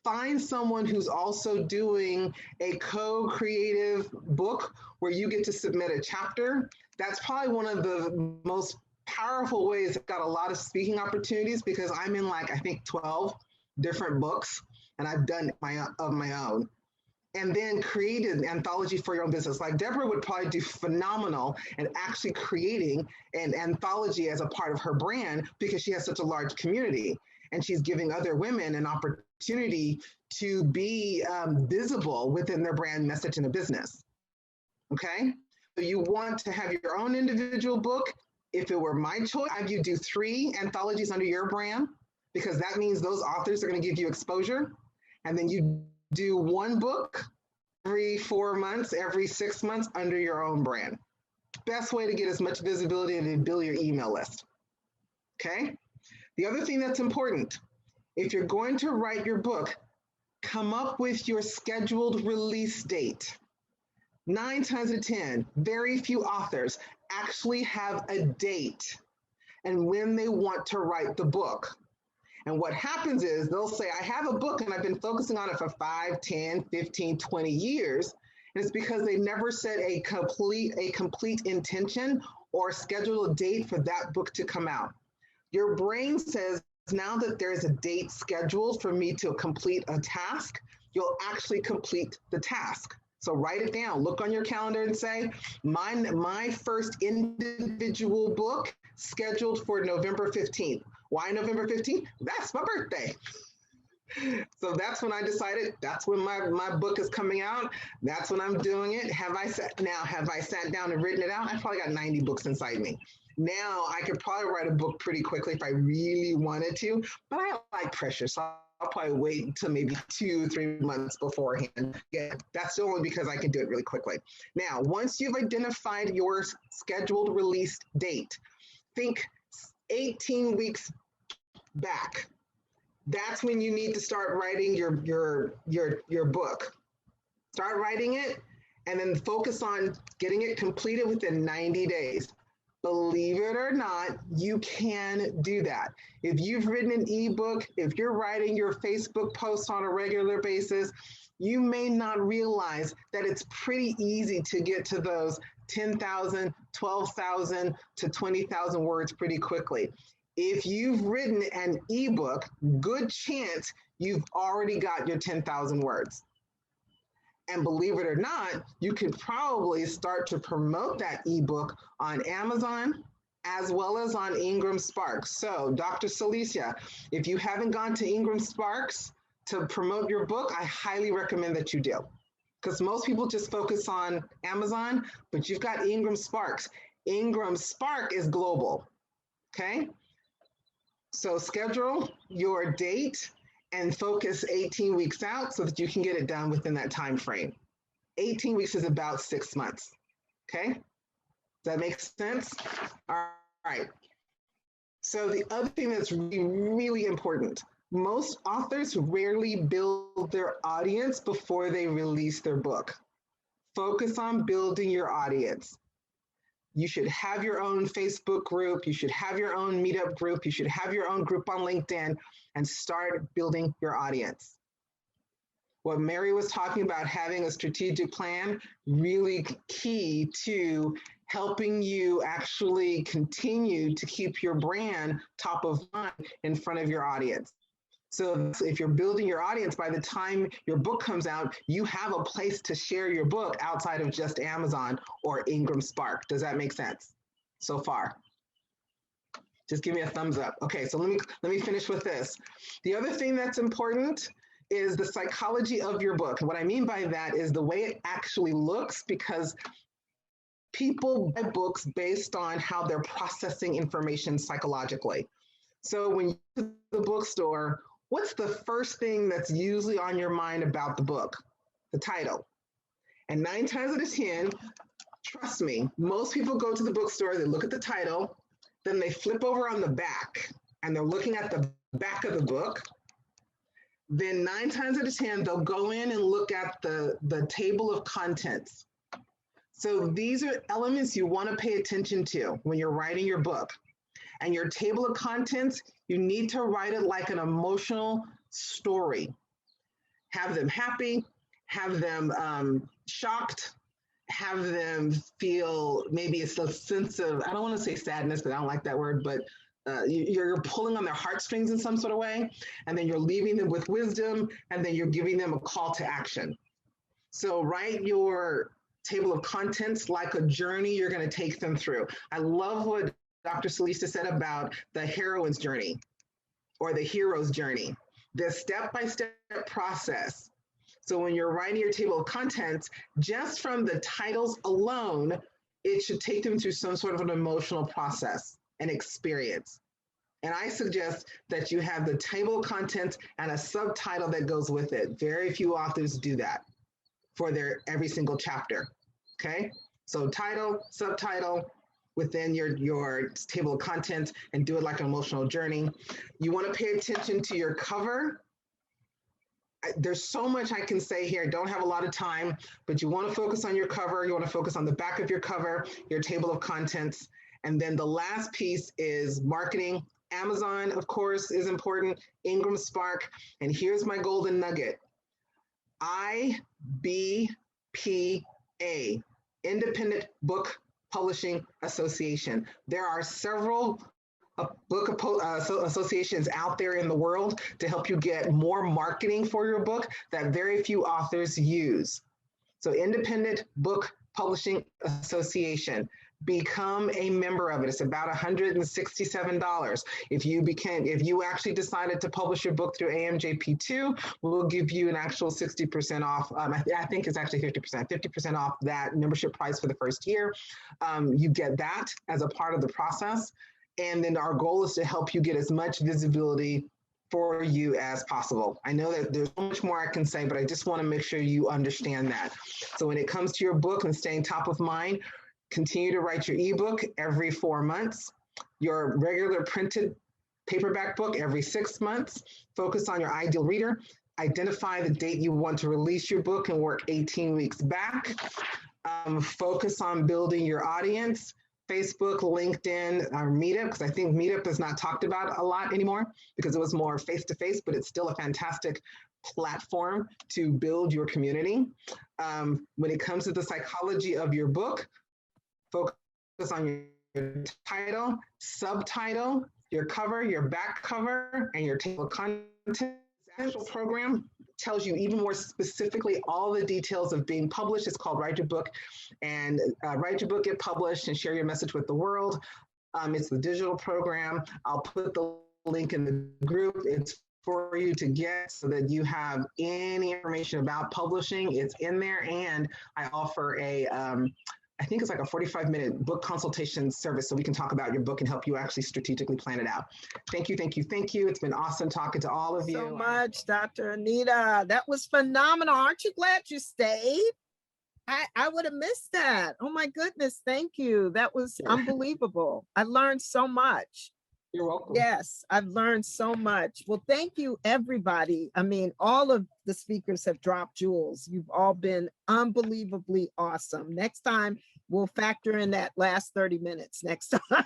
Find someone who's also doing a co-creative book where you get to submit a chapter. That's probably one of the most powerful ways. I've got a lot of speaking opportunities because I'm in like, I think 12 different books, and I've done my own. And then create an anthology for your own business. Like Deborah would probably do phenomenal in actually creating an anthology as a part of her brand because she has such a large community and she's giving other women an opportunity to be visible within their brand message in a business. Okay? So you want to have your own individual book. If it were my choice, I would do 3 anthologies under your brand because that means those authors are going to give you exposure. And then you do 1 book every 4 months, every 6 months under your own brand. Best way to get as much visibility and to build your email list. Okay? The other thing that's important, if you're going to write your book, come up with your scheduled release date. 9 times out of 10, very few authors actually have a date and when they want to write the book. And what happens is they'll say, I have a book and I've been focusing on it for 5, 10, 15, 20 years. And it's because they never set a complete intention or schedule a date for that book to come out. Your brain says, now that there's a date scheduled for me to complete a task, you'll actually complete the task. So write it down, look on your calendar and say, my first individual book scheduled for November 15th. Why November 15th? That's my birthday. So that's when I decided, that's when my book is coming out. That's when I'm doing it. Have I sat down and written it out? I've probably got 90 books inside me. Now I could probably write a book pretty quickly if I really wanted to, but I like pressure. So I'll probably wait until maybe 2-3 months beforehand. Yeah, that's only because I can do it really quickly. Now, once you've identified your scheduled release date, think 18 weeks back. That's when you need to start writing your book. Start writing it and then focus on getting it completed within 90 days. Believe it or not, you can do that. If you've written an ebook, if you're writing your Facebook posts on a regular basis, you may not realize that it's pretty easy to get to those 10,000, 12,000 to 20,000 words pretty quickly. If you've written an ebook, good chance you've already got your 10,000 words. And believe it or not, you can probably start to promote that ebook on Amazon as well as on Ingram Sparks. So Dr. Celicia, if you haven't gone to Ingram Sparks to promote your book, I highly recommend that you do. Because most people just focus on Amazon, but you've got Ingram Sparks. Ingram Spark is global, okay? So schedule your date and focus 18 weeks out so that you can get it done within that time frame. 18 weeks is about 6 months, okay? Does that make sense? All right. So the other thing that's really, really important, most authors rarely build their audience before they release their book. Focus on building your audience. You should have your own Facebook group. You should have your own meetup group. You should have your own group on LinkedIn and start building your audience. What Mary was talking about, having a strategic plan, really key to helping you actually continue to keep your brand top of mind in front of your audience. So if you're building your audience, by the time your book comes out, you have a place to share your book outside of just Amazon or Ingram Spark. Does that make sense so far? Just give me a thumbs up. Okay, so let me finish with this. The other thing that's important is the psychology of your book. What I mean by that is the way it actually looks, because people buy books based on how they're processing information psychologically. So when you go to the bookstore, what's the first thing that's usually on your mind about the book? the title. And 9 times out of 10, trust me, most people go to the bookstore, they look at the title, then they flip over on the back and they're looking at the back of the book. Then 9 times out of 10, they'll go in and look at the table of contents. So these are elements you want to pay attention to when you're writing your book. And your table of contents, you need to write it like an emotional story. Have them happy, have them shocked, have them feel, maybe it's a sense of, I don't want to say sadness, but I don't like that word, but you're pulling on their heartstrings in some sort of way, and then you're leaving them with wisdom, and then you're giving them a call to action. So write your table of contents like a journey you're going to take them through. I love what Dr. Salisa said about the heroine's journey or the hero's journey, the step-by-step process. So when you're writing your table of contents, just from the titles alone, it should take them through some sort of an emotional process and experience. And I suggest that you have the table of contents and a subtitle that goes with it. Very few authors do that for their every single chapter, okay? So title, subtitle within your table of contents, and do it like an emotional journey. You wanna pay attention to your cover. There's so much I can say here, don't have a lot of time, but you wanna focus on your cover, you wanna focus on the back of your cover, your table of contents, and then the last piece is marketing. Amazon, of course, is important, Ingram Spark, and here's my golden nugget. IBPA, Independent Book Publishing Association. There are several associations out there in the world to help you get more marketing for your book that very few authors use. So Independent Book Publishing Association. Become a member of it. It's about $167. If you actually decided to publish your book through AMJP2, we'll give you an actual 60% off. I think it's actually 50% off that membership price for the first year. You get that as a part of the process. And then our goal is to help you get as much visibility for you as possible. I know that there's so much more I can say, but I just want to make sure you understand that. So when it comes to your book and staying top of mind, continue to write your ebook every 4 months, your regular printed paperback book every 6 months. Focus on your ideal reader. Identify the date you want to release your book and work 18 weeks back. Focus on building your audience. Facebook, LinkedIn, or Meetup, because I think Meetup is not talked about a lot anymore because it was more face-to-face, but it's still a fantastic platform to build your community. When it comes to the psychology of your book, focus on your title, subtitle, your cover, your back cover, and your table of contents. The actual program tells you even more specifically all the details of being published. It's called Write Your Book, and Write Your Book, Get Published, and Share Your Message with the World. It's the digital program. I'll put the link in the group. It's for you to get so that you have any information about publishing. It's in there, and I offer a I think it's like a 45-minute book consultation service so we can talk about your book and help you actually strategically plan it out. Thank you, thank you, thank you. It's been awesome talking to all of you. So much, Dr. Anita. That was phenomenal. Aren't you glad you stayed? I would have missed that. Oh my goodness, thank you. That was unbelievable. I learned so much. You're welcome. Yes, I've learned so much. Well, thank you, everybody. I mean, all of the speakers have dropped jewels. You've all been unbelievably awesome. Next time, we'll factor in that last 30 minutes next time.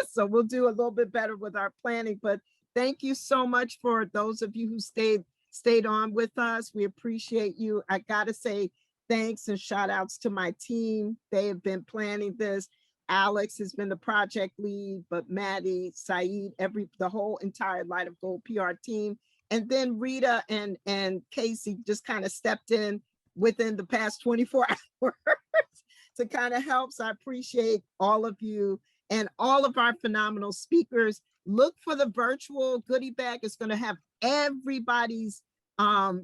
So we'll do a little bit better with our planning. But thank you so much for those of you who stayed on with us. We appreciate you. I gotta say thanks and shout outs to my team. They have been planning this. Alex has been the project lead, but Maddie, Saeed, the whole entire Light of Gold PR team. And then Rita and Casey just kind of stepped in within the past 24 hours to kind of help. So I appreciate all of you and all of our phenomenal speakers. Look for the virtual goodie bag. It's going to have everybody's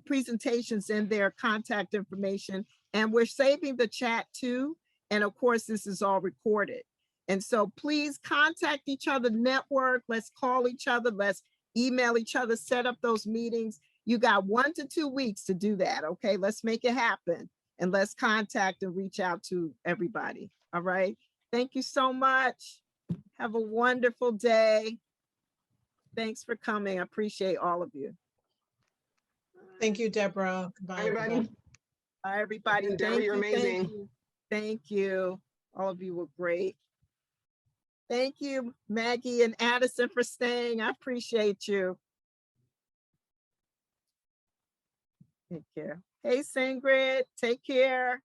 presentations in their contact information. And we're saving the chat too. And of course, this is all recorded. And so please contact each other, network, let's call each other, let's email each other, set up those meetings. You got 1 to 2 weeks to do that. Okay, let's make it happen and let's contact and reach out to everybody. All right. Thank you so much. Have a wonderful day. Thanks for coming. I appreciate all of you. Thank you, Deborah. Goodbye, everybody. Bye, everybody. Deborah, Thank you're you, thank amazing. you. Thank you. All of you were great. Thank you, Maggie and Addison, for staying. I appreciate you. Take care. Hey, Singrid, take care.